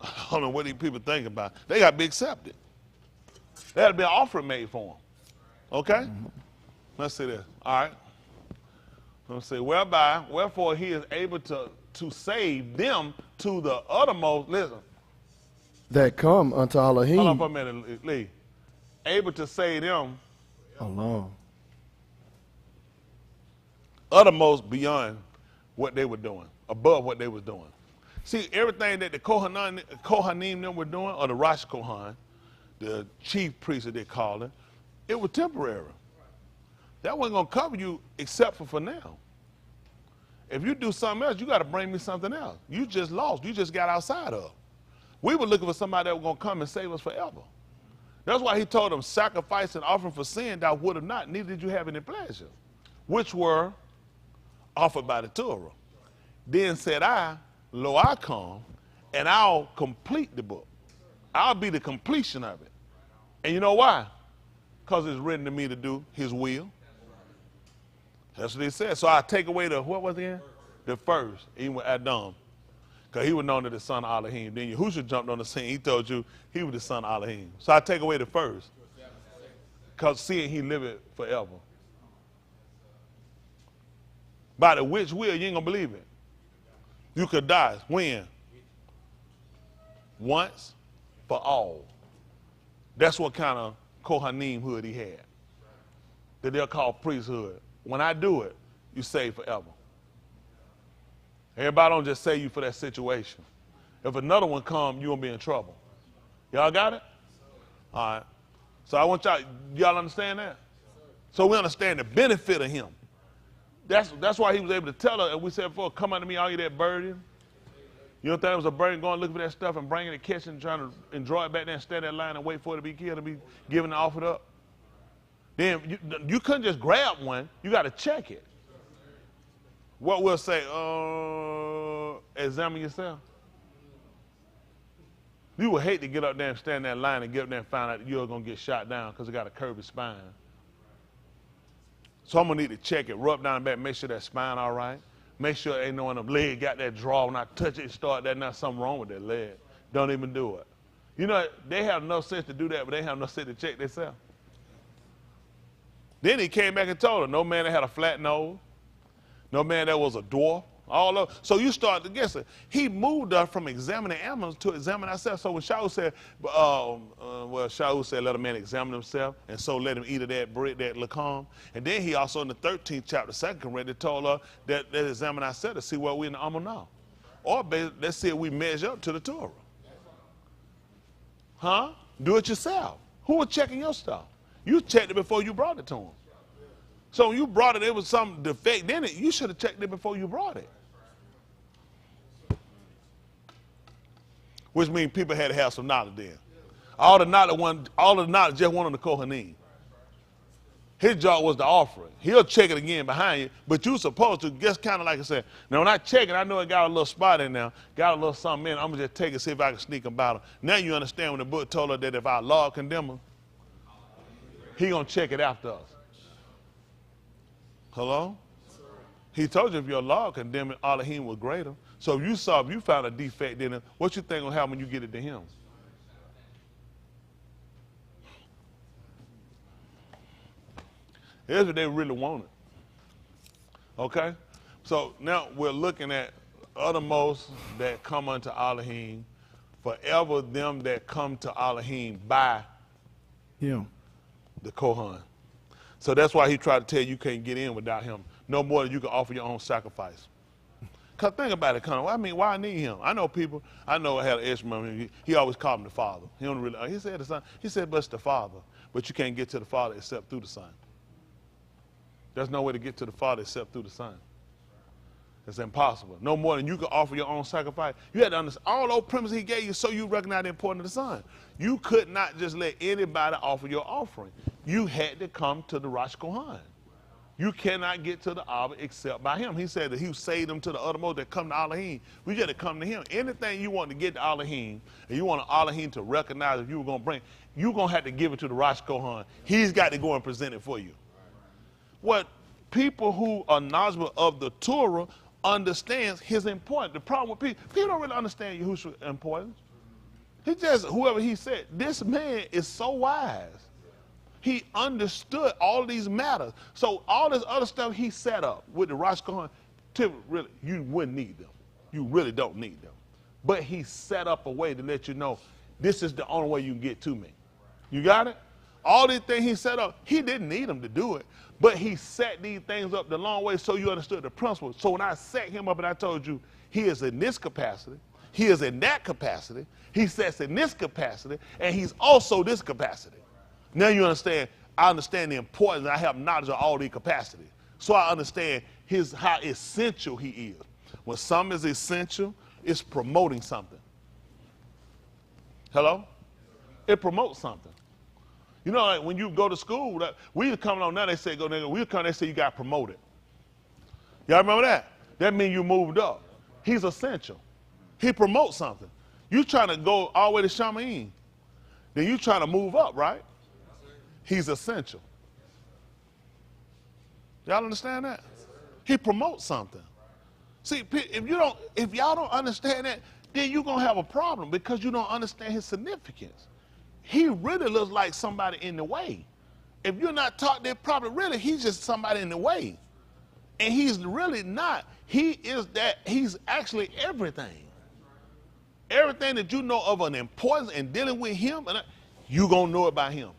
Speaker 1: I don't know what these people think about. They got to be accepted. There had to be an offering made for them. Okay? Let's see this. All right. Let's say, wherefore he is able to save them to the uttermost, listen.
Speaker 2: That come unto Alahym.
Speaker 1: Hold on for a minute, Lee. Able to save them
Speaker 2: alone.
Speaker 1: Uttermost beyond what they were doing, above what they were doing. See, everything that the Kohanim them were doing, or the Rosh Kohan, the chief priest that they call it was temporary. That wasn't going to cover you except for now. If you do something else, you got to bring me something else. You just lost. You just got outside of. We were looking for somebody that was going to come and save us forever. That's why he told them, sacrifice and offering for sin thou would have not, neither did you have any pleasure, which were offered by the Torah. Then said I, lo, I come, and I'll complete the book. I'll be the completion of it. And you know why? Because it's written to me to do his will. That's what he said. So I take away what was it again? The first, even with Adam. Because he was known as the son of Alahym. Then Yahushua jumped on the scene. He told you he was the son of Alahym. So I take away the first. Because seeing he liveth forever. By the which will, you ain't going to believe it. You could die. When? Once for all. That's what kind of Kohanim hood he had. That they'll call priesthood. When I do it, you save forever. Everybody don't just save you for that situation. If another one comes, you're going to be in trouble. Y'all got it? All right. So I want y'all understand that? So we understand the benefit of him. That's why he was able to tell her, and we said before, come unto me, all you that burden. You don't think it was a burden going looking for that stuff and bringing it, catching it, trying to draw it back there and stand in that line and wait for it to be killed and be given and offered up? Then you couldn't just grab one. You got to check it. What we'll say, examine yourself. You would hate to get up there and stand in that line and get up there and find out that you're going to get shot down because it got a curvy spine. So I'm going to need to check it, rub down the back, make sure that spine all right. Make sure ain't no one of the leg got that draw. When I touch it, start that, not something wrong with that leg. Don't even do it. You know, they have no sense to do that, but they have no sense to check themselves. Then he came back and told her, no man that had a flat nose, no man that was a dwarf, all of. So you start to guess it. He moved us from examining animals to examine ourselves. So when Shaul said, Shaul said, let a man examine himself, and so let him eat of that bread, that lacom. And then he also in the 13th chapter, 2 Corinthians, told us that let's examine ourselves to see what we're in the Amun now. Or let's see if we measure up to the Torah. Huh? Do it yourself. Who was checking your stuff? You checked it before you brought it to him. So when you brought it, there was some defect in it. You should have checked it before you brought it. Which means people had to have some knowledge then. All the knowledge just went on the Kohanim. His job was the offering. He'll check it again behind you, but you're supposed to just kind of like I said. Now, when I check it, I know it got a little spot in there, got a little something in it. I'm going to just take it, see if I can sneak about him. Now you understand when the book told her that if our Lord condemn her, he going to check it after us. Hello? He told you if your Lord condemned it, Alahym was greater. So if you found a defect in it, what you think will happen when you get it to him? Here's what they really wanted. Okay? So now we're looking at uttermost that come unto Alahym, forever them that come to Alahym by
Speaker 2: him.
Speaker 1: The Kohan. So that's why he tried to tell you can't get in without him. No more than you can offer your own sacrifice. Because think about it, Conor. I mean, why I need him? I know people, I know I had an Ishmael, he always called him the Father. He don't really, he said the Son. He said, but it's the Father. But you can't get to the Father except through the Son. There's no way to get to the Father except through the Son. It's impossible. No more than you can offer your own sacrifice. You had to understand all those premises he gave you so you recognize the importance of the Son. You could not just let anybody offer your offering. You had to come to the Rosh Kohan. You cannot get to the Abba except by him. He said that he saved them to the uttermost that come to Alahym. We got to come to him. Anything you want to get to Alahym, and you want Alahym to recognize if you were going to bring, you're going to have to give it to the Rosh Kohan. He's got to go and present it for you. What people who are knowledgeable of the Torah understands his importance. The problem with people don't really understand Yahushua's importance. He just, whoever he said, this man is so wise. He understood all these matters. So all this other stuff he set up with the Rosh Kohan, really, you wouldn't need them. You really don't need them. But he set up a way to let you know, this is the only way you can get to me. You got it? All these things he set up, he didn't need them to do it. But he set these things up the long way so you understood the principle. So when I set him up and I told you he is in this capacity, he is in that capacity, he sets in this capacity, and he's also this capacity. Now you understand, I understand the importance, and I have knowledge of all these capacities. So I understand how essential he is. When something is essential, it's promoting something. Hello? It promotes something. You know, like when you go to school, we come on now, they say, they say you got promoted. Y'all remember that? That means you moved up. He's essential. He promotes something. You trying to go all the way to Shamayim. Then you trying to move up, right? He's essential. Y'all understand that? He promotes something. See, if y'all don't understand that, then you're going to have a problem because you don't understand his significance. He really looks like somebody in the way. If you're not taught that properly, really, he's just somebody in the way. And he's really not. He's actually everything. Everything that you know of an importance in dealing with him, you're going to know about him.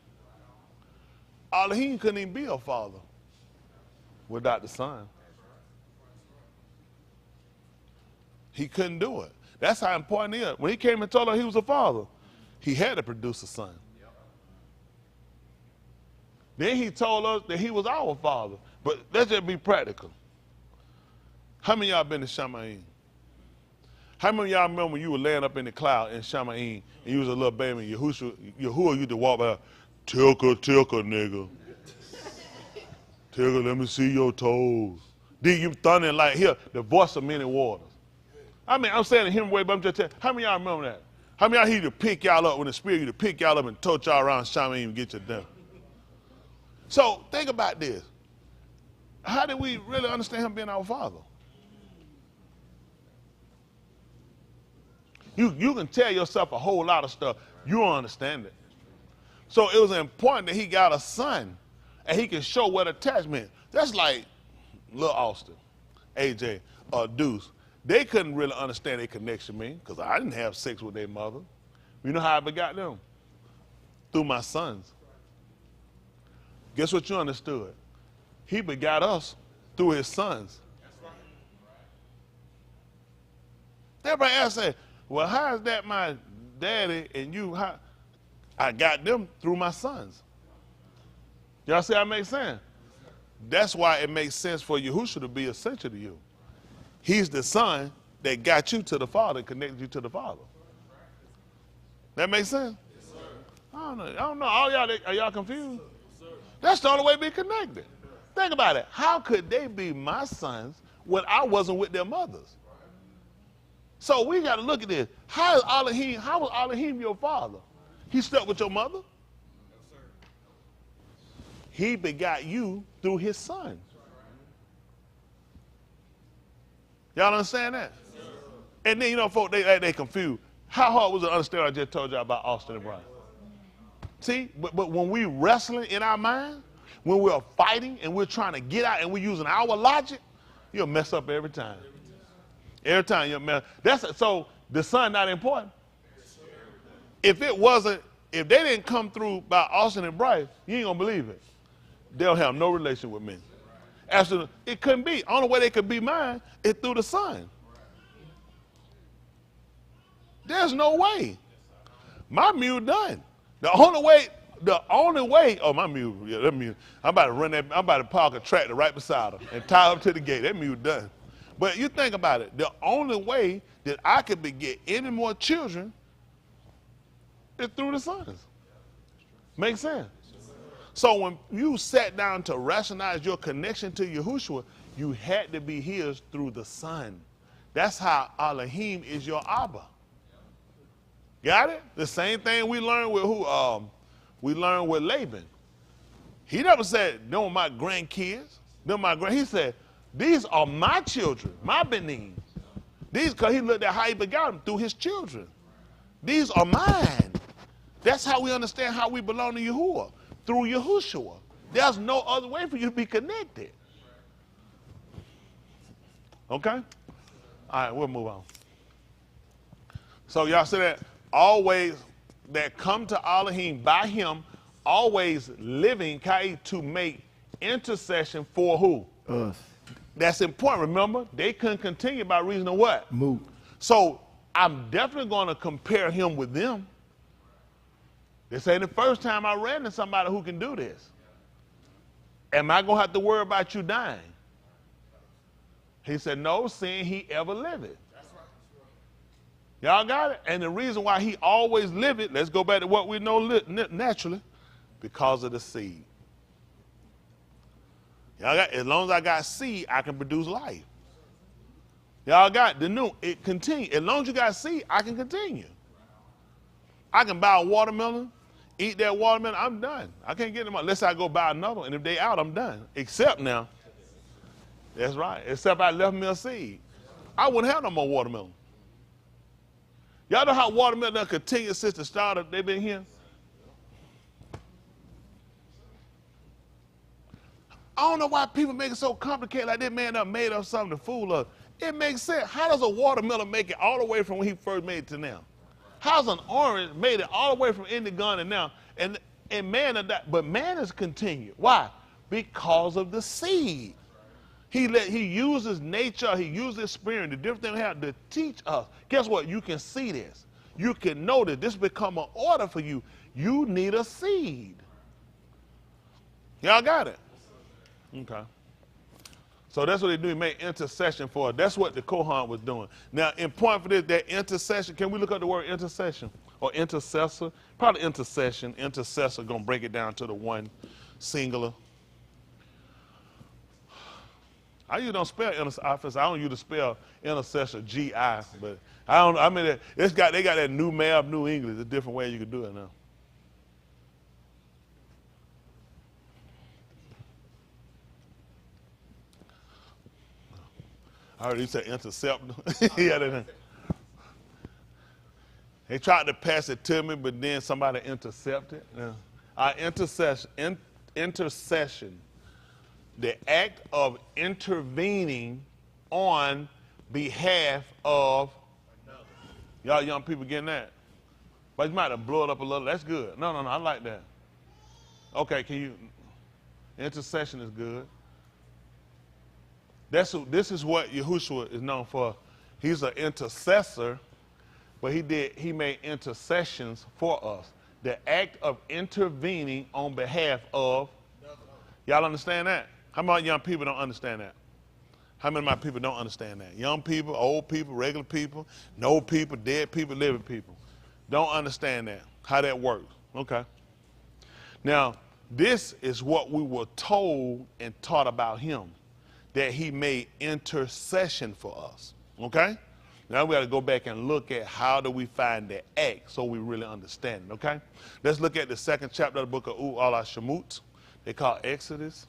Speaker 1: Alahym couldn't even be a father without the Son. He couldn't do it. That's how important he is. When he came and told her he was a father, he had to produce a son. Then he told us that he was our father. But let's just be practical. How many of y'all been to Shamayim? How many of y'all remember when you were laying up in the cloud in Shamayim and you was a little baby and Yahuwah used to walk by, tilka, nigga. Tilka, let me see your toes. Then you thundering like, here, the voice of many waters. I mean, I'm saying it him way, but I'm just telling you, how many of y'all remember that? How many of y'all here to pick y'all up when the Spirit used to pick y'all up and tote y'all around Shamayim and get you down? So think about this. How did we really understand him being our father? You can tell yourself a whole lot of stuff. You don't understand it. So it was important that he got a son and he can show what attachment. That's like Lil Austin, AJ, Deuce. They couldn't really understand their connection to me because I didn't have sex with their mother. You know how I begot them? Through my sons. Guess what you understood? He begot us through his sons. Everybody else say, well, how is that my daddy and you? How? I got them through my sons. Y'all see how it makes sense? That's why it makes sense for Yahushua to be essential to you. He's the son that got you to the Father, connected you to the Father. That makes sense? Yes, sir. I don't know. All y'all, are y'all confused? Yes, That's the only way to be connected. Think about it. How could they be my sons when I wasn't with their mothers? So we got to look at this. How was Alahym your father? He stuck with your mother? He begot you through his son. Y'all understand that? And then, folks, they confused. How hard was it to understand what I just told y'all about Austin and Brian? See, but when we wrestling in our mind, when we're fighting and we're trying to get out and we're using our logic, you'll mess up every time. Every time you'll mess. So the son not important. If they didn't come through by Austin and Bryce, you ain't gonna believe it. They'll have no relation with me. It couldn't be. Only way they could be mine is through the son. There's no way. My mule done. The only way, oh, my mule, yeah, that mule, I'm about to park a tractor right beside her and tie up to the gate. That mule done. But you think about it, the only way that I could beget any more children is through the sons. Make sense? So when you sat down to rationalize your connection to Yahushua, you had to be his through the son. That's how Alahym is your Abba. Got it? The same thing we learned with we learned with Laban. He never said, "No, my grandkids." He said, "These are my children, my benin." Because he looked at how he begot them through his children. These are mine. That's how we understand how we belong to Yahuwah, through Yahushua. There's no other way for you to be connected. Okay? All right, we'll move on. So y'all see that? Always that come to Alahym by him, always living to make intercession for who?
Speaker 2: Us.
Speaker 1: That's important. Remember, they couldn't continue by reason of what?
Speaker 2: Moot.
Speaker 1: So I'm definitely going to compare him with them. This ain't the first time I ran into somebody who can do this. Am I going to have to worry about you dying? He said, no, seeing he ever liveth. Y'all got it? And the reason why he always lived, let's go back to what we know naturally, because of the seed. Y'all got, as long as I got seed, I can produce life. Y'all got the new, it continue. As long as you got seed, I can continue. I can buy a watermelon, eat that watermelon, I'm done. I can't get them unless I go buy another one, and if they out, I'm done. Except now, that's right, except I left me a seed. I wouldn't have no more watermelon. Y'all know how watermelon done continue since the start of they've been here? I don't know why people make it so complicated like this man done made up something to fool us. It makes sense. How does a watermelon make it all the way from when he first made it to now? How's an orange made it all the way from Indiana to now? And man, but man has continued. Why? Because of the seed. He uses nature, he uses experience, the different things we have to teach us. Guess what? You can see this. You can know that this become an order for you. You need a seed. Y'all got it? Okay. So that's what they do. He made intercession for us. That's what the Kohan was doing. Now, important for this, that intercession, can we look up the word intercession or intercessor? Probably intercession. Intercessor, going to break it down to the one singular. I usually don't spell office. I don't use to spell intercessor G-I, but I mean, they got that new math, new English. There's a different way you can do it now. I heard he said intercept. Yeah, they tried to pass it to me, but then somebody intercepted. Intercession. The act of intervening on behalf of y'all young people getting that. But you might have blown it up a little. That's good. No, I like that. Okay, intercession is good. This is what Yahushua is known for. He's an intercessor, but he made intercessions for us. The act of intervening on behalf of, y'all understand that? How many young people don't understand that? How many of my people don't understand that? Young people, old people, regular people, no people, dead people, living people. Don't understand that, how that works. Okay. Now, This is what we were told and taught about him, that he made intercession for us. Okay? Now we got to go back and look at how do we find the act so we really understand it. Okay? Let's look at the 2nd chapter of the book of Alahym. They call Exodus.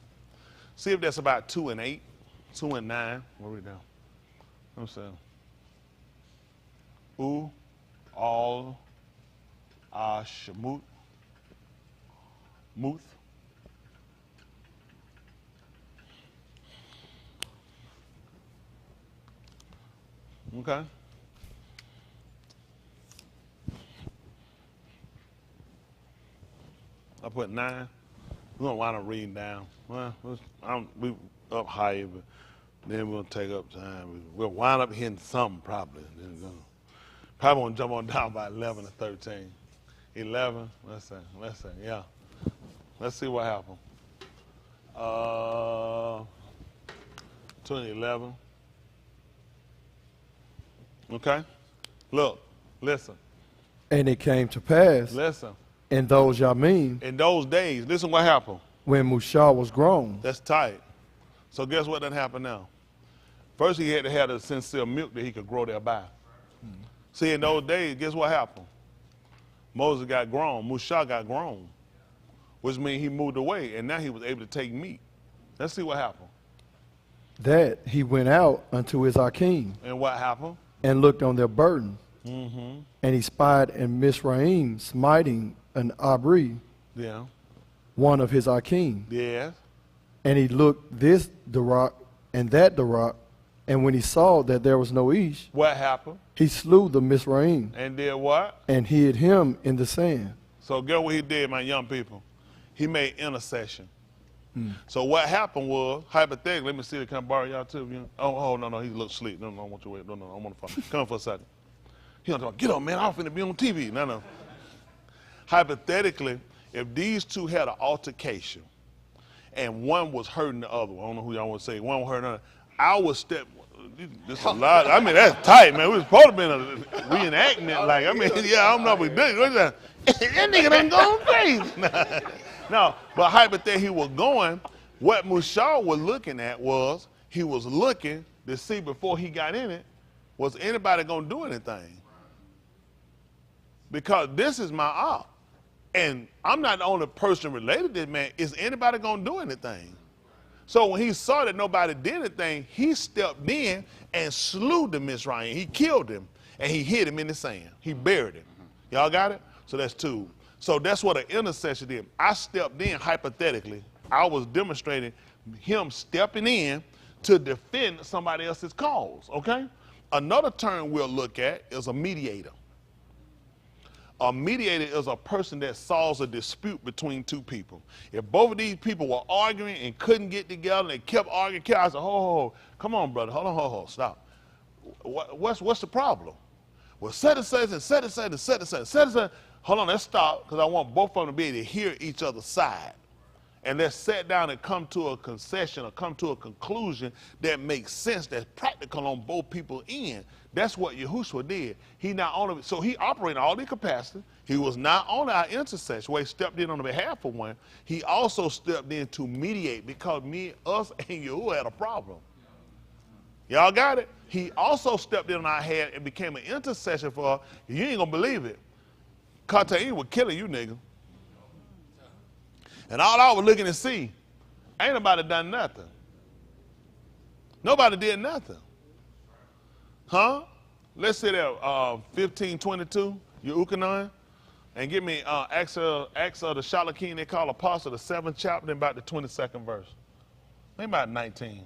Speaker 1: See if that's about 2 and 8, 2 and 9. Where are we down? I'm saying. Alahym. Muth. Okay. I put 9. We're going to wind up reading down. Well, we up high, but then we'll take up time. We'll wind up hitting something probably. Probably want to jump on down by 11 or 13. 11, let's say, yeah. Let's see what happened. 2011. Okay? Look, listen.
Speaker 2: And it came to pass
Speaker 1: Listen.
Speaker 2: in those Yamim,
Speaker 1: In those days, listen what happened.
Speaker 2: when Mushah was grown,
Speaker 1: That's tight. So guess what done happened now? First he had to have the sincere milk that he could grow thereby. See, in those days, guess what happened? Moses got grown. Mushah got grown, which means he moved away, and now he was able to take meat. Let's see what happened.
Speaker 2: that he went out unto his Akim,
Speaker 1: And what happened?
Speaker 2: and looked on their burden.
Speaker 1: Mm-hmm.
Speaker 2: And he spied in Mizraim smiting an Abri,
Speaker 1: Yeah.
Speaker 2: one of his Akim.
Speaker 1: Yes.
Speaker 2: And he looked this Darak and that Darak, and when he saw that there was no Ish,
Speaker 1: What happened?
Speaker 2: he slew the Mizraim
Speaker 1: And did what?
Speaker 2: and hid him in the sand.
Speaker 1: So guess what he did, my young people? He made intercession. So what happened was, hypothetically, let me see, can I borrow y'all too? No, he looked asleep. No, I want you to wait. No, I'm on the phone. Come for a second. He don't talk, get up, man, I'm finna be on TV. No. Hypothetically, if these two had an altercation and one was hurting the other, I don't know who y'all want to say, one was hurting the other, I would step, this is a lot, I mean, that's tight, man. We was supposed to be reenacting it, like, I mean, yeah, I don't know if we did. That nigga done gone crazy. No, but hypothetically, he was going, what Mushah was looking at was, he was looking to see before he got in it, was anybody gonna do anything? Because this is my op. And I'm not the only person related to this man. Is anybody gonna do anything? So when he saw that nobody did anything, he stepped in and slew the Mizraim. He killed him and he hid him in the sand. He buried him. Y'all got it? So that's 2. So that's what an intercession did. I stepped in hypothetically. I was demonstrating him stepping in to defend somebody else's cause, okay? Another term we'll look at is a mediator. A mediator is a person that solves a dispute between two people. If both of these people were arguing and couldn't get together and they kept arguing, I said, ho, come on, brother, hold on, stop. What's the problem? Well, set aside and set aside and set aside, set aside. Hold on, let's stop, because I want both of them to be able to hear each other's side. And let's sit down and come to a concession or come to a conclusion that makes sense, that's practical on both people's end. That's what Yahushua did. So he operated all the capacity. He was not only our intercessor, where he stepped in on the behalf of one, he also stepped in to mediate, because us and Yahuwah had a problem. Y'all got it? He also stepped in on our head and became an intercessor for us. You ain't gonna believe it. Cartaine was killing you, nigga. And all I was looking to see, ain't nobody done nothing. Nobody did nothing. Huh? Let's say that 1522, Yehukanan, and give me Acts of the Shalakim, they call Apostle, the 7th chapter, and about the 22nd verse. Maybe about 19.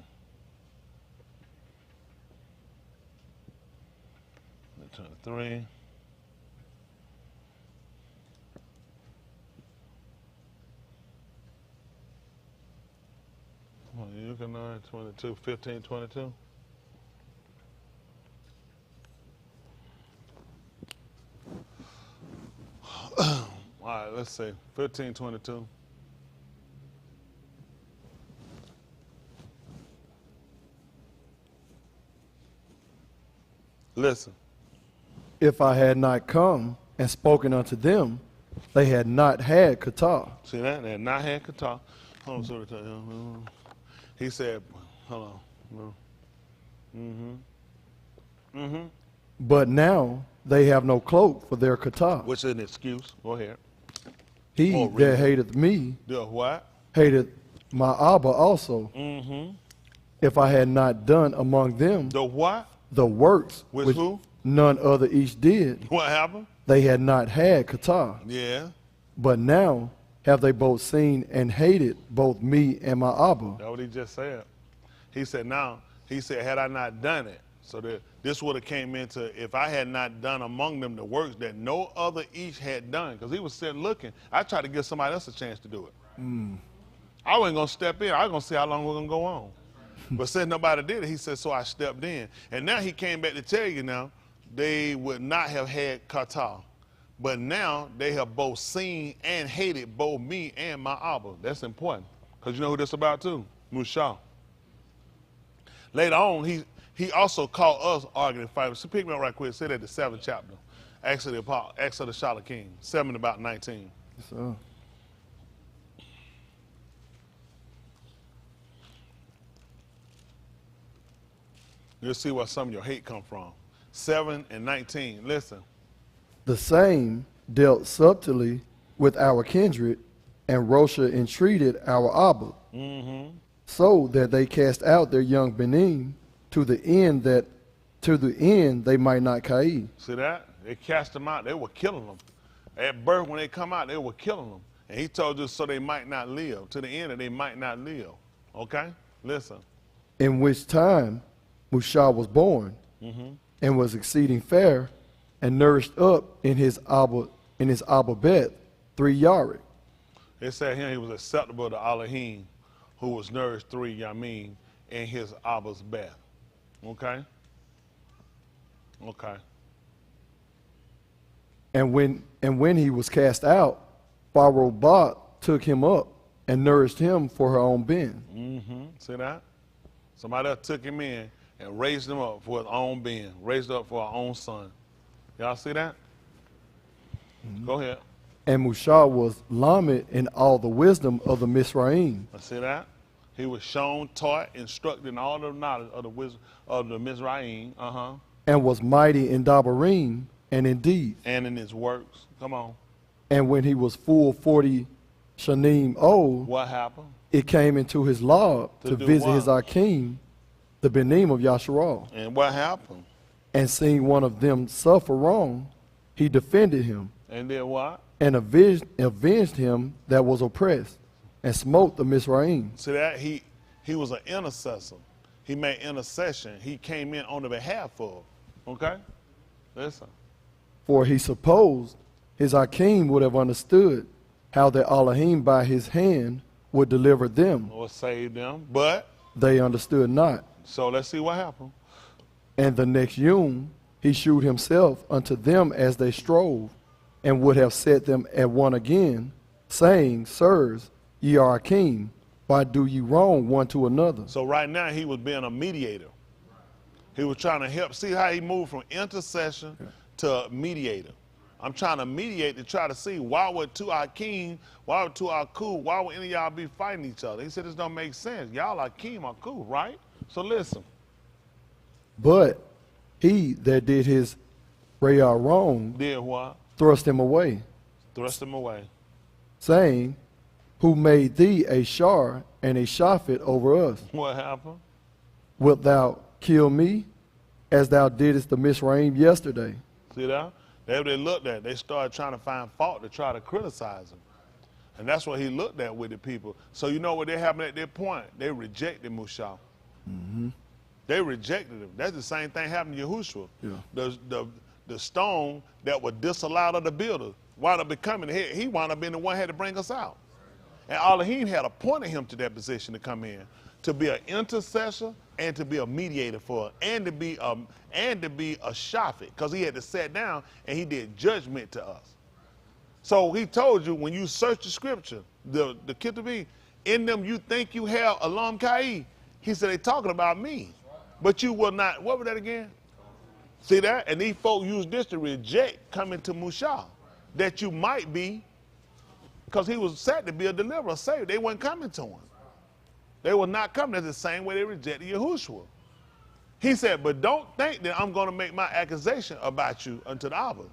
Speaker 1: 23. Yehukanan 22, 1522. All right, let's see. 1522. Listen.
Speaker 2: If I had not come and spoken unto them, they had not had kata.
Speaker 1: See that? They had not had kata. Hold on, sorry. He said, hold on.
Speaker 2: But now they have no cloak for their kata.
Speaker 1: Which is an excuse. Go ahead.
Speaker 2: He that hateth me
Speaker 1: The what?
Speaker 2: hated my Abba also. If I had not done among them
Speaker 1: The what?
Speaker 2: the works
Speaker 1: With
Speaker 2: which
Speaker 1: who?
Speaker 2: none other each did,
Speaker 1: What happened?
Speaker 2: they had not had kata.
Speaker 1: Yeah.
Speaker 2: But now have they both seen and hated both me and my Abba.
Speaker 1: That's what he just said. He said, had I not done it, so that this would have came into, if I had not done among them the works that no other each had done, because he was sitting looking. I tried to give somebody else a chance to do it. I wasn't going to step in. I was going to see how long we're going to go on. But since nobody did it, he said, so I stepped in. And now he came back to tell you now, they would not have had kata. But now they have both seen and hated both me and my Abba. That's important. Because you know who this about too? Musha. Later on, he also called us arguing and fighting. So pick me up right quick. Say that the 7th chapter. Acts of the Alahym, 7 about 19.
Speaker 2: So,
Speaker 1: You'll see where some of your hate come from. 7 and 19. Listen.
Speaker 2: the same dealt subtly with our kindred, and Rosha entreated our Abba, so that they cast out their young Benin to the end they might not cae.
Speaker 1: See that? They cast them out. They were killing them. At birth, when they come out, they were killing them. And he told us so they might not live. To the end that they might not live. Okay? Listen.
Speaker 2: In which time Musha was born, and was exceeding fair, and nourished up in his Abba bed 3 yarik.
Speaker 1: It said here he was acceptable to Alahym, who was nourished 3 yamim in his Abba's bath. Okay? Okay.
Speaker 2: And when he was cast out, Pharaoh Bat took him up and nourished him for her own being.
Speaker 1: See that? Somebody else took him in and raised him up for his own being, raised up for our own son. Y'all see that? Go ahead.
Speaker 2: And Musha was lamed in all the wisdom of the Mizraim.
Speaker 1: See that? He was shown, taught, instructed in all the knowledge of the wisdom of the Mizraim.
Speaker 2: And was mighty in Dabarim and in deeds.
Speaker 1: And in his works. Come on.
Speaker 2: And when he was full 40 shanim old,
Speaker 1: What happened?
Speaker 2: it came into his law
Speaker 1: To
Speaker 2: to
Speaker 1: do
Speaker 2: visit
Speaker 1: what?
Speaker 2: his Akim, the Benim of Yasharal.
Speaker 1: And what happened?
Speaker 2: And seeing one of them suffer wrong, he defended him,
Speaker 1: And then what?
Speaker 2: and avenged him that was oppressed, and smote the Mizraim.
Speaker 1: See that? He was an intercessor. He made intercession. He came in on the behalf of. Okay? Listen.
Speaker 2: For he supposed his Akim would have understood how that Alahym by his hand would deliver them.
Speaker 1: Or save them. But,
Speaker 2: They understood not.
Speaker 1: so let's see what happened.
Speaker 2: And the next Yom he shewed himself unto them as they strove, and would have set them at one again, saying, Sirs, ye are Akim, why do ye wrong one to another?
Speaker 1: So right now he was being a mediator. He was trying to help. See how he moved from intercession to mediator. I'm trying to mediate to try to see why would two Akim, why would two Aku, why would any of y'all be fighting each other? He said this don't make sense. Y'all Akim, Aku, right? So listen.
Speaker 2: But he that did his Raya wrong
Speaker 1: Did what?
Speaker 2: thrust him away,
Speaker 1: Thrust him away.
Speaker 2: saying, Who made thee a Shar and a Shaphat over us?
Speaker 1: What happened?
Speaker 2: Wilt thou kill me, as thou didst the Mizraim yesterday?
Speaker 1: See that? That's what they looked at. They started trying to find fault to try to criticize him. And that's what he looked at with the people. So you know what they happened at that point? They rejected Musha. They rejected him. That's the same thing happened to Yahushua.
Speaker 2: Yeah.
Speaker 1: The stone that was disallowed of the builder wound up becoming the head. He wound up being the one who had to bring us out. And Alahym had appointed him to that position to come in, to be an intercessor and to be a mediator for it, and to be a shafit, because he had to sit down and he did judgment to us. So he told you when you search the scripture, the Kitabim, in them you think you have Alam Kai. He said they talking about me, but you will not. What was that again? See that? And these folk use this to reject coming to Musha. that you might be, because he was set to be a deliverer, a savior. They weren't coming to him. They were not coming. That's the same way they rejected Yahushua. He said, but don't think that I'm going to make my accusation about you unto the Abba.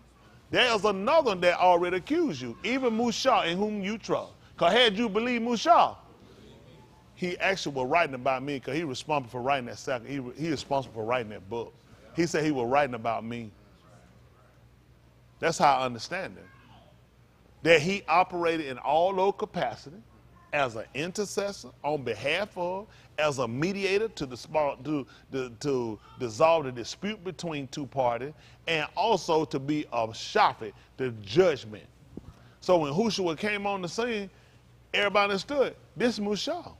Speaker 1: There's another one that already accused you, even Mushah, in whom you trust. Because had you believed Mushah, he actually was writing about me, because he responsible for writing that second. He responsible for writing that book. He said he was writing about me. That's how I understand it. That he operated in all those capacities as an intercessor on behalf of, as a mediator to dissolve the dispute between two parties, and also to be a shafet, the judgment. So when Yahushua came on the scene, everybody understood, this is Mushah.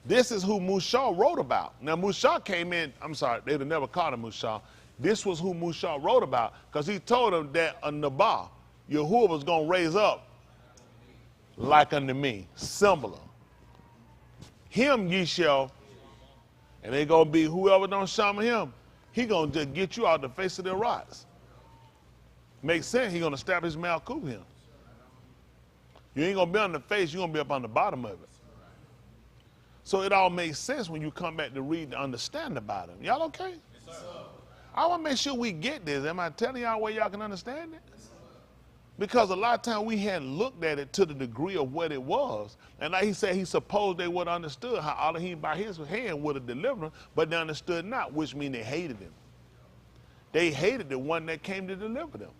Speaker 1: This is who Mushah wrote about. Now Mushah came in, I'm sorry, they'd have never called him Mushah. This was who Mushah wrote about, because he told them that a Nabah, Yahuwah was going to raise up like unto me, similar. Him ye shall, and they going to be whoever don't shama him, he going to just get you out the face of the rocks. Makes sense, he going to establish Malkut him. You ain't going to be on the face, you're going to be up on the bottom of it. So it all makes sense when you come back to read and understand about him. Y'all okay? Yes, sir. I want to make sure we get this. Am I telling y'all where y'all can understand it? Because a lot of times we hadn't looked at it to the degree of what it was. And like he said, he supposed they would have understood how Alahym by his hand would have delivered him, but they understood not, which means they hated him. They hated the one that came to deliver them.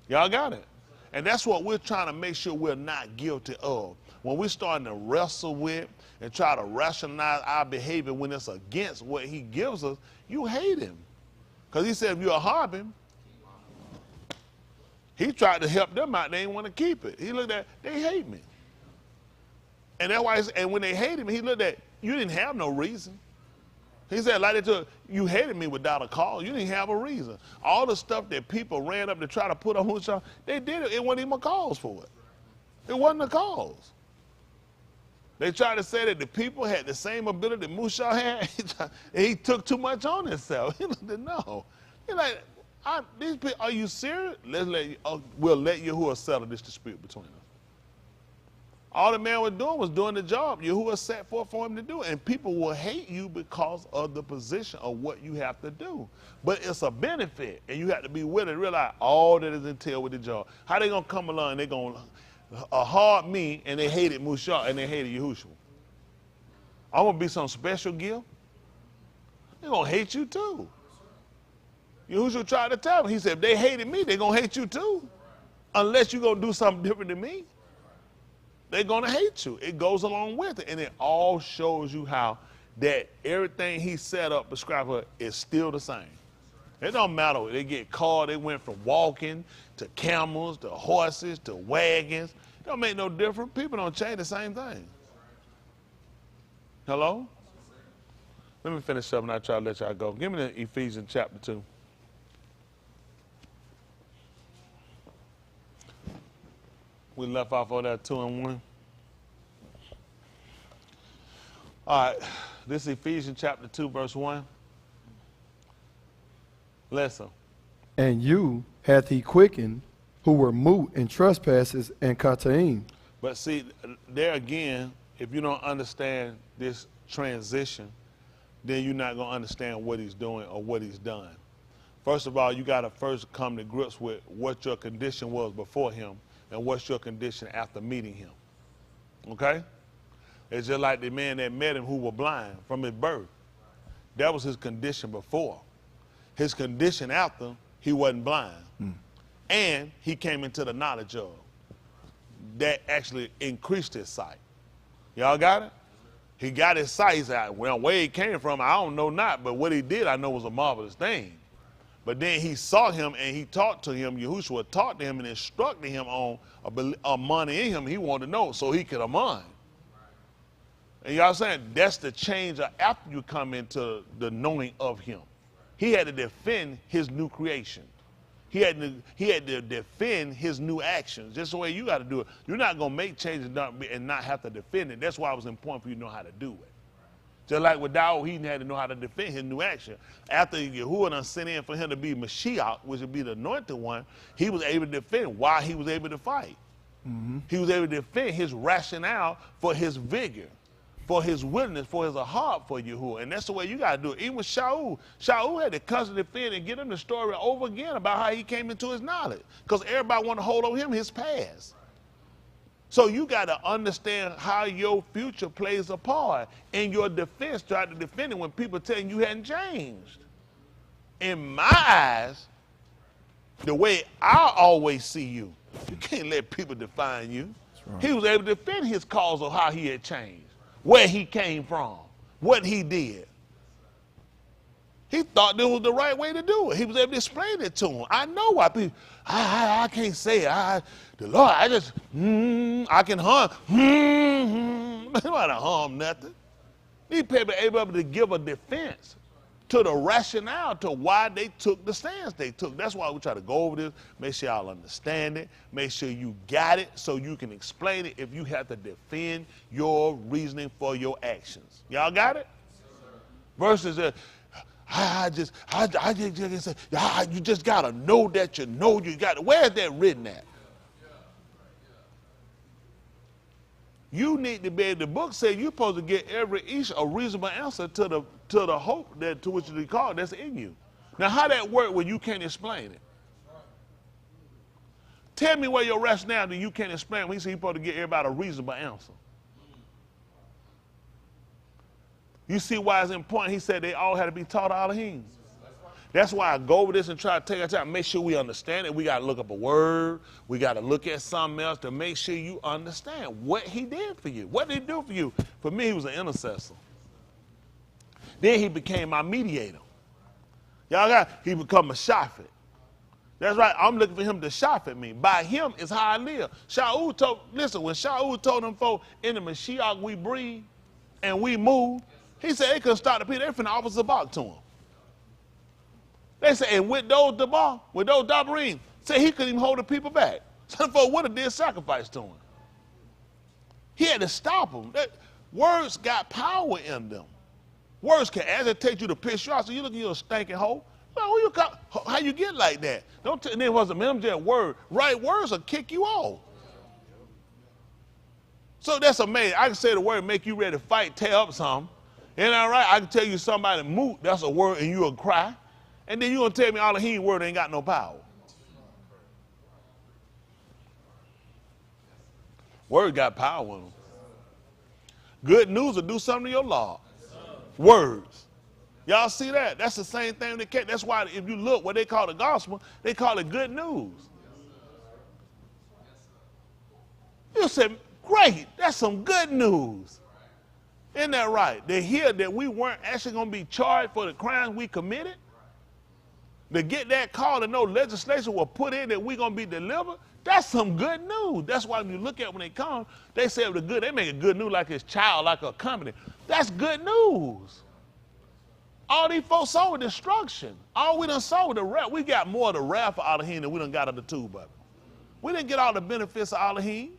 Speaker 1: Y'all got it? And that's what we're trying to make sure we're not guilty of. When we're starting to wrestle with and try to rationalize our behavior when it's against what he gives us, you hate him. Because he said if you're a harbin, he tried to help them out. They didn't want to keep it. He looked at, they hate me. And that's why, and when they hated me, he looked at, you didn't have no reason. He said, like they told you hated me without a cause. You didn't have a reason. All the stuff that people ran up to try to put on Mushah, they did it. It wasn't even a cause for it. It wasn't a cause. They tried to say that the people had the same ability that Mushah had. He took too much on himself. He said, no. He's like, these people, are you serious? We'll let Yahuwah settle this dispute between us. All the man was doing the job Yahuwah set forth for him to do. And people will hate you because of the position of what you have to do. But it's a benefit, and you have to be willing to realize all that is entailed with the job. How they going to come along and they're going to hard me, and they hated Mushah, and they hated Yahushua? I'm going to be some special gift? They're going to hate you too. Yahushua tried to tell me. He said, if they hated me, they're going to hate you too. Unless you're going to do something different than me, they're going to hate you. It goes along with it. And it all shows you how that everything he set up, prescribed for, is still the same. It don't matter. They get caught. They went from walking to camels to horses to wagons. It don't make no difference. People don't change the same thing. Hello? Let me finish up and I'll try to let y'all go. Give me the Ephesians chapter 2. We left off on that 2 and 1. All right, this is Ephesians chapter 2, verse 1. Listen.
Speaker 2: And you hath he quickened, who were mute in trespasses and kataim.
Speaker 1: But see, there again, if you don't understand this transition, then you're not going to understand what he's doing or what he's done. First of all, you got to first come to grips with what your condition was before him and what's your condition after meeting him. Okay? It's just like the man that met him who was blind from his birth. That was his condition before. His condition after, he wasn't blind. And he came into the knowledge of. That actually increased his sight. Y'all got it? He got his sight. He said, well, where he came from, I don't know not, but what he did, I know was a marvelous thing. But then he saw him and he talked to him. Yahushua taught to him and instructed him on a money in him he wanted to know so he could amon. And y'all saying that's the change after you come into the knowing of him. He had to defend his new creation. He had to defend his new actions. Just the way you got to do it. You're not going to make changes and not have to defend it. That's why it was important for you to know how to do it. Just like with Daud, he had to know how to defend his new action. After Yahuwah done sent in for him to be Mashiach, which would be the anointed one, he was able to defend why he was able to fight. He was able to defend his rationale for his vigor, for his willingness, for his heart for Yahuwah. And that's the way you got to do it. Even with Shaul. Shaul had to constantly defend and get him the story over again about how he came into his knowledge. Because everybody want to hold on him his past. So you got to understand how your future plays a part in your defense, try to defend it when people tell you hadn't changed. In my eyes, the way I always see you, you can't let people define you. Right. He was able to defend his cause of how he had changed, where he came from, what he did. He thought this was the right way to do it. He was able to explain it to him. I know why people, I can't say it. The Lord, I just, I can hum. I'm not to hum nothing. These people are able to give a defense to the rationale to why they took the stance they took. That's why we try to go over this, make sure y'all understand it, make sure you got it so you can explain it if you have to defend your reasoning for your actions. Y'all got it? Versus you just gotta know that you know you got it. Where's that written at? You need to be able, the book says you're supposed to get every each a reasonable answer to the hope that to which you call that's in you. Now how that work when you can't explain it? Tell me where your rationale that you can't explain when he said you're supposed to get everybody a reasonable answer. You see why it's important? He said they all had to be taught Alahym. That's why I go over this and try to take our time, make sure we understand it. We got to look up a word. We got to look at something else to make sure you understand what he did for you. What did he do for you? For me, he was an intercessor. Then he became my mediator. He become a shafet. That's right. I'm looking for him to shafet me. By him is how I live. Shaul told, listen, when Shaul told them folk, in the Mashiach we breathe and we move, he said they couldn't stop the people. They finna offer Zabak to him. They said, and with those Dabarim, say he couldn't even hold the people back. Some folks would have did sacrifice to him. He had to stop them. Words got power in them. Words can agitate you to piss you off. So you look at your stinking hoe. Well, how you get like that? Don't tell me it was a just word. Right words will kick you off. So that's amazing. I can say the word make you ready to fight, tear up something. Ain't that right? I can tell you somebody moot, that's a word, and you'll cry. And then you're going to tell me Alahym word ain't got no power. Word got power in them. Good news will do something to your law. Words. Y'all see that? That's the same thing. That's why if you look what they call the gospel, they call it good news. You say, great, that's some good news. Isn't that right? They hear that we weren't actually going to be charged for the crimes we committed. To get that call to know legislation was put in that we're going to be delivered, that's some good news. That's why when you look at when they come, they say the good, they make it good news like it's child, like a company. That's good news. All these folks saw was destruction. All we done saw was the wrath. We got more of the wrath for Alahym than we done got of the tube of it. We didn't get all the benefits of Alahym.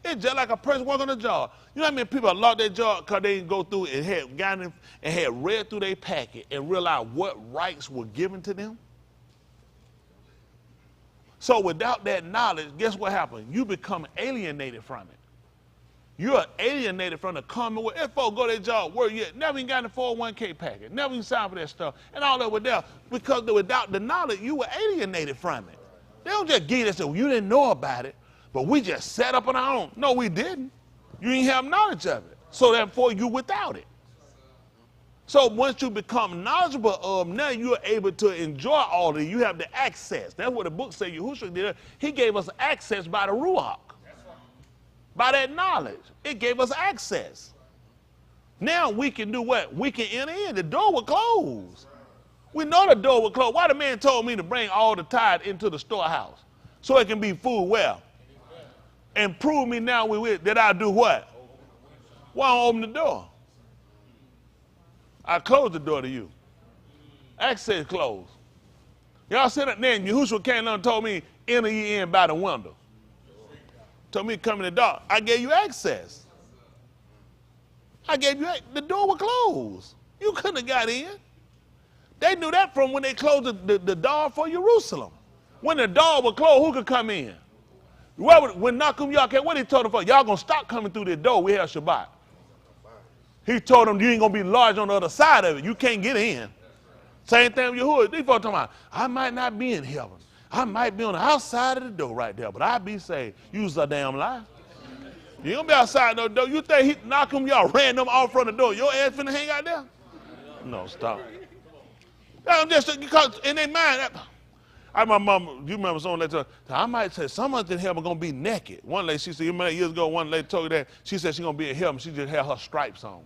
Speaker 1: It's just like a person working on a job. You know how many people lost their job because they didn't go through and had gotten and had read through their packet and realized what rights were given to them? So without that knowledge, guess what happened? You become alienated from it. You're alienated from the commonwealth. If folks go to their job, work yet, never even got in the 401k packet, never even signed for that stuff, and all that without, because without the knowledge, you were alienated from it. They don't just give you that, well, you didn't know about it. But we just set up on our own. No, we didn't. You didn't have knowledge of it. So therefore, you without it. So once you become knowledgeable of, now you're able to enjoy all of it. You have the access. That's what the book says Yahushua did. He gave us access by the Ruach. By that knowledge. It gave us access. Now we can do what? We can enter in. The door will close. We know the door will close. Why the man told me to bring all the tithe into the storehouse? So it can be food well. And prove me now that I do what? Why don't I open the door? I close the door to you. Access closed. Y'all said that then Yahushua came along and told me, enter ye in by the window. Told me to come in the dark. I gave you access. I gave you, the door was closed. You couldn't have got in. They knew that from when they closed the door for Jerusalem. When the door was closed, who could come in? When Nahum y'all came, what he told them for? Y'all gonna stop coming through this door. We have Shabbat. He told them you ain't gonna be large on the other side of it. You can't get in. Same thing with Yahuwah. These folks talking about, I might not be in heaven. I might be on the outside of the door right there, but I be saved. Use a damn lie. You ain't gonna be outside the door. You think he Nahum y'all ran them off from the door? Your ass finna hang out there? No, stop. I'm just because in their mind. My mom, you remember someone that told I might say someone's in heaven gonna be naked. One lady, she said, you remember years ago, one lady told you that, she said she's gonna be in heaven, she just had her stripes on.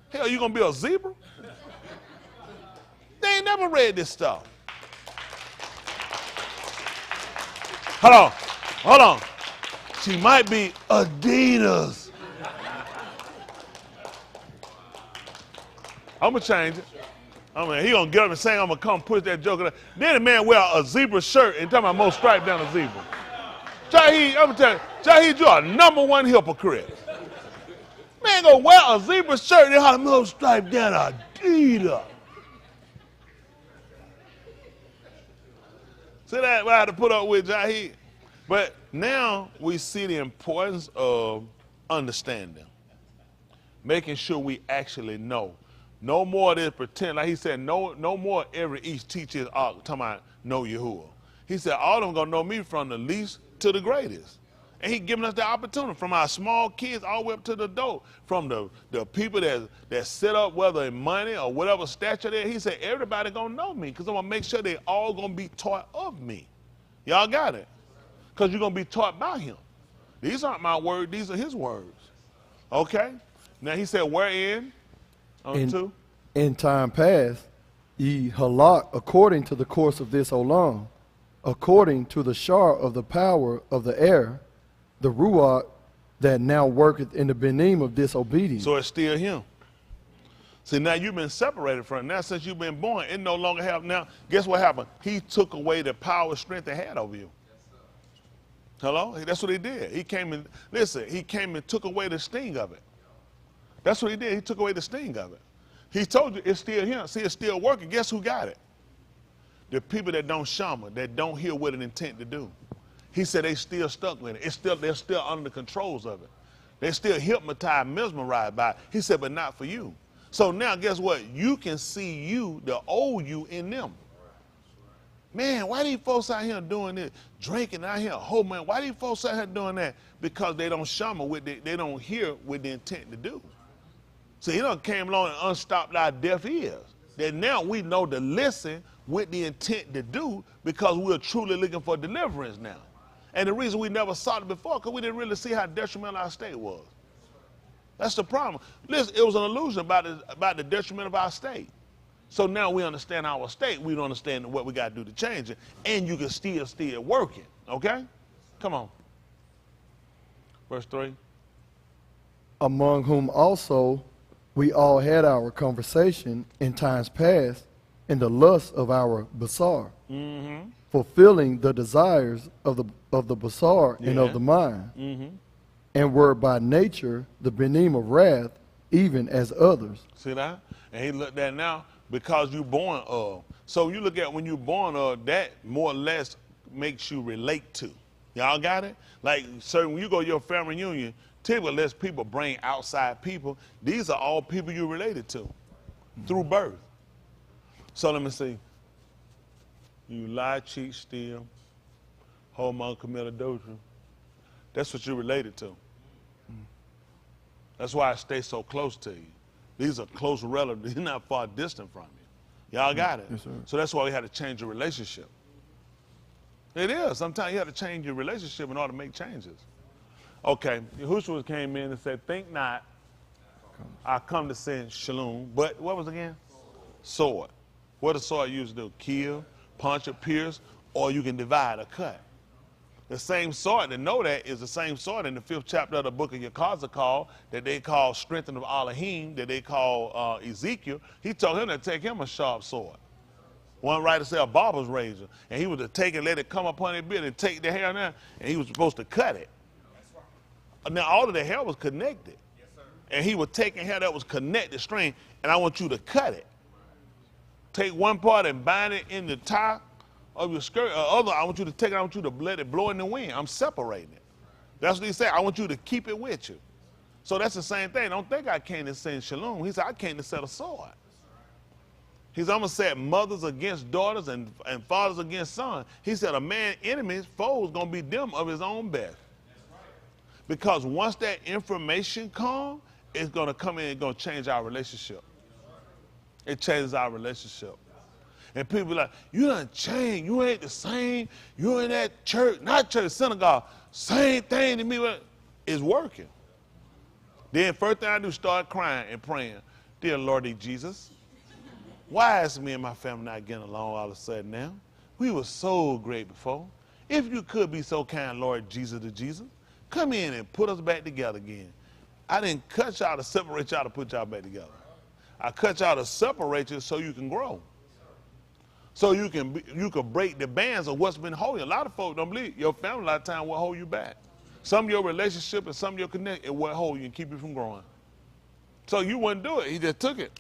Speaker 1: Hell, you gonna be a zebra? They ain't never read this stuff. Hold on. She might be Adidas. I'm gonna change it. He gonna get up and say, I'm gonna come push that joker. Then the man wear a zebra shirt and talking about more stripes down a zebra. Jaheed, I'm gonna tell you, Jaheed, you are #1 hypocrite. Man gonna wear a zebra shirt and have more stripes down Adidas. See that? What I had to put up with Jaheed. But now we see the importance of understanding, making sure we actually know. No more of this pretend, like he said, no more each teacher talking about know Yahuwah. He said all of them gonna know me from the least to the greatest. And he giving us the opportunity from our small kids all the way up to the adult, from the people that set up whether in money or whatever stature there. He said everybody gonna know me because I'm gonna make sure they all gonna be taught of me. Y'all got it? Because you're gonna be taught by him. These aren't my words, these are his words. Okay? Now he said wherein?
Speaker 2: In time past, ye halak according to the course of this olam, according to the shar of the power of the air, the ruach that now worketh in the benim of disobedience.
Speaker 1: So it's still him. See, now you've been separated from him. Now since you've been born, it no longer have. Now, guess what happened? He took away the power and strength they had over you. Hello? That's what he did. He came and, listen, he came and took away the sting of it. That's what he did. He took away the sting of it. He told you it's still him. See, it's still working. Guess who got it? The people that don't shama, that don't hear what it intent to do. He said they still stuck with it. They're still under the controls of it. They're still hypnotized, mesmerized by it. He said, but not for you. So now guess what? You can see you, the old you in them. Man, why these folks out here doing this? Drinking out here, oh man, why these folks out here doing that? Because they don't shama with they don't hear with the intent to do. So he done came along and unstopped our deaf ears. That now we know to listen with the intent to do because we're truly looking for deliverance now. And the reason we never saw it before, because we didn't really see how detrimental our state was. That's the problem. Listen, it was an illusion about the detriment of our state. So now we understand our state. We don't understand what we got to do to change it. And you can still working. Okay? Come on. Verse 3.
Speaker 2: Among whom also we all had our conversation in times past in the lust of our basar, fulfilling the desires of the basar and of the mind, and were by nature the benim of wrath, even as others.
Speaker 1: See that? And he looked at now, because you're born of. So you look at when you're born of, that more or less makes you relate to. Y'all got it? Like, so when you go to your family reunion, typically less people bring outside people. These are all people you related to through birth. So let me see. You lie, cheat, steal, homo, commit adultery. That's what you're related to. That's why I stay so close to you. These are close relatives. They're not far distant from you. Y'all got it?
Speaker 2: Yes, sir.
Speaker 1: So that's why we had to change your relationship. It is. Sometimes you have to change your relationship in order to make changes. Okay, Yahushua came in and said, think not, I come to send shalom, but what was again? Sword. What does sword used to do? Kill, punch, or pierce, or you can divide or cut. The same sword, to know that, is the same sword in the 5th chapter of the book of Yekazakal that they call strengthening of Alahym, that they call Ezekiel. He told him to take him a sharp sword. One writer said a barber's razor, and he was to take and let it come upon his beard and take the hair now, and he was supposed to cut it. Now all of the hair was connected. And he was taking hair that was connected string, and I want you to cut it. Take one part and bind it in the tie of your skirt. Other, I want you to take it, I want you to let it blow in the wind. I'm separating it. That's what he said. I want you to keep it with you. So that's the same thing. Don't think I came to send shalom. He said, I came to set a sword. He said, I'm going to set mothers against daughters and fathers against sons. He said, a man's enemies, foes, going to be them of his own best. Because once that information comes, it's going to come in and going to change our relationship. It changes our relationship. And people be like, you done changed. You ain't the same. You in that church, not church, synagogue. Same thing to me. It's working. Then first thing I do, start crying and praying. Dear Lordy Jesus, why is me and my family not getting along all of a sudden now? We were so great before. If you could be so kind, Lord Jesus to Jesus, come in and put us back together again. I didn't cut y'all to separate y'all to put y'all back together. I cut y'all to separate you so you can grow. So you can break the bands of what's been holding. A lot of folks don't believe your family a lot of time will hold you back. Some of your relationship and some of your connect, it will hold you and keep you from growing. So you wouldn't do it. He just took it.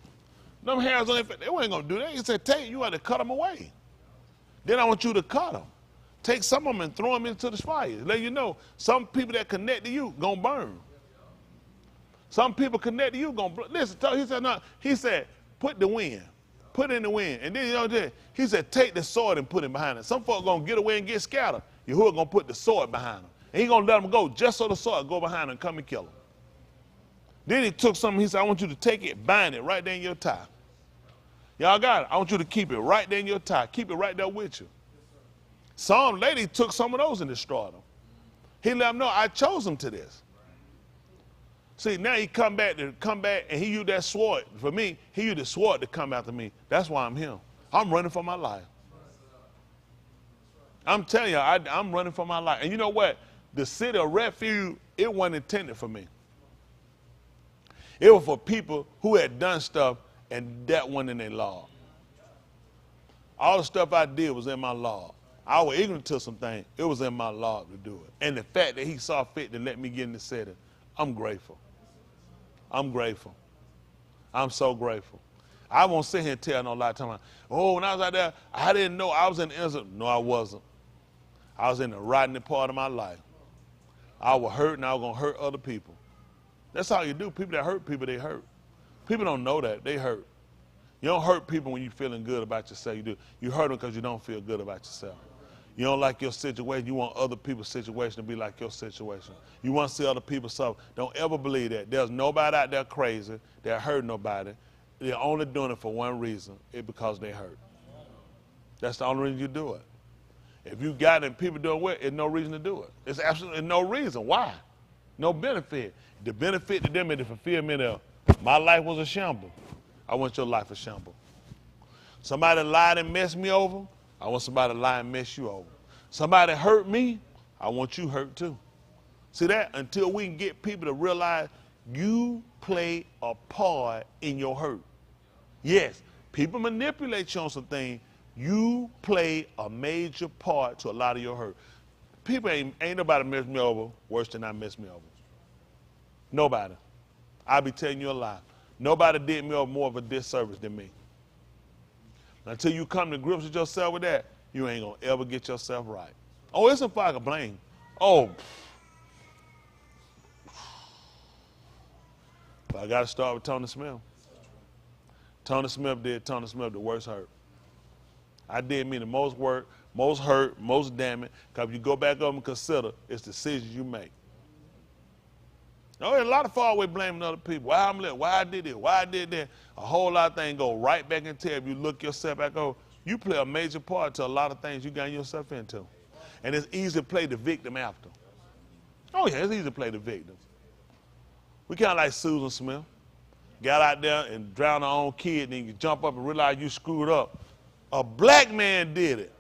Speaker 1: Them hairs on their face, they weren't going to do that. He said, take, you had to cut them away. Then I want you to cut them. Take some of them and throw them into the fire. Let you know, some people that connect to you going to burn. Some people connect to you going to burn. Listen, he said, no. He said, put the wind. Put it in the wind. And then, you know, he said, take the sword and put it behind it. Some folks going to get away and get scattered. Yahuwah going to put the sword behind them. And he going to let them go just so the sword go behind them and come and kill them. Then he took something, he said, I want you to take it, bind it right there in your tie. Y'all got it? I want you to keep it right there in your tie. Keep it right there with you. Some lady took some of those and destroyed them. He let them know, I chose them to this. See, now he come back and he used that sword. For me, he used the sword to come after me. That's why I'm him. I'm running for my life. I'm telling you, I'm running for my life. And you know what? The city of refuge, it wasn't intended for me. It was for people who had done stuff and that wasn't in their law. All the stuff I did was in my law. I was ignorant to some things. It was in my law to do it. And the fact that he saw fit to let me get in the setting, I'm grateful. I'm grateful. I'm so grateful. I won't sit here and tell no lie. Oh, when I was out there, I didn't know I was in the innocent. No, I wasn't. I was in the rotten part of my life. I was hurt and I was going to hurt other people. That's how you do. People that hurt people, they hurt. People don't know that. They hurt. You don't hurt people when you're feeling good about yourself. You hurt them because you don't feel good about yourself. You don't like your situation. You want other people's situation to be like your situation. You want to see other people suffer. Don't ever believe that. There's nobody out there crazy that hurt nobody. They're only doing it for one reason. It's because they hurt. That's the only reason you do it. If you got it and people doing well, there's no reason to do it. It's absolutely no reason. Why? No benefit. The benefit to them is the fulfillment of my life was a shamble. I want your life a shamble. Somebody lied and messed me over. I want somebody to lie and mess you over. Somebody hurt me. I want you hurt too. See that? Until we can get people to realize you play a part in your hurt. Yes, people manipulate you on some things. You play a major part to a lot of your hurt. People ain't nobody messed me over worse than I messed me over. Nobody. I'll be telling you a lie. Nobody did me more of a disservice than me. Until you come to grips with yourself with that, you ain't going to ever get yourself right. Oh, it's a fire of blame. Oh. But I got to start with Tony Smith. Tony Smith did Tony Smith the worst hurt. I did me the most work, most hurt, most damage. Because if you go back up and consider, it's decisions you make. Oh, there's a lot of far away blaming other people. Why I'm late, why I did it, why I did that. A whole lot of things go right back into it. If you look yourself back over, you play a major part to a lot of things you got yourself into. And it's easy to play the victim after. Oh, yeah, it's easy to play the victim. We kind of like Susan Smith. Got out there and drowned her own kid, and then you jump up and realize you screwed up. A black man did it.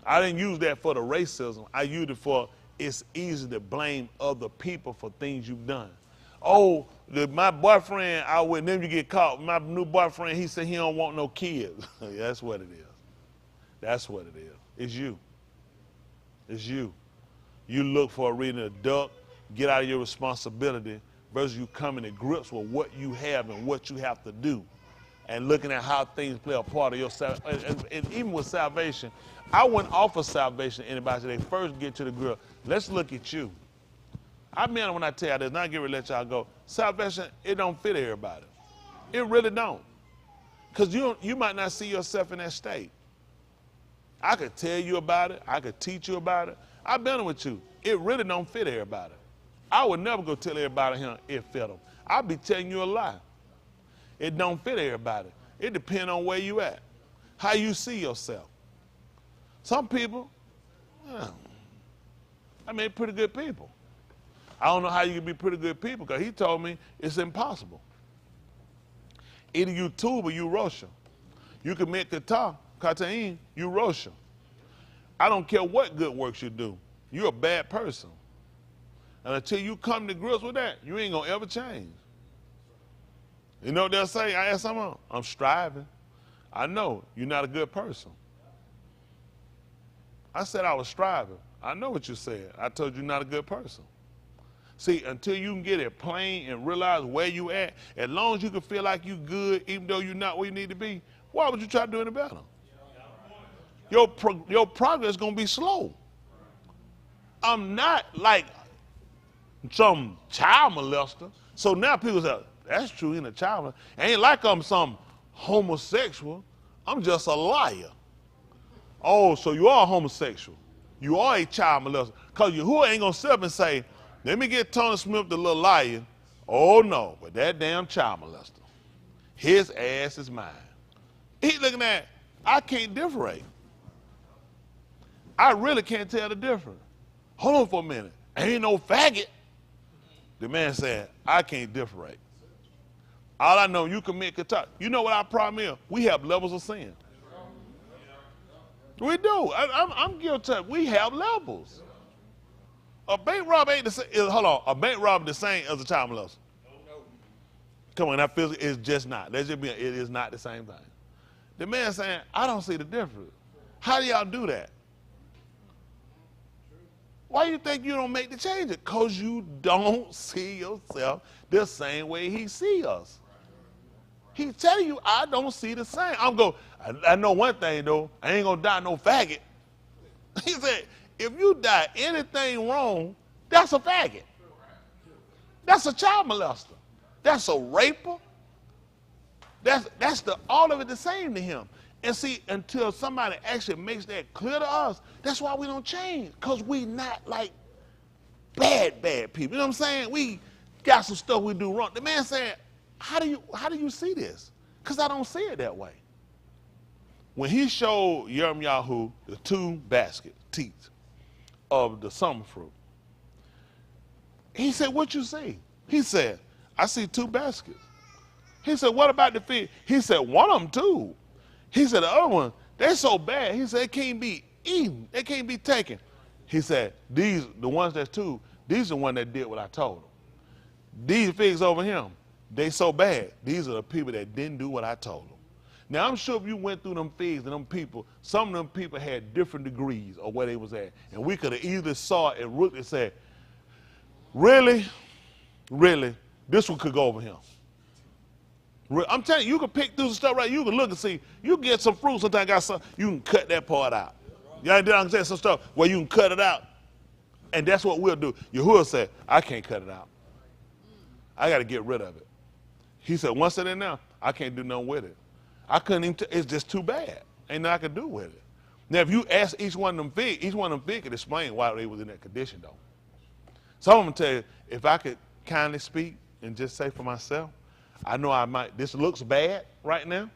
Speaker 1: I didn't use that for the racism. I used it for it's easy to blame other people for things you've done. Oh, my boyfriend, then you get caught. My new boyfriend, he said he don't want no kids. That's what it is. That's what it is. It's you. It's you. You look for a reason to duck, get out of your responsibility, versus you coming to grips with what you have and what you have to do, and looking at how things play a part of your salvation. And even with salvation, I wouldn't offer salvation to anybody today. First, get to the grill. Let's look at you. I mean, when I tell you this, not get ready to let y'all go. Salvation, it don't fit everybody. It really don't. Because you might not see yourself in that state. I could tell you about it. I could teach you about it. I've been with you. It really don't fit everybody. I would never go tell everybody here it fit them. I'll be telling you a lie. It don't fit everybody. It depends on where you at, how you see yourself. Some people, pretty good people. I don't know how you can be pretty good people, because he told me it's impossible. Either you tube or you Rosha. You can make guitar, Katayin, you Rosha. I don't care what good works you do. You're a bad person. And until you come to grips with that, you ain't going to ever change. You know what they'll say? I ask someone, I'm striving. I know you're not a good person. I said I was striving. I know what you said. I told you you're not a good person. See, until you can get it plain and realize where you at, as long as you can feel like you good, even though you're not where you need to be, why would you try to do any better? Your progress is going to be slow. I'm not like some child molester. So now people say, that's true, in a child molester. Ain't like I'm some homosexual. I'm just a liar. Oh, so you are homosexual. You are a child molester. Because Yahuwah ain't going to sit up and say, let me get Tony Smith the little liar. Oh, no, but that damn child molester. His ass is mine. He looking at, I can't differentiate. I really can't tell the difference. Hold on for a minute. Ain't no faggot. The man said, I can't differentiate. All I know, you commit guitar. You know what our problem is? We have levels of sin. We do. I'm guilty. We have levels. A bank robber ain't the same. Hold on. A bank robber the same as a child molester? Come on, that physical is just not. Let's just be. It is not the same thing. The man saying, I don't see the difference. How do y'all do that? Why do you think you don't make the change? Because you don't see yourself the same way he see us. He's telling you, I don't see the same. I know one thing, though. I ain't going to die no faggot. He said, if you die anything wrong, that's a faggot. That's a child molester. That's a raper. That's all of it the same to him. And see, until somebody actually makes that clear to us, that's why we don't change. Because we not like bad people. You know what I'm saying? We got some stuff we do wrong. The man said, how do you see this? Because I don't see it that way. When he showed Yirmiyahu the 2 basket teeth of the summer fruit, he said, what you see? He said, I see 2 baskets. He said, what about the fig? He said, one of them too. He said, the other one, they're so bad. He said, it can't be eaten. They can't be taken. He said, the ones that's 2, these are the ones that did what I told them. These figs over here, they so bad. These are the people that didn't do what I told them. Now, I'm sure if you went through them figs and them people, some of them people had different degrees of where they was at. And we could have either saw it and looked and said, really, this one could go over here. I'm telling you, you can pick through some stuff right. You can look and see. You can get some fruit. Sometimes got some. You can cut that part out. You understand some stuff where you can cut it out, and that's what we'll do. Yahuwah said, I can't cut it out. I got to get rid of it. He said, once it's in there, I can't do nothing with it. I couldn't even. It's just too bad. Ain't nothing I can do with it. Now, if you ask each one of them figs could explain why they was in that condition, though. Some of them tell you, if I could kindly speak and just say for myself, I know I might, this looks bad right now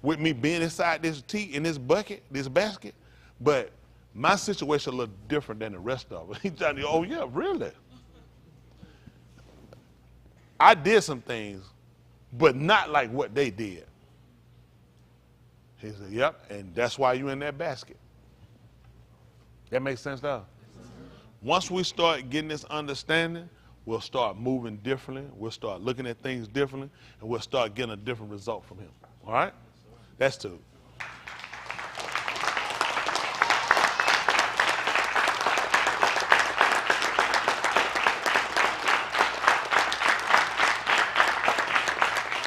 Speaker 1: with me being inside this tea in this bucket, this basket, but my situation a little different than the rest of it. He's trying to, oh yeah, really? I did some things, but not like what they did. He said, yep, and that's why you're in that basket. That makes sense, though? Once we start getting this understanding, we'll start moving differently. We'll start looking at things differently, and we'll start getting a different result from him. All right? That's 2.